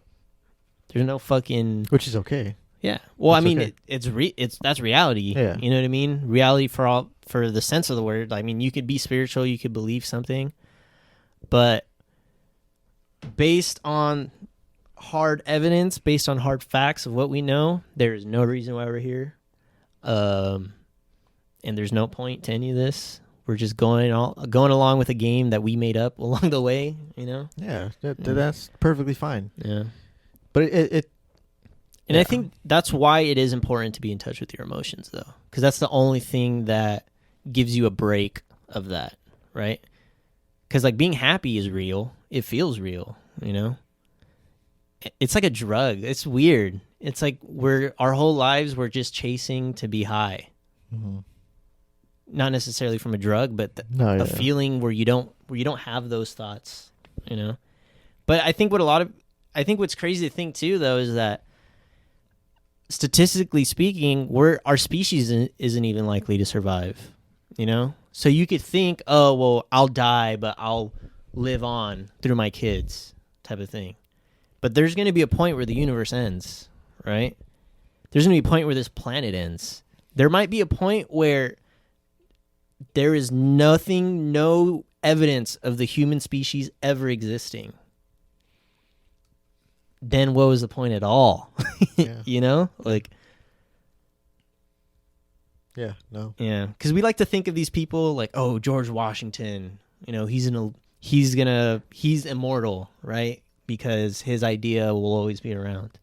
There's no fucking... Which is okay. Yeah. Well, That's I mean, okay. that's reality. Yeah. You know what I mean? Reality for the sense of the word. I mean, you could be spiritual, you could believe something, but based on hard evidence, based on hard facts of what we know, there is no reason why we're here. And there's no point to any of this. We're just going along with a game that we made up along the way, you know? Yeah, that's perfectly fine. Yeah. But it and I think that's why it is important to be in touch with your emotions, though, because that's the only thing that gives you a break of that, right? Because, like, being happy is real. It feels real, you know? It's like a drug. It's weird. It's like our whole lives we're just chasing to be high. Mm-hmm. Not necessarily from a drug, but a feeling where you don't have those thoughts, you know? But I think what's crazy to think, too, though, is that statistically speaking, our species isn't even likely to survive, you know? So you could think, oh, well, I'll die, but I'll live on through my kids type of thing. But there's going to be a point where the universe ends, right? There's going to be a point where this planet ends. There might be a point where there is no evidence of the human species ever existing. Then what was the point at all? Yeah. You know? Like... Yeah, no. Yeah, because we like to think of these people like, oh, George Washington, you know, he's immortal, right? Because his idea will always be around.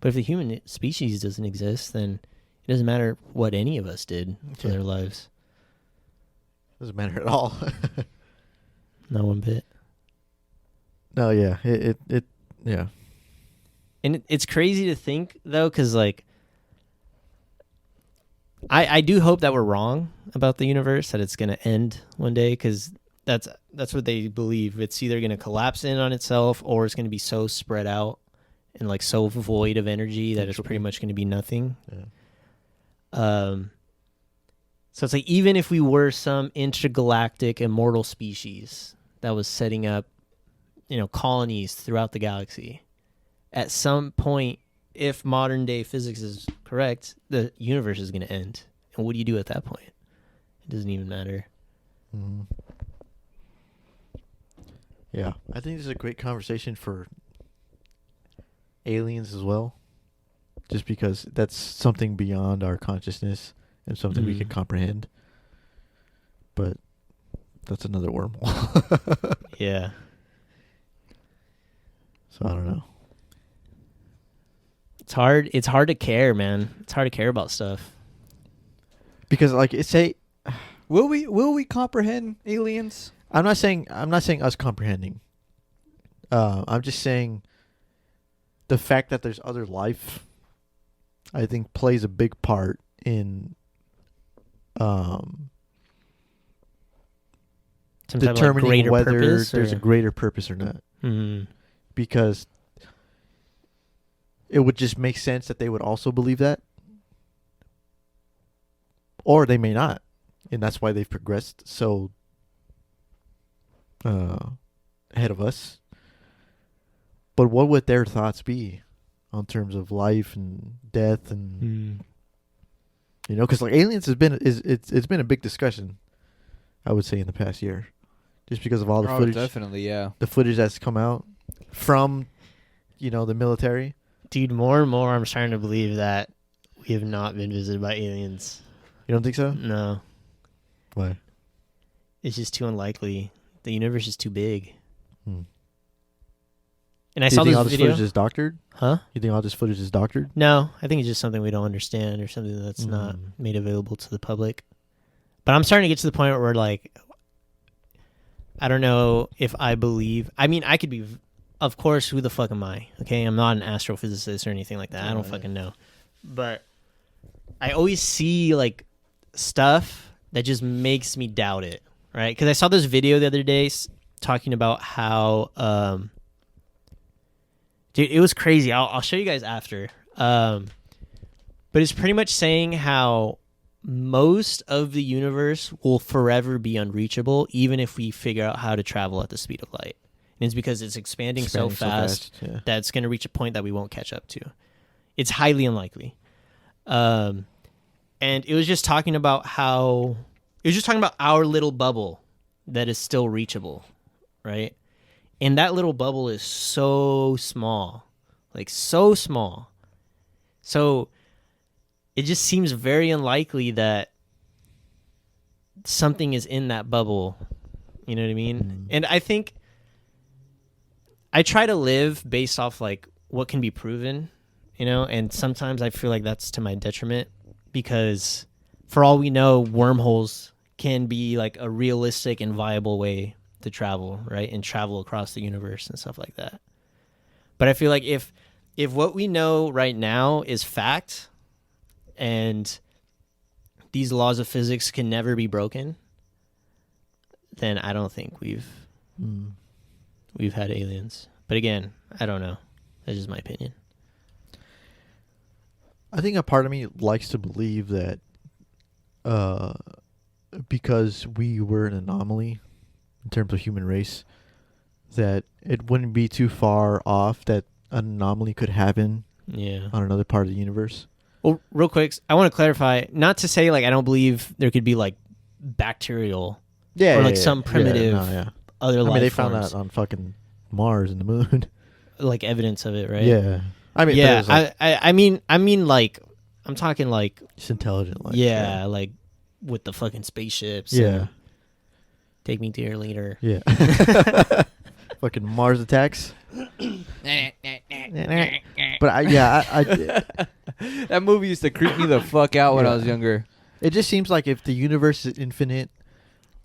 But if the human species doesn't exist, then it doesn't matter what any of us did for their lives. Doesn't matter at all. Not one bit. No, yeah, it yeah. And it's crazy to think, though, because, like, I do hope that we're wrong about the universe, that it's going to end one day, because that's what they believe. It's either going to collapse in on itself, or it's going to be so spread out and, like, so void of energy that it's pretty much going to be nothing. Yeah. So it's like, even if we were some intergalactic immortal species that was setting up, you know, colonies throughout the galaxy, at some point, if modern day physics is correct, the universe is going to end. And what do you do at that point? It doesn't even matter. Mm-hmm. Yeah, I think this is a great conversation for aliens as well, just because that's something beyond our consciousness and something we can comprehend. But that's another wormhole. Yeah. So I don't know. It's hard to care, man. It's hard to care about stuff. Because, like, will we comprehend aliens? I'm not saying us comprehending. I'm just saying the fact that there's other life, I think, plays a big part in determining whether there's a greater purpose or not. Mm-hmm. Because it would just make sense that they would also believe that. Or they may not. And that's why they've progressed so ahead of us. But what would their thoughts be on terms of life and death and you know, because, like, aliens it's been a big discussion, I would say, in the past year, just because of all the footage. Definitely, yeah. The footage that's come out from, you know, the military. Dude, more and more I'm starting to believe that we have not been visited by aliens. You don't think so? No. Why? It's just too unlikely. The universe is too big. And I Do you saw think this all this video. footage is doctored? Huh? You think all this footage is doctored? No, I think it's just something we don't understand or something that's not made available to the public. But I'm starting to get to the point where, like, I don't know if I believe. I mean, I could be. Of course, who the fuck am I? Okay, I'm not an astrophysicist or anything like that. I don't fucking know. But I always see, like, stuff that just makes me doubt it, right? Because I saw this video the other day talking about how, dude, it was crazy. I'll show you guys after. But it's pretty much saying how most of the universe will forever be unreachable, even if we figure out how to travel at the speed of light. And it's because it's expanding so fast that it's going to reach a point that we won't catch up to. It's highly unlikely. And it was just talking about how it was just talking about our little bubble that is still reachable, right? And that little bubble is so small, like so small. So it just seems very unlikely that something is in that bubble. You know what I mean? And I think I try to live based off like what can be proven, you know, and sometimes I feel like that's to my detriment because for all we know, wormholes can be like a realistic and viable way to travel, right? And travel across the universe and stuff like that. But I feel like if what we know right now is fact and these laws of physics can never be broken, then I don't think we've had aliens. But again, I don't know. That's just my opinion. I think a part of me likes to believe that because we were an anomaly in terms of human race, that it wouldn't be too far off that an anomaly could happen on another part of the universe. Well, real quick, I want to clarify, not to say like I don't believe there could be like bacterial or like some primitive other life they forms. found that on fucking Mars and the moon. Like evidence of it, right? Yeah. I mean, yeah, like, I mean like I'm talking like it's intelligent life. like with the fucking spaceships. Yeah. Take me to your leader. Yeah. Fucking Mars attacks. But I that movie used to creep me the fuck out when I was younger. It just seems like if the universe is infinite,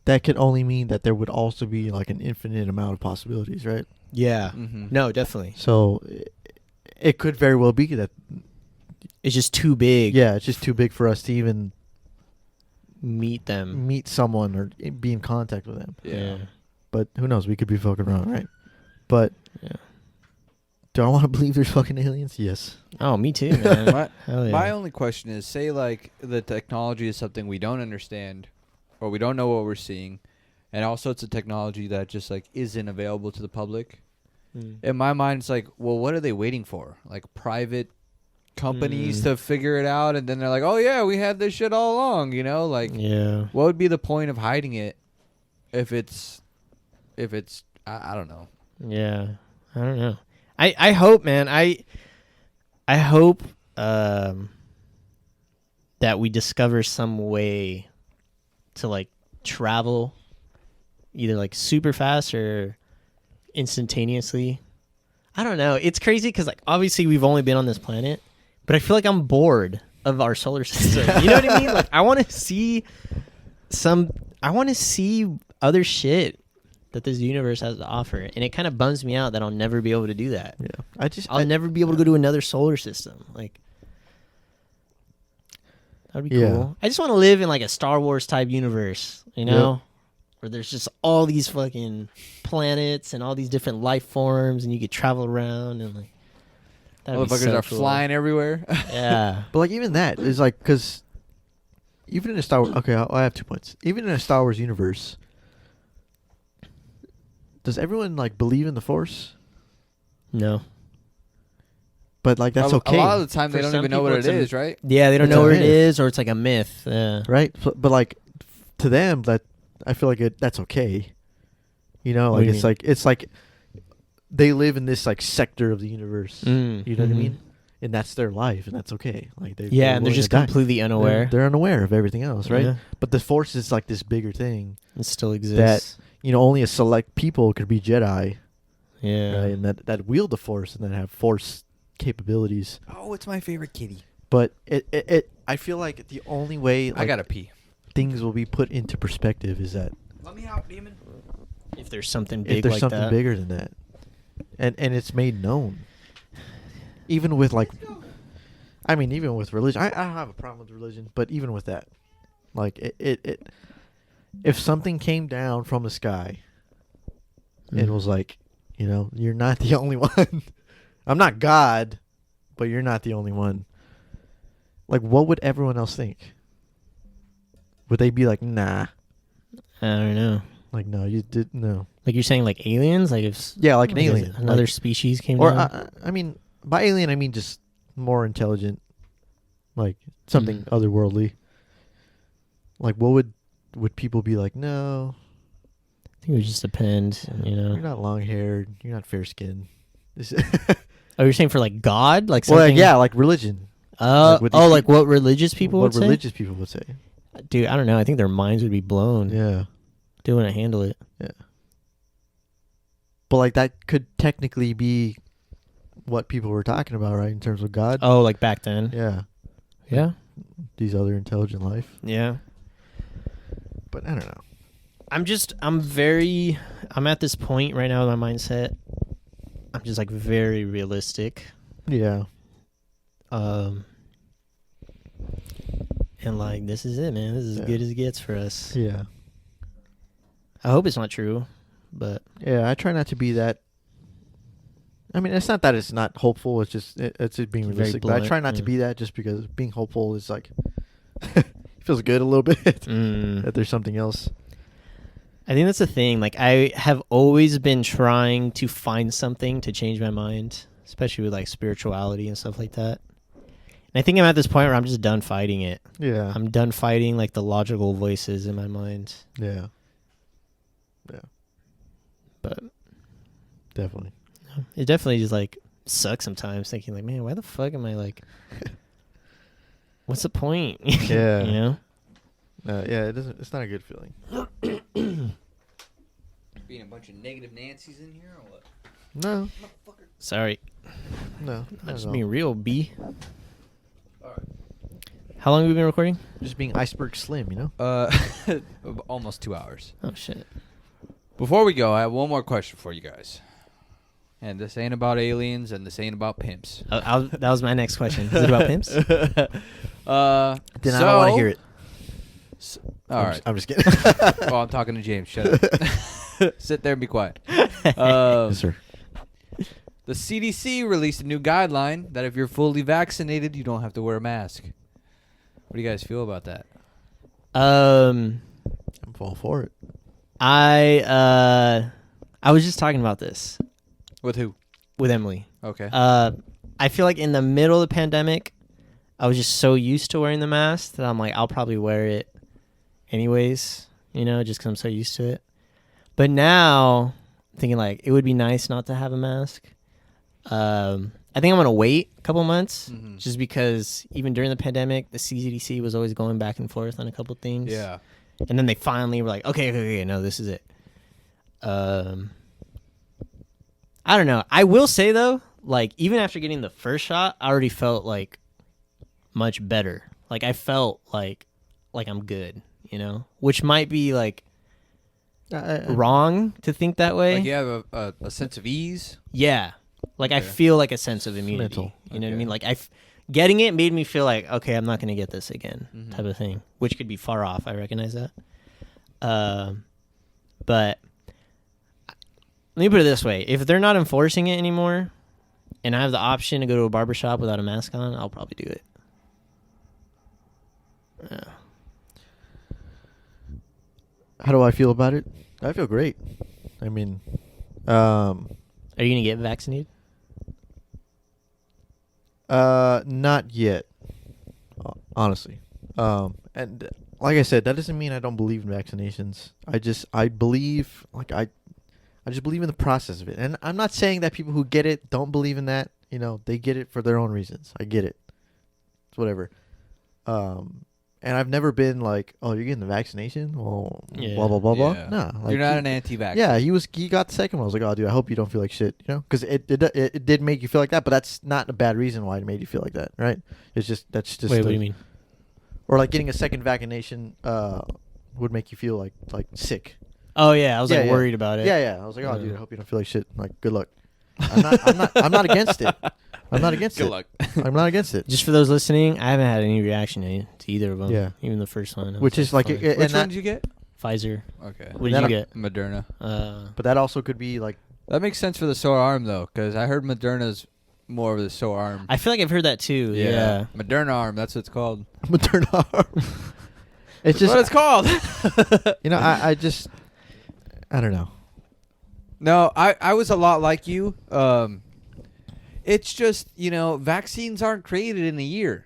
that could only mean that there would also be like an infinite amount of possibilities, right? Yeah. Mm-hmm. No, definitely. So it could very well be that It's just too big. yeah, it's just too big for us to even Meet them. meet someone or be in contact with them. Yeah. But who knows? We could be fucking wrong, right? But Yeah. do I want to believe there's fucking aliens? Yes. Oh, me too, man. Hell yeah. My only question is, say like the technology is something we don't understand or we don't know what we're seeing, and also it's a technology that just like isn't available to the public. In my mind, it's like, well, what are they waiting for? Like private companies to figure it out, and then they're like, oh yeah, we had this shit all along, you know? Like, Yeah. what would be the point of hiding it if it's I don't know. Yeah. I don't know. I hope, man. I hope that we discover some way to like travel either like super fast or instantaneously. I don't know. It's crazy because like obviously we've only been on this planet, but I feel like I'm bored of our solar system. You know what I mean? Like I want to see other shit that this universe has to offer, and it kind of bums me out that I'll never be able to do that. Yeah. I'll never be able to go to another solar system. Like that'd be cool. I just want to live in like a Star Wars type universe, you know, where there's just all these fucking planets and all these different life forms, and you could travel around and like. Motherfuckers are flying everywhere. Yeah. But like even that is like because even in a Star Wars, okay, I have 2 points. Even in a Star Wars universe, does everyone like believe in the Force? No. But like that's okay. A lot of the time For they don't some even know what people, it it's is, right? Yeah, they don't It's know a what it myth. is, or it's like a myth. Yeah. Right? But like to them, that I feel like that's okay. You know, What like do you mean? it's like they live in this like sector of the universe. You know what I mean? And that's their life, and that's okay. Like they're and they're willing just to die. completely unaware. They're unaware of everything else, right? Yeah. But the Force is like this bigger thing It still exists. that only a select people could be Jedi. Yeah. right? And that wield the force and that have force capabilities. Oh, it's my favorite kitty. But I feel like the only way I gotta pee. things will be put into perspective is that Let me out, demon. If there's something big if there's like something that. bigger than that, and it's made known, even with like, I mean, even with religion, I don't have a problem with religion, but even with that, like it if something came down from the sky and was like, you're not the only one. I'm not God, but you're not the only one. Like, what would everyone else think? Would they be like, nah? I don't know. Like, no, you did no. Like you're saying, like aliens, like if Yeah, like an alien, another like- species came Or down. I mean, by alien, I mean just more intelligent, like something otherworldly. Like, what would people be like? No, I think it would just depend, you're not long haired, you're not fair skinned. Oh, you're saying for like God, like Well, something? yeah, like religion. Like with these Like what religious people what would religious people would say. say? Dude, I don't know. I think their minds would be blown. Yeah, They wouldn't handle it. yeah. But like that could technically be what people were talking about, right? In terms of God. Oh, like back then. Yeah. Yeah. These other intelligent life. Yeah. But I don't know. I'm at this point right now with my mindset. I'm just like very realistic. Yeah. And like, this is it, man. This is as good as it gets for us. Yeah. I hope it's not true, but Yeah, I try not to be that. I mean, it's not that it's not hopeful. It's just it's just being Very realistic. But I blunt, try not to yeah. be that, just because being hopeful is like feels good a little bit that there's something else. I think that's the thing. Like, I have always been trying to find something to change my mind, especially with like spirituality and stuff like that. And I think I'm at this point where I'm just done fighting it. Yeah. I'm done fighting like the logical voices in my mind. Yeah. Yeah. But Definitely. it definitely just like sucks sometimes, thinking like, man, why the fuck am I like? What's the point? Yeah. You know. Yeah. It doesn't. It's not a good feeling. Being a bunch of negative Nancy's in here or what? No. Sorry, No. I'm not just at all. being real. B. All right. How long have we been recording? Just being iceberg slim, you know. Almost 2 hours. Oh shit. Before we go, I have one more question for you guys. And this ain't about aliens, and this ain't about pimps. That was my next question. Is it about pimps? Then I don't want to hear it. All right. I'm just kidding. Oh, I'm talking to James. Shut up. Sit there and be quiet. Yes, sir. The CDC released a new guideline that if you're fully vaccinated, you don't have to wear a mask. What do you guys feel about that? I'm all for it. I was just talking about this With who? with Emily. Okay. I feel like in the middle of the pandemic, I was just so used to wearing the mask that I'm like, I'll probably wear it anyways, just because I'm so used to it. But now, I'm thinking like, it would be nice not to have a mask. I think I'm going to wait a couple months Mhm. just because even during the pandemic, the CDC was always going back and forth on a couple things. Yeah. And then they finally were like, okay, no, this is it. I don't know. I will say, though, like, even after getting the first shot, I already felt, like, much better. Like, I felt like I'm good, Which might be, like, wrong to think that way. Like you have a sense of ease. Yeah. Like, I Okay. feel like a sense of immunity. Mental. You know what I Okay. mean? Like, getting it made me feel like, okay, I'm not going to get this again, Mhm. type of thing, which could be far off. I recognize that. But let me put it this way. If they're not enforcing it anymore and I have the option to go to a barbershop without a mask on, I'll probably do it. Yeah. How do I feel about it? I feel great. I mean, Are you going to get vaccinated? not yet. Honestly. And like I said, that doesn't mean I don't believe in vaccinations. I believe, like I just believe in the process of it. And I'm not saying that people who get it don't believe in that. They get it for their own reasons. I get it. It's whatever. And I've never been like, oh, you're getting the vaccination? Well, Yeah. blah, blah, blah, blah. Yeah. No. Like, You're not an anti-vax. Yeah, he got the second one. I was like, oh, dude, I hope you don't feel like shit, you know? Because it did make you feel like that, but that's not a bad reason why it made you feel like that, right? It's just, that's just. Wait, what do you mean? Or like getting a second vaccination would make you feel like sick. Oh yeah, I was like worried about it. Yeah. I was like, oh, Yeah. dude, I hope you don't feel like shit. Like, good luck. I'm not against it. I'm not against it. Good luck. I'm not against it. Just for those listening, I haven't had any reaction to either of them. Yeah. Even the first one. Which is like, fine. and Which that- one did you get? Pfizer. Okay. What did Then you I- get? Moderna. but that also could be like, That makes sense for the sore arm though, because I heard Moderna's more of the sore arm. I feel like I've heard that too. Yeah. Moderna arm. That's what it's called. Moderna arm. It's That's just, what it's called. I just, I don't know. No, I was a lot like you. It's just, vaccines aren't created in a year,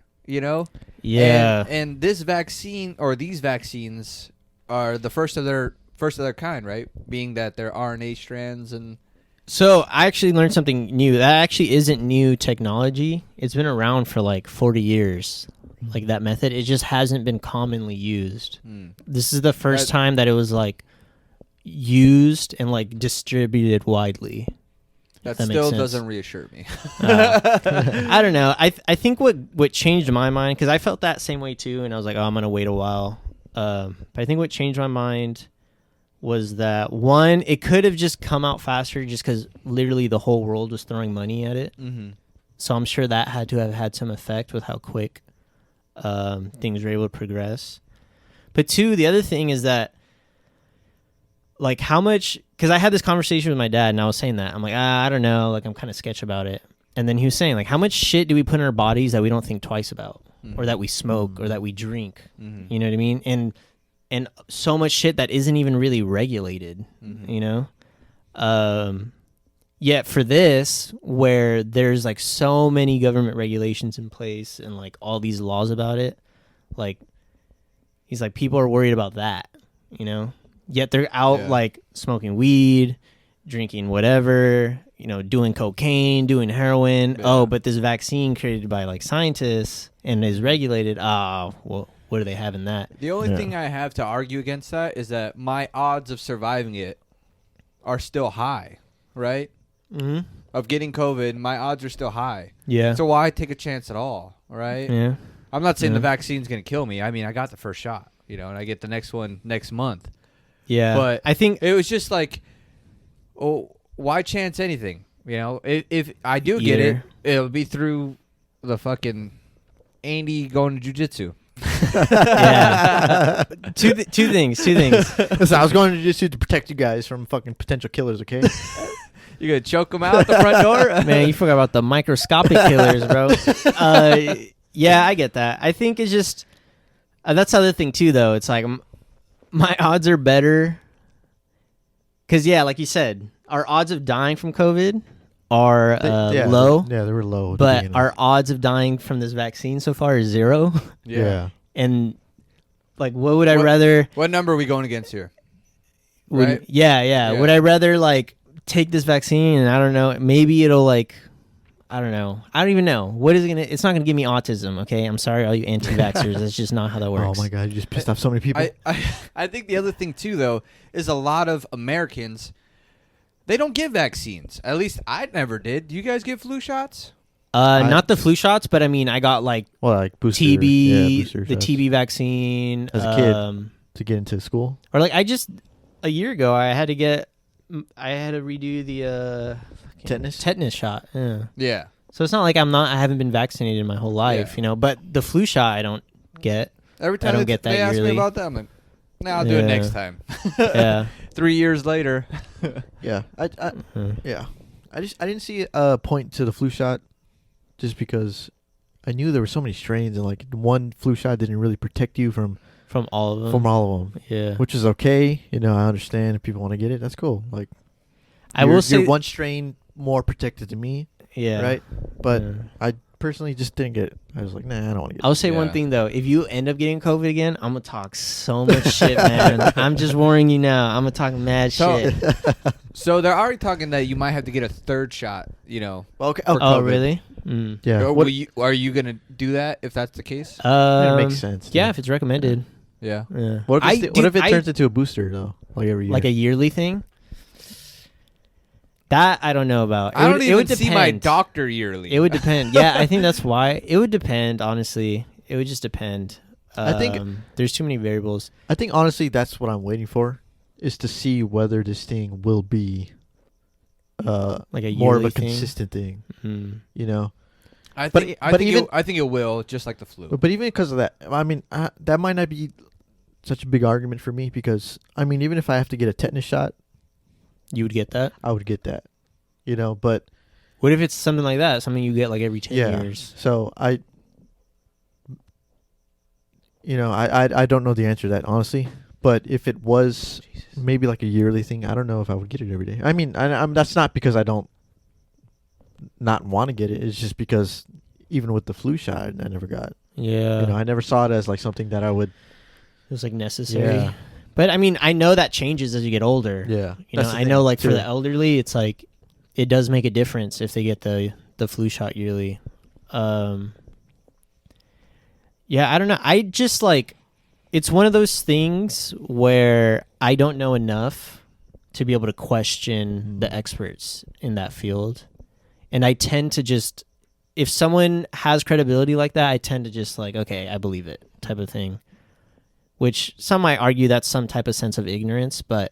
Yeah. And this vaccine or these vaccines are the first of their kind, right? Being that they're RNA strands and So I actually learned something new. That actually isn't new technology. It's been around for like 40 years. Like that method, it just hasn't been commonly used. This is the first time that it was like used and like distributed widely. that That makes still sense. doesn't reassure me. I don't know. I think what changed my mind, because I felt that same way too, and I was like, oh, I'm gonna wait a while. But I think what changed my mind was that one, it could have just come out faster, just because literally the whole world was throwing money at it. Mm-hmm. So I'm sure that had to have had some effect with how quick things were able to progress. But two, the other thing is that, like, how much, because I had this conversation with my dad and I was saying that. I'm like, I don't know, like, I'm kind of sketch about it. And then he was saying, like, how much shit do we put in our bodies that we don't think twice about, or that we smoke, or that we drink? Mm-hmm. You know what I mean? And so much shit that isn't even really regulated, Yet for this, where there's like so many government regulations in place and like all these laws about it, like he's like, people are worried about that, Yet they're out like smoking weed, drinking whatever, doing cocaine, doing heroin. Yeah. Oh, but this vaccine created by like scientists and is regulated. Well, what do they have in that? The only thing I have to argue against that is that my odds of surviving it are still high, right? Mm-hmm. Of getting COVID, my odds are still high. Yeah. So why take a chance at all, right? Yeah. I'm not saying Yeah. the vaccine's going to kill me. I mean, I got the first shot, and I get the next one next month. Yeah. But I think it was just like, why chance anything? If I do get it, it'll be through the fucking Andy going to jujitsu. yeah. two things. So I was going to just to protect you guys from fucking potential killers, okay? You gonna choke him out the front door? Man, you forgot about the microscopic killers, bro. Yeah, I get that. I think it's just that's the other thing too, though. It's like my odds are better because, like you said, our odds of dying from COVID are low. Yeah, they were low. at the But beginning. our odds of dying from this vaccine so far is 0. yeah. And like, what would I What- rather? What number are we going against here? Would, Right? yeah. Would I rather like take this vaccine and I don't know, maybe it'll like, I don't know. I don't even know. What is it gonna? It's not gonna give me autism. Okay, I'm sorry, all you anti-vaxxers. That's just not how that works. Oh my god, you just pissed off so many people. I think the other thing too, though, is a lot of Americans, they don't get vaccines. At least I never did. Do you guys get flu shots? Not the flu shots, but I mean, I got like well, like booster, TB, booster the shots TB vaccine As a kid. To get into school. or like a year ago, I had to redo the tetanus shot. Yeah. Yeah. So it's not like I haven't been vaccinated my whole life, But the flu shot, I don't get. Every time don't they, get that they ask yearly. me about that, I'm like, nah, I'll do it Yeah. next time. Yeah. 3 years later. Yeah, yeah. I didn't see a point to the flu shot, just because I knew there were so many strains, and like one flu shot didn't really protect you from From all of them. all of them, Yeah. which is okay. I understand if people want to get it. That's cool. Like I will say you're one strain more protected to me, yeah. right? But Yeah. I personally just didn't get it. I was like, nah, I don't want to get it. I'll say one Yeah. thing though. If you end up getting COVID again, I'm gonna talk so much shit, man. I'm just warning you now. I'm gonna talk mad So- shit. So they're already talking that you might have to get a third shot. You know. Okay. for Oh, Oh, COVID. really? Mm. yeah. Or What, are you gonna do that if that's the case? it makes sense. Yeah, dude. if it's recommended. Yeah. Yeah. What if, what if it I- turns into a booster though? Like every year. like a yearly thing? That I don't know about. I don't it even would see my depend. doctor yearly. It would depend. Yeah, I think that's why. It would depend, honestly. It would just depend. I think- there's too many variables. I think honestly, that's what I'm waiting for, is to see whether this thing will be, Like a more of yearly a thing? consistent thing. Mm. You know. I But think. i- but even- I think it will, just like the flu. But even because of that, I mean, that might not be such a big argument for me because I mean, even if I have to get a tetanus shot, You would get that? I would get that. You know, but What if it's something like that? Something you get like every 10 yeah. years? So I don't know the answer to that honestly. But if it was maybe like a yearly thing, I don't know if I would get it every day. I mean, I'm that's not because I don't not want to get it. It's just because even with the flu shot, I never got. Yeah. You know, I never saw it as like something that I would. It was like necessary. Yeah. But I mean, I know that changes as you get older. Yeah. You know, That's the I know thing, like for too. the elderly, it's like it does make a difference if they get the flu shot yearly. Yeah, I don't know. I just like it's one of those things where I don't know enough to be able to question the experts in that field. And I tend to just if someone has credibility like that, I tend to just like, okay, I believe it type of thing. Which some might argue that's some type of sense of ignorance, but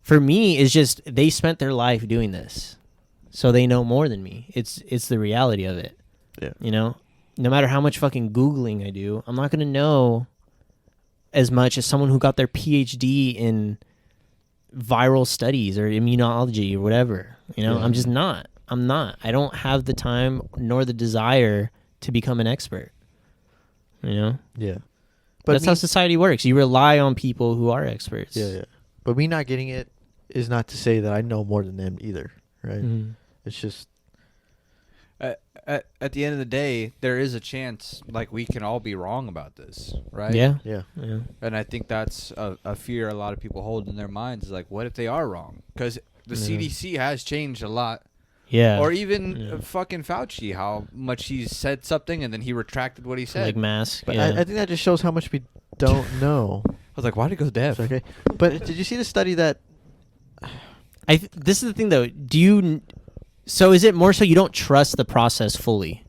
for me, it's just they spent their life doing this, so they know more than me. It's the reality of it. Yeah. You know, no matter how much fucking Googling I do, I'm not gonna know as much as someone who got their PhD in viral studies or immunology or whatever. You know, Yeah. I'm just not. I'm not. I don't have the time nor the desire to become an expert. You know, Yeah. that's how me- society works. You rely on people who are experts. Yeah, yeah. But me not getting it is not to say that I know more than them either, right? Mhm. It's just At the end of the day, there is a chance like we can all be wrong about this, right? Yeah. yeah. Yeah. And I think that's a fear a lot of people hold in their minds. Is like, what if they are wrong? Because the Yeah. CDC has changed a lot. Yeah. Or even Yeah. fucking Fauci, how much he said something and then he retracted what he said. like mask. But Yeah. I think that just shows how much we don't know. I was like, why'd it go deaf? Okay. But did you see the study that This is the thing though. Do you? So is it more so you don't trust the process fully?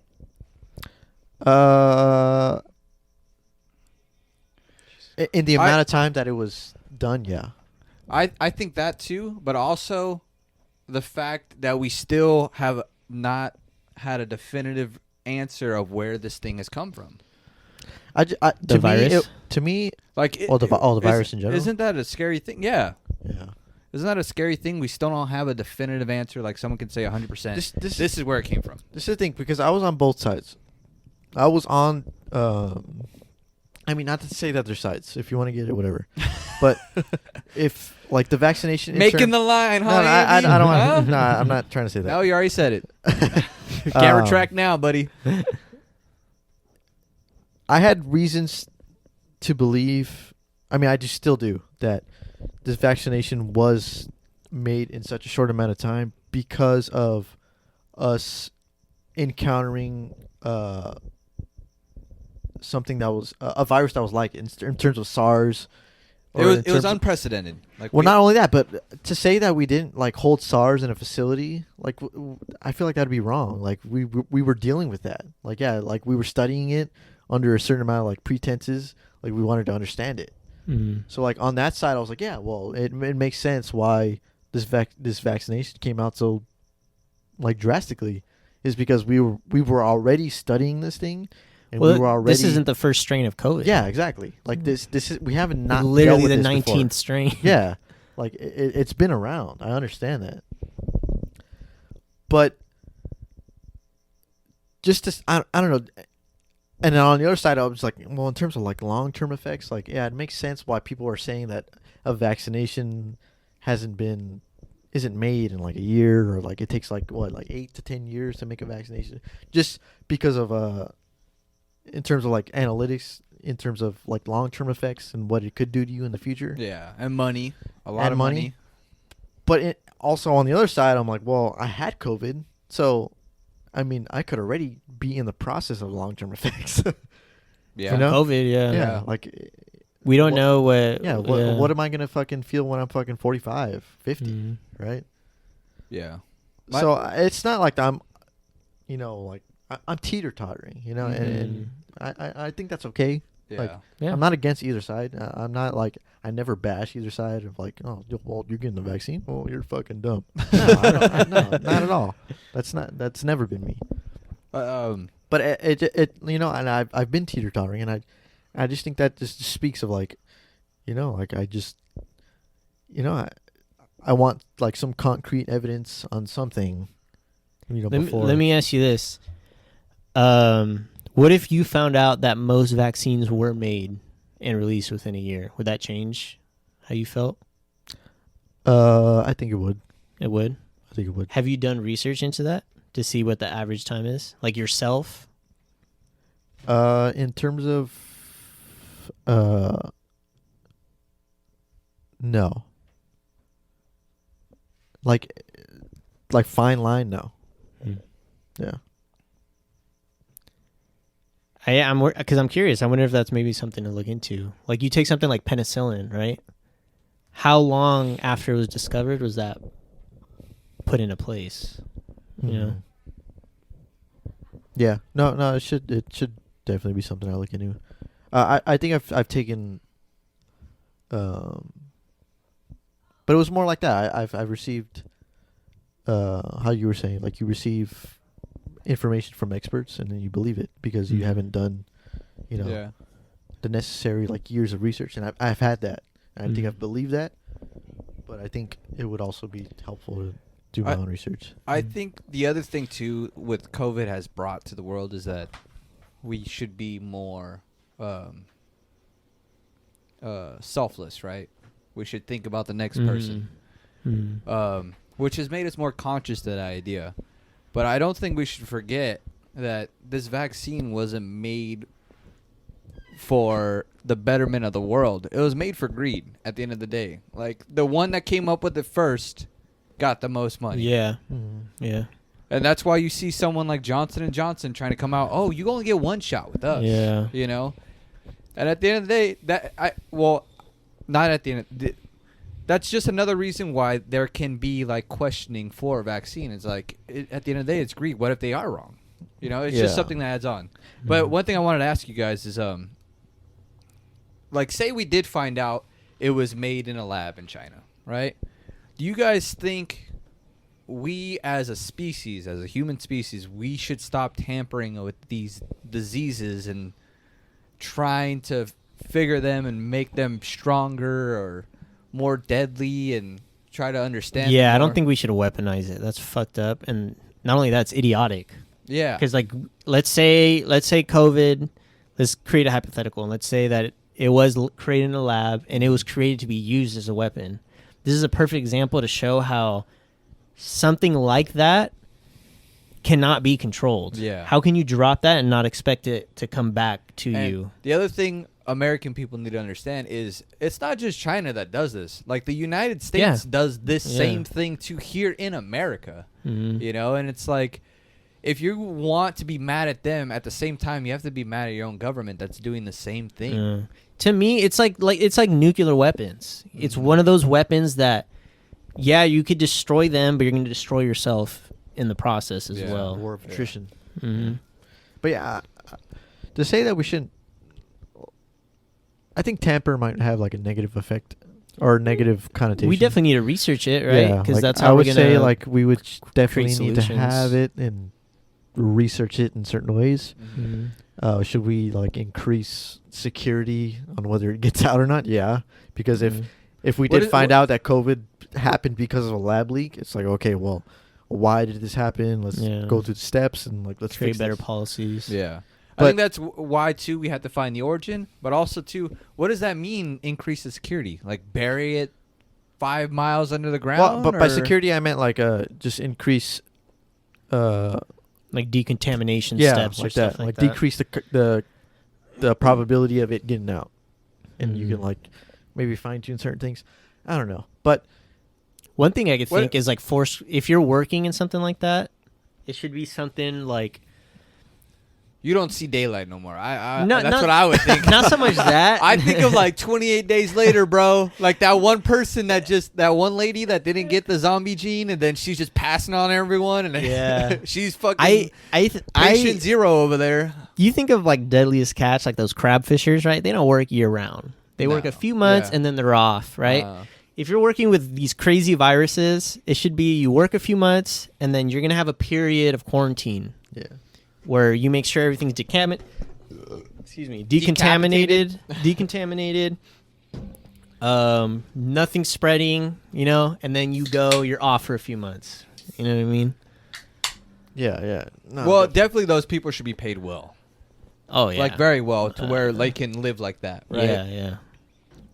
in the amount of time that it was done, yeah. I think that too, but also the fact that we still have not had a definitive answer of where this thing has come from. The virus? To me, Like, Well, the virus in general? Isn't that a scary thing? Yeah. yeah. Isn't that a scary thing? We still don't have a definitive answer. Like someone can say 100%. This This is where it came from. This is the thing, because I was on both sides. I was on, I mean, not to say that they're sides. If you want to get it, whatever. But if, like, the vaccination... Making the line, No, huh? no, I Andy? don't want Huh? to... No, I'm not trying to say that. No, you already said it. Can't retract now, buddy. I had reasons to believe... I mean, I just still do, that this vaccination was made in such a short amount of time because of us encountering something that was a virus that was like in terms of SARS. It or was in terms of- unprecedented. Like Well, not only that, but to say that we didn't like hold SARS in a facility, like I feel like that'd be wrong. Like we were dealing with that. Like yeah, like we were studying it under a certain amount of like pretenses. Like we wanted to understand it. Mhm. So like on that side, I was like, yeah, well, it makes sense why this vaccination came out so like drastically, is because we were already studying this thing, and Well, we were already. this isn't the first strain of COVID. Yeah, exactly. Like this is we haven't not literally dealt the with this 19th before. strain. Yeah, like it's been around. I understand that, but just to I don't know. And then on the other side, I was like, well, in terms of like long-term effects, like yeah, it makes sense why people are saying that a vaccination hasn't been isn't made in like a year, or like it takes like 8 to 10 years to make a vaccination, just because of in terms of like analytics, in terms of like long-term effects and what it could do to you in the future. Yeah, and money, a lot And of money. But also on the other side, I'm like, well, I had COVID, so I mean, I could already be in the process of long-term effects. Yeah, You know? COVID, yeah. Yeah, like We don't What- know what. yeah, what am I gonna fucking feel when I'm fucking 45, 50, Mhm. right? yeah. So it's not like I'm, like I'm teeter-tottering, and I think that's okay. Yeah. Like, Yeah. I'm not against either side. I'm not like, I never bash either side of like, oh, well, you're getting the vaccine. Well, you're fucking dumb. No, no, not at all. That's never been me. But and I've been teeter-tottering, and I just think that just speaks of like, like I just, I want like some concrete evidence on something, before. Let me ask you this. What if you found out that most vaccines were made and released within a year? Would that change how you felt? I think it would. It would. I think it would. Have you done research into that to see what the average time is? Like yourself? In terms of, no. Like fine line, no. Yeah. I'm curious. I wonder if that's maybe something to look into. Like you take something like penicillin, right? How long after it was discovered was that put into place? You know? Yeah. No. It should definitely be something I look into. I think I've taken. But it was more like that. I've received. How you were saying, like you receive information from experts and then you believe it because you haven't done, Yeah. the necessary like years of research, and I've had that. And I think I've believed that, but I think it would also be helpful to do my own research. I think the other thing too with COVID has brought to the world is that we should be more selfless, right? We should think about the next person, which has made us more conscious of that idea. But I don't think we should forget that this vaccine wasn't made for the betterment of the world. It was made for greed at the end of the day. Like, the one that came up with it first got the most money. Yeah. Yeah. And that's why you see someone like Johnson & Johnson trying to come out, oh, you only get one shot with us. Yeah. You know? And at the end of the day, not at the end. That's just another reason why there can be like questioning for a vaccine. It's like at the end of the day, it's greed. What if they are wrong? You know, it's just something that adds on. But one thing I wanted to ask you guys is, like, say we did find out it was made in a lab in China, right? Do you guys think we as a species, as a human species, we should stop tampering with these diseases and trying to figure them and make them stronger or more deadly and try to understand? Yeah, I more? don't think we should weaponize it. That's fucked up, and not only that, it's idiotic. Yeah, Because like, let's say COVID. Let's create a hypothetical, and let's say that it was created in a lab and it was created to be used as a weapon. This is a perfect example to show how something like that cannot be controlled. Yeah. How can you drop that and not expect it to come back to and you? the other thing American people need to understand is it's not just China that does this. Like, the United States does this same thing to here in America. You know, and it's like, if you want to be mad at them, at the same time, you have to be mad at your own government that's doing the same thing. To me, it's like nuclear weapons. It's one of those weapons that, yeah, you could destroy them, but you're going to destroy yourself in the process as well. War of attrition. Mm-hmm. But yeah, to say that we shouldn't, I think tamper might have like a negative effect or negative connotation. We definitely need to research it, right? Because like, that's how I we're would gonna say like we would definitely need to solutions. have it and research it in certain ways. Mhm. Should we like increase security on whether it gets out or not? Yeah, because if we What did is- find what- out that COVID happened because of a lab leak, it's like, okay, well, why did this happen? Let's go through the steps and like let's create fix better this. policies. Yeah. But- I think that's why, too, we have to find the origin, but also, too, what does that mean, increase the security? Like, bury it 5 miles under the ground. Well, but by or- security I meant like just increase. Like decontamination Yeah, steps or like stuff that. like that. Decrease the probability of it getting out, and you can Mhm. like maybe fine tune certain things. I don't know, but One thing I could What- think is like force. If you're working in something like that, it should be something like You don't see daylight no more. I No, that's not- what I would think. not so much that. I think of like 28 days later, bro. Like that one person that one lady that didn't get the zombie gene, and then she's just passing on everyone, and Yeah. she's fucking I patient zero over there. You think of like deadliest catch, like those crab fishers, right? They don't work year round. They work No. a few months Yeah. and then they're off, right? If you're working with these crazy viruses, it should be you work a few months and then you're gonna have a period of quarantine yeah, where you make sure everything's decontaminated, nothing spreading, and then you're off for a few months. You know what I mean? yeah. No, Well, but- definitely those people should be paid well, Oh yeah, like very well, to where they can live like that, right? yeah.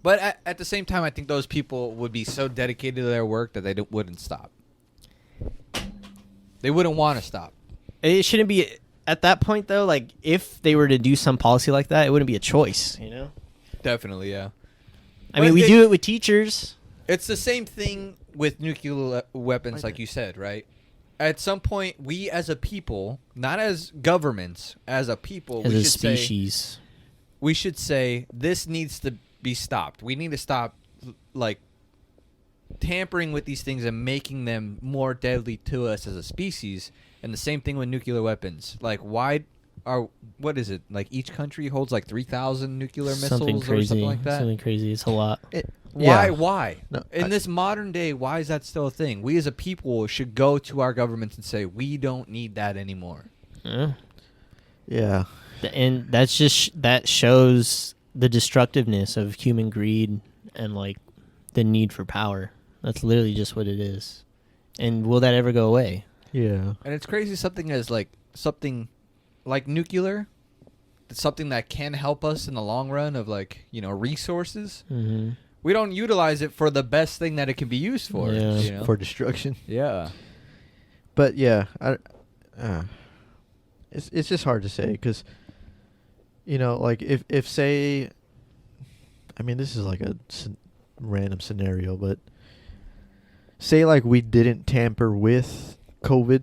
But at the same time, I think those people would be so dedicated to their work that they wouldn't stop. They wouldn't want to stop. It shouldn't be at that point though. Like if they were to do some policy like that, it wouldn't be a choice. Definitely, yeah. I mean, But we they- do it with teachers. It's the same thing with nuclear weapons, like you said, right? At some point, we as a people, not as governments, as a people, As we a should say, species. this needs to be stopped. We need to stop, like, tampering with these things and making them more deadly to us as a species. And the same thing with nuclear weapons. Like, what is it? Like, each country holds like 3,000 nuclear missiles Something crazy. or something like that. Something crazy. It's a lot. Yeah. Why? No, In this modern day, why is that still a thing? We as a people should go to our governments and say, we don't need that anymore. Yeah. yeah. And that shows the destructiveness of human greed and like the need for power. That's literally just what it is. And will that ever go away? Yeah. And it's crazy something like nuclear, it's something that can help us in the long run of like, resources. Mm-hmm. We don't utilize it for the best thing that it can be used for. Yeah. For destruction. Yeah. But yeah, it's just hard to say because, like if say, I mean this is like a random scenario, but say like we didn't tamper with COVID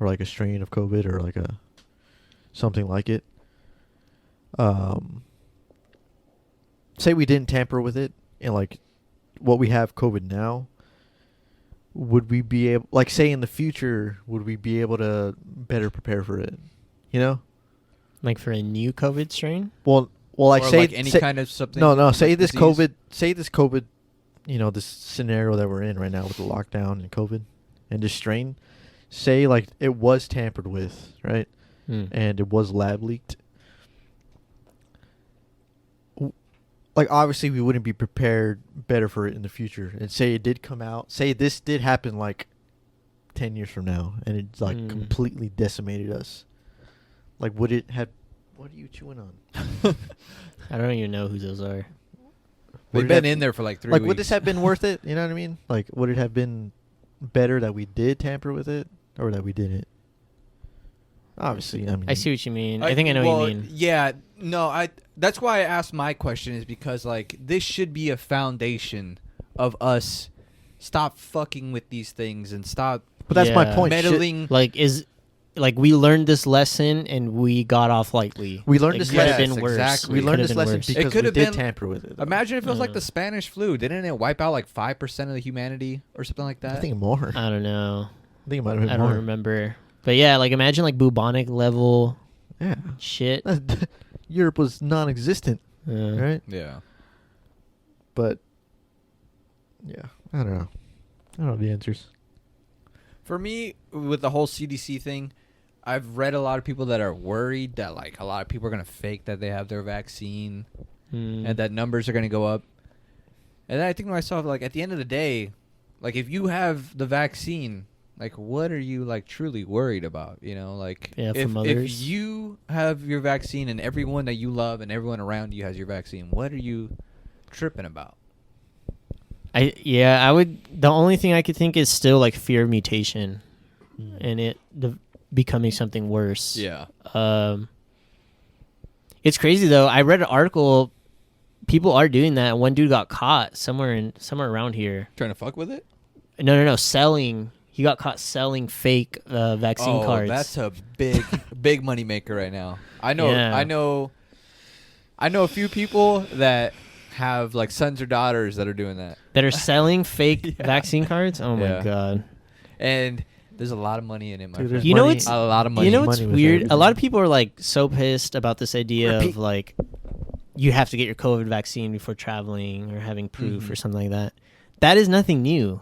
or like a strain of COVID or like something like it. Say we didn't tamper with it and like what we have COVID now, would we be able, like say in the future, would we be able to better prepare for it? Like for a new COVID strain? Well, like or say like any say- kind of something. no, say like this disease. COVID, this scenario that we're in right now with the lockdown and COVID and this strain, say like it was tampered with, right? And it was lab leaked. Like obviously we wouldn't be prepared better for it in the future. And say it did come out, say this did happen like 10 years from now and it's like completely decimated us. Like would it have, what are you chewing on? I don't even know who those are. They've been in there for like 3 like weeks. would this have been worth it? You know what I mean? Like would it have been better that we did tamper with it or that we didn't? Obviously, I mean, I see what you mean. I think I know what you mean. Yeah, no, that's why I asked my question is because like this should be a foundation of us stop fucking with these things and stop But that's my Yeah. point. meddling. Like we learned this lesson and we got off lightly. We learned It this could have lesson. been worse. Exactly. We It learned could this have been lesson worse. because could we have did been- tamper with it. Imagine if it was like Uh. the Spanish flu. Didn't it wipe out like 5% of the humanity or something like that? I think more. I don't know. I think it might have been I more. don't remember. But yeah, like imagine like bubonic level Yeah, shit. Europe was non-existent, right? Yeah. But yeah, I don't know. I don't know the answers. For me, with the whole CDC thing, I've read a lot of people that are worried that like a lot of people are gonna fake that they have their vaccine and that numbers are gonna go up. And then I think to myself, like at the end of the day, like if you have the vaccine, like what are you like truly worried about? Like Yeah, if from others. you have your vaccine and everyone that you love and everyone around you has your vaccine, what are you tripping about? I would. The only thing I could think is still like fear of mutation, and it becoming something worse. Yeah. It's crazy though. I read an article. People are doing that. One dude got caught somewhere around here. Trying to fuck with it? No. Selling. He got caught selling fake vaccine cards. That's a big money maker right now. I know. Yeah. I know a few people that have like sons or daughters that are doing that. That are selling fake Yeah. vaccine cards. Oh my Yeah. god. And there's a lot of money in it, my Dude, friend. there's You know money- what's A lot of money. You know what's Money with weird? everything. A lot of people are like so pissed about this idea Repeat. of like you have to get your COVID vaccine before traveling or having proof or something like that. That is nothing new.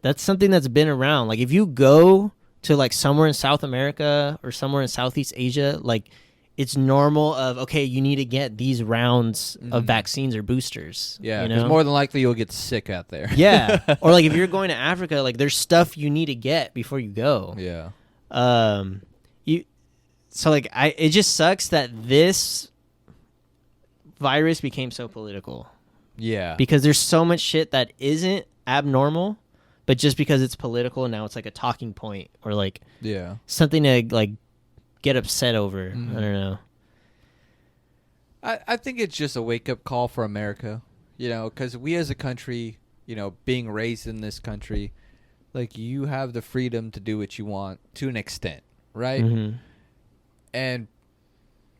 That's something that's been around. Like if you go to like somewhere in South America or somewhere in Southeast Asia, like it's normal of okay, you need to get these rounds of Mhm. vaccines or boosters. Yeah, you because know? more than likely you'll get sick out there. Yeah. Or like if you're going to Africa, like there's stuff you need to get before you go. Yeah. It just sucks that this virus became so political Yeah. because there's so much shit that isn't abnormal, but just because it's political now it's like a talking point or like Yeah. something to like get upset over. Mhm. I don't know. I think it's just a wake-up call for America, because we as a country, being raised in this country, like you have the freedom to do what you want to an extent, right? Mhm. And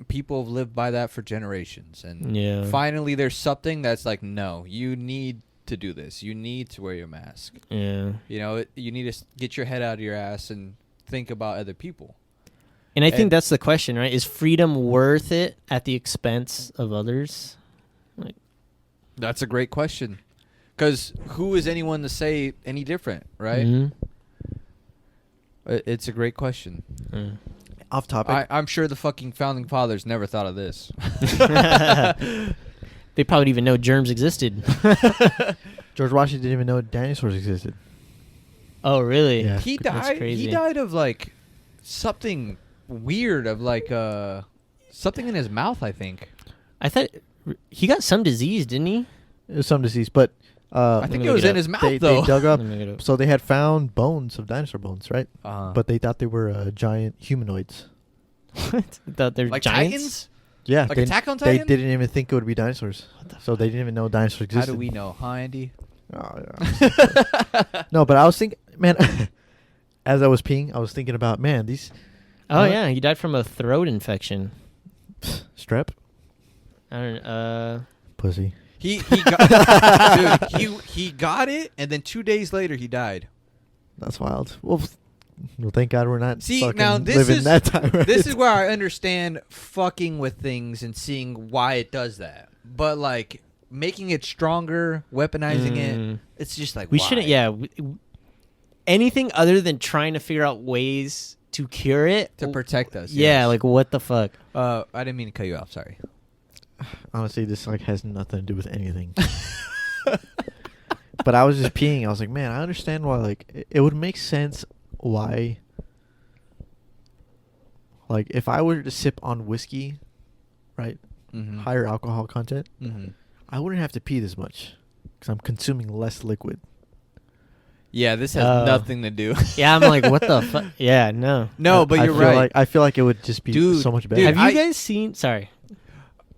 people have lived by that for generations. And Yeah. finally there's something that's like, no, you need to do this. You need to wear your mask. Yeah. You need to get your head out of your ass and think about other people. And I think And- that's the question, right? Is freedom worth it at the expense of others? That's a great question. Because who is anyone to say any different, right? Mhm. It's a great question. Mm. Off topic. I'm sure the fucking founding fathers never thought of this. They probably didn't even know germs existed. George Washington didn't even know dinosaurs existed. Oh, really? Yeah. He That's died. crazy. He died of like something weird, of like something in his mouth, I think. I thought he got some disease, didn't he? It was some disease, but I me think it look was it in up. his mouth they though. dug up. Let me look it up. So they had found bones of dinosaur bones, right? But But they thought they were giant humanoids. What? I thought they're like giants? Titans, Yeah, like they, Attack on they Titan. didn't even think it would be dinosaurs. So they didn't even know dinosaurs How existed. do we know, huh, Andy? Oh, yeah. No, but I was thinking, man, as I was peeing, I was thinking about, man, these Oh, yeah. He died from a throat infection. strep I don't pussy. He got dude, he got it, and then 2 days later he died. That's wild. Well, thank God we're not See, fucking now this living is that time. Right? this is where I understand fucking with things and seeing why it does that. But like making it stronger, weaponizing it, it's just like we why? shouldn't, yeah. Anything other than trying to figure out ways to cure it. to protect us. Yeah, yes. like what the fuck? I didn't mean to cut you off. Sorry. Honestly, this like has nothing to do with anything. But I was just peeing. I was like, man, I understand why. Like, it would make sense why. Like, if I were to sip on whiskey, right, Mm-hmm. higher alcohol content, Mm-hmm. I wouldn't have to pee this much because I'm consuming less liquid. Yeah, this has Oh. nothing to do. Yeah, I'm like, what the fuck? Yeah, no. No, but I you're feel right. Like, I feel like it would just be Dude, so much better. dude, Have you I- guys seen? Sorry.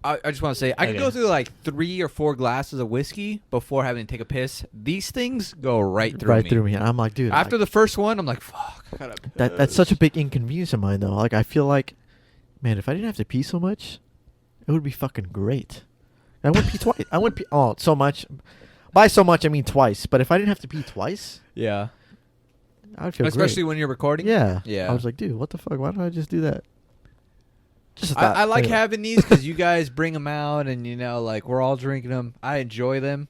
I just want to say, I could Okay. go through like 3 or 4 glasses of whiskey before having to take a piss. These things go right through me. through me. And I'm like, dude. After the first one, I'm like, fuck. I gotta that's such a big inconvenience of mine, though. Like, I feel like, man, if I didn't have to pee so much, it would be fucking great. I wouldn't pee twice. I wouldn't pee. Oh, so much. By so much, I mean twice. But if I didn't have to pee twice, Yeah. I would feel Especially great. when you're recording. Yeah. Yeah. I was like, dude, what the fuck? Why don't I just do that? Just a I thought. like Anyway. having these because you guys bring them out and, like, we're all drinking them. I enjoy them.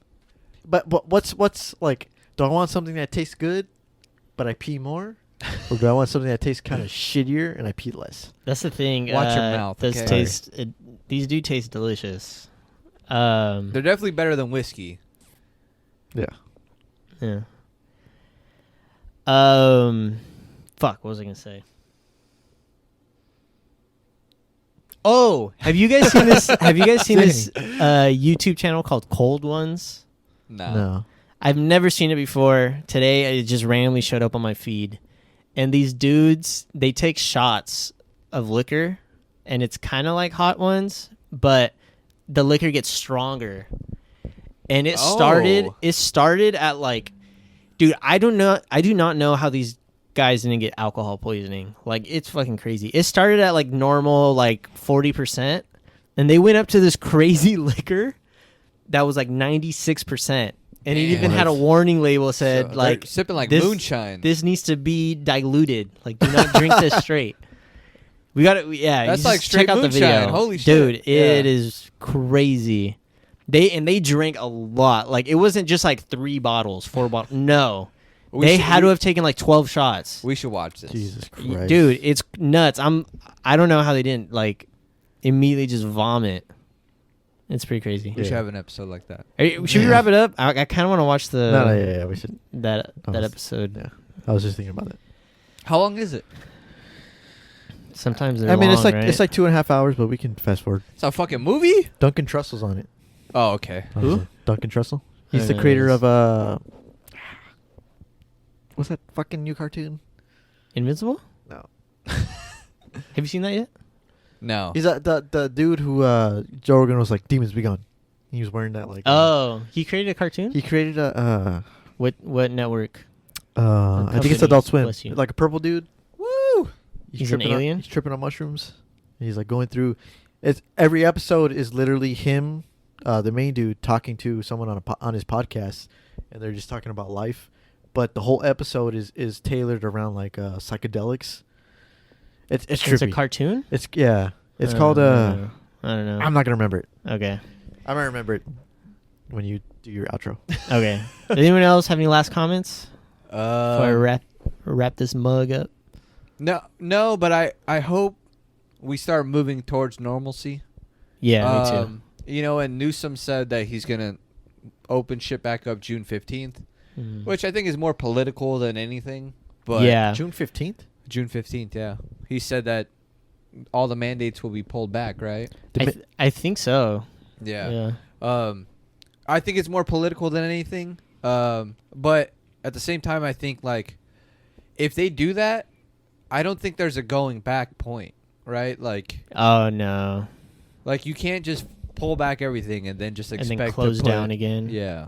But what's like? Do I want something that tastes good, but I pee more, or do I want something that tastes kind of shittier and I pee less? That's the thing. Watch your mouth, Does okay? taste? These do taste delicious. They're definitely better than whiskey. Yeah. Yeah. Fuck. What was I gonna say? Oh, have you guys seen this? Have you guys seen this YouTube channel called Cold Ones? No. No. I've never seen it before. Today, it just randomly showed up on my feed. And these dudes, they take shots of liquor, and it's kind of like Hot Ones, but the liquor gets stronger. And it started at like, dude, I do not know how these guys didn't get alcohol poisoning. Like, it's fucking crazy. It started at like normal, like 40%, and they went up to this crazy liquor that was like 96%. And it even had a warning label that said, So like, they're sipping like this, moonshine. This needs to be diluted. Like, do not drink this straight. We got it. Yeah, That's you like just check straight out the moonshine. video. Holy shit. Dude, it Yeah. is crazy. They drank a lot. Like, it wasn't just like 3 bottles, 4 bottles. No. They had to have taken like 12 shots. We should watch this. Jesus Christ. Dude, it's nuts. I don't know how they didn't like immediately just vomit. It's pretty crazy. We should have an episode like that. Should we wrap it up? I kind of want to watch No, yeah, we should. that episode. Yeah, I was just thinking about it. How long is it? Sometimes they're I mean, long, right? it's like 2.5 hours, but we can fast forward. It's a fucking movie? Duncan Trussell's on it. Oh, okay. Who? Duncan Trussell. I He's don't the know creator who of what's that fucking new cartoon? Invincible? No. Have you seen that yet? No. He's the dude who Joe Rogan was like, "Demons Be Gone." He was wearing that like. Oh, he created a cartoon. He created a. What network? I think it's company, Adult Swim. bless you. Like a purple dude. Woo! He's an tripping alien? He's tripping on mushrooms. And he's like going through. It's every episode is literally him, the main dude, talking to someone on his podcast, and they're just talking about life. But the whole episode is tailored around like psychedelics. It's trippy. It's a cartoon. It's It's called I don't know. I'm not gonna remember it. Okay. I'm gonna remember it when you do your outro. Okay. Does anyone else have any last comments before I Um, wrap this mug up? No, but I hope we start moving towards normalcy. Yeah, me too. You know, and Newsom said that he's gonna open shit back up June 15th, Mhm. which I think is more political than anything. But Yeah. June 15th. June 15th, yeah. He said that all the mandates will be pulled back, right? I think so. Yeah. I think it's more political than anything. But at the same time, I think like if they do that, I don't think there's a going back point, right? Like Oh no. you can't just pull back everything and then just And expect then to close put- down again. Yeah.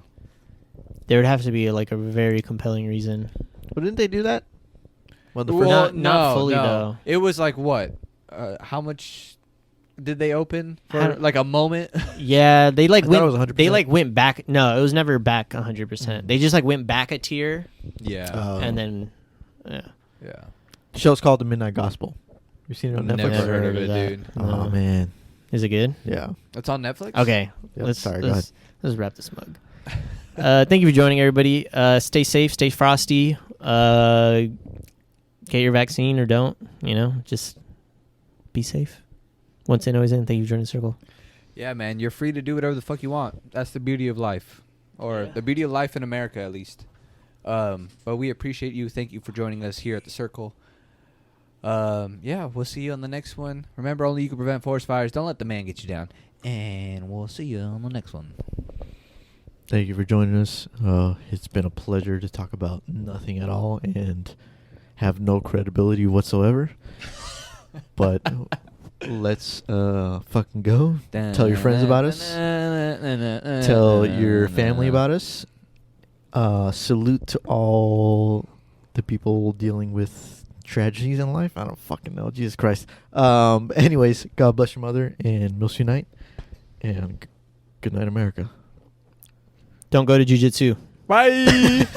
There would have to be like a very compelling reason. But didn't they do that? Well, Well, not fully, though. It was like what? How much did they open How- for? Like a moment? Yeah, they like I thought it was went. 100%. They like went back. No, it was never back 100%. They just like went back a tier, Yeah. Oh. and then yeah. the show's called The Midnight Gospel. You seen it on Netflix? Never Never heard of heard it, of that. dude. Oh No. man, is it good? yeah. It's on Netflix? Okay, Yep, let's sorry, go ahead. let's wrap this mug. Thank you for joining, everybody. Stay safe, stay frosty. Get your vaccine or don't. You know, just be safe. Once in, always in. Thank you for joining the circle. Yeah, man. You're free to do whatever the fuck you want. That's the beauty of life. Or Yeah. the beauty of life in America, at least. But we appreciate you. Thank you for joining us here at the Circle. Yeah, we'll see you on the next one. Remember, only you can prevent forest fires. Don't let the man get you down. And we'll see you on the next one. Thank you for joining us. It's been a pleasure to talk about nothing at all and have no credibility whatsoever. But let's fucking go. Tell your friends about us. Tell your family about us. Salute to all the people dealing with tragedies in life. I don't fucking know. Jesus Christ. Anyways, God bless your mother and Mills Unite. And good night, America. Don't go to jujitsu. Bye.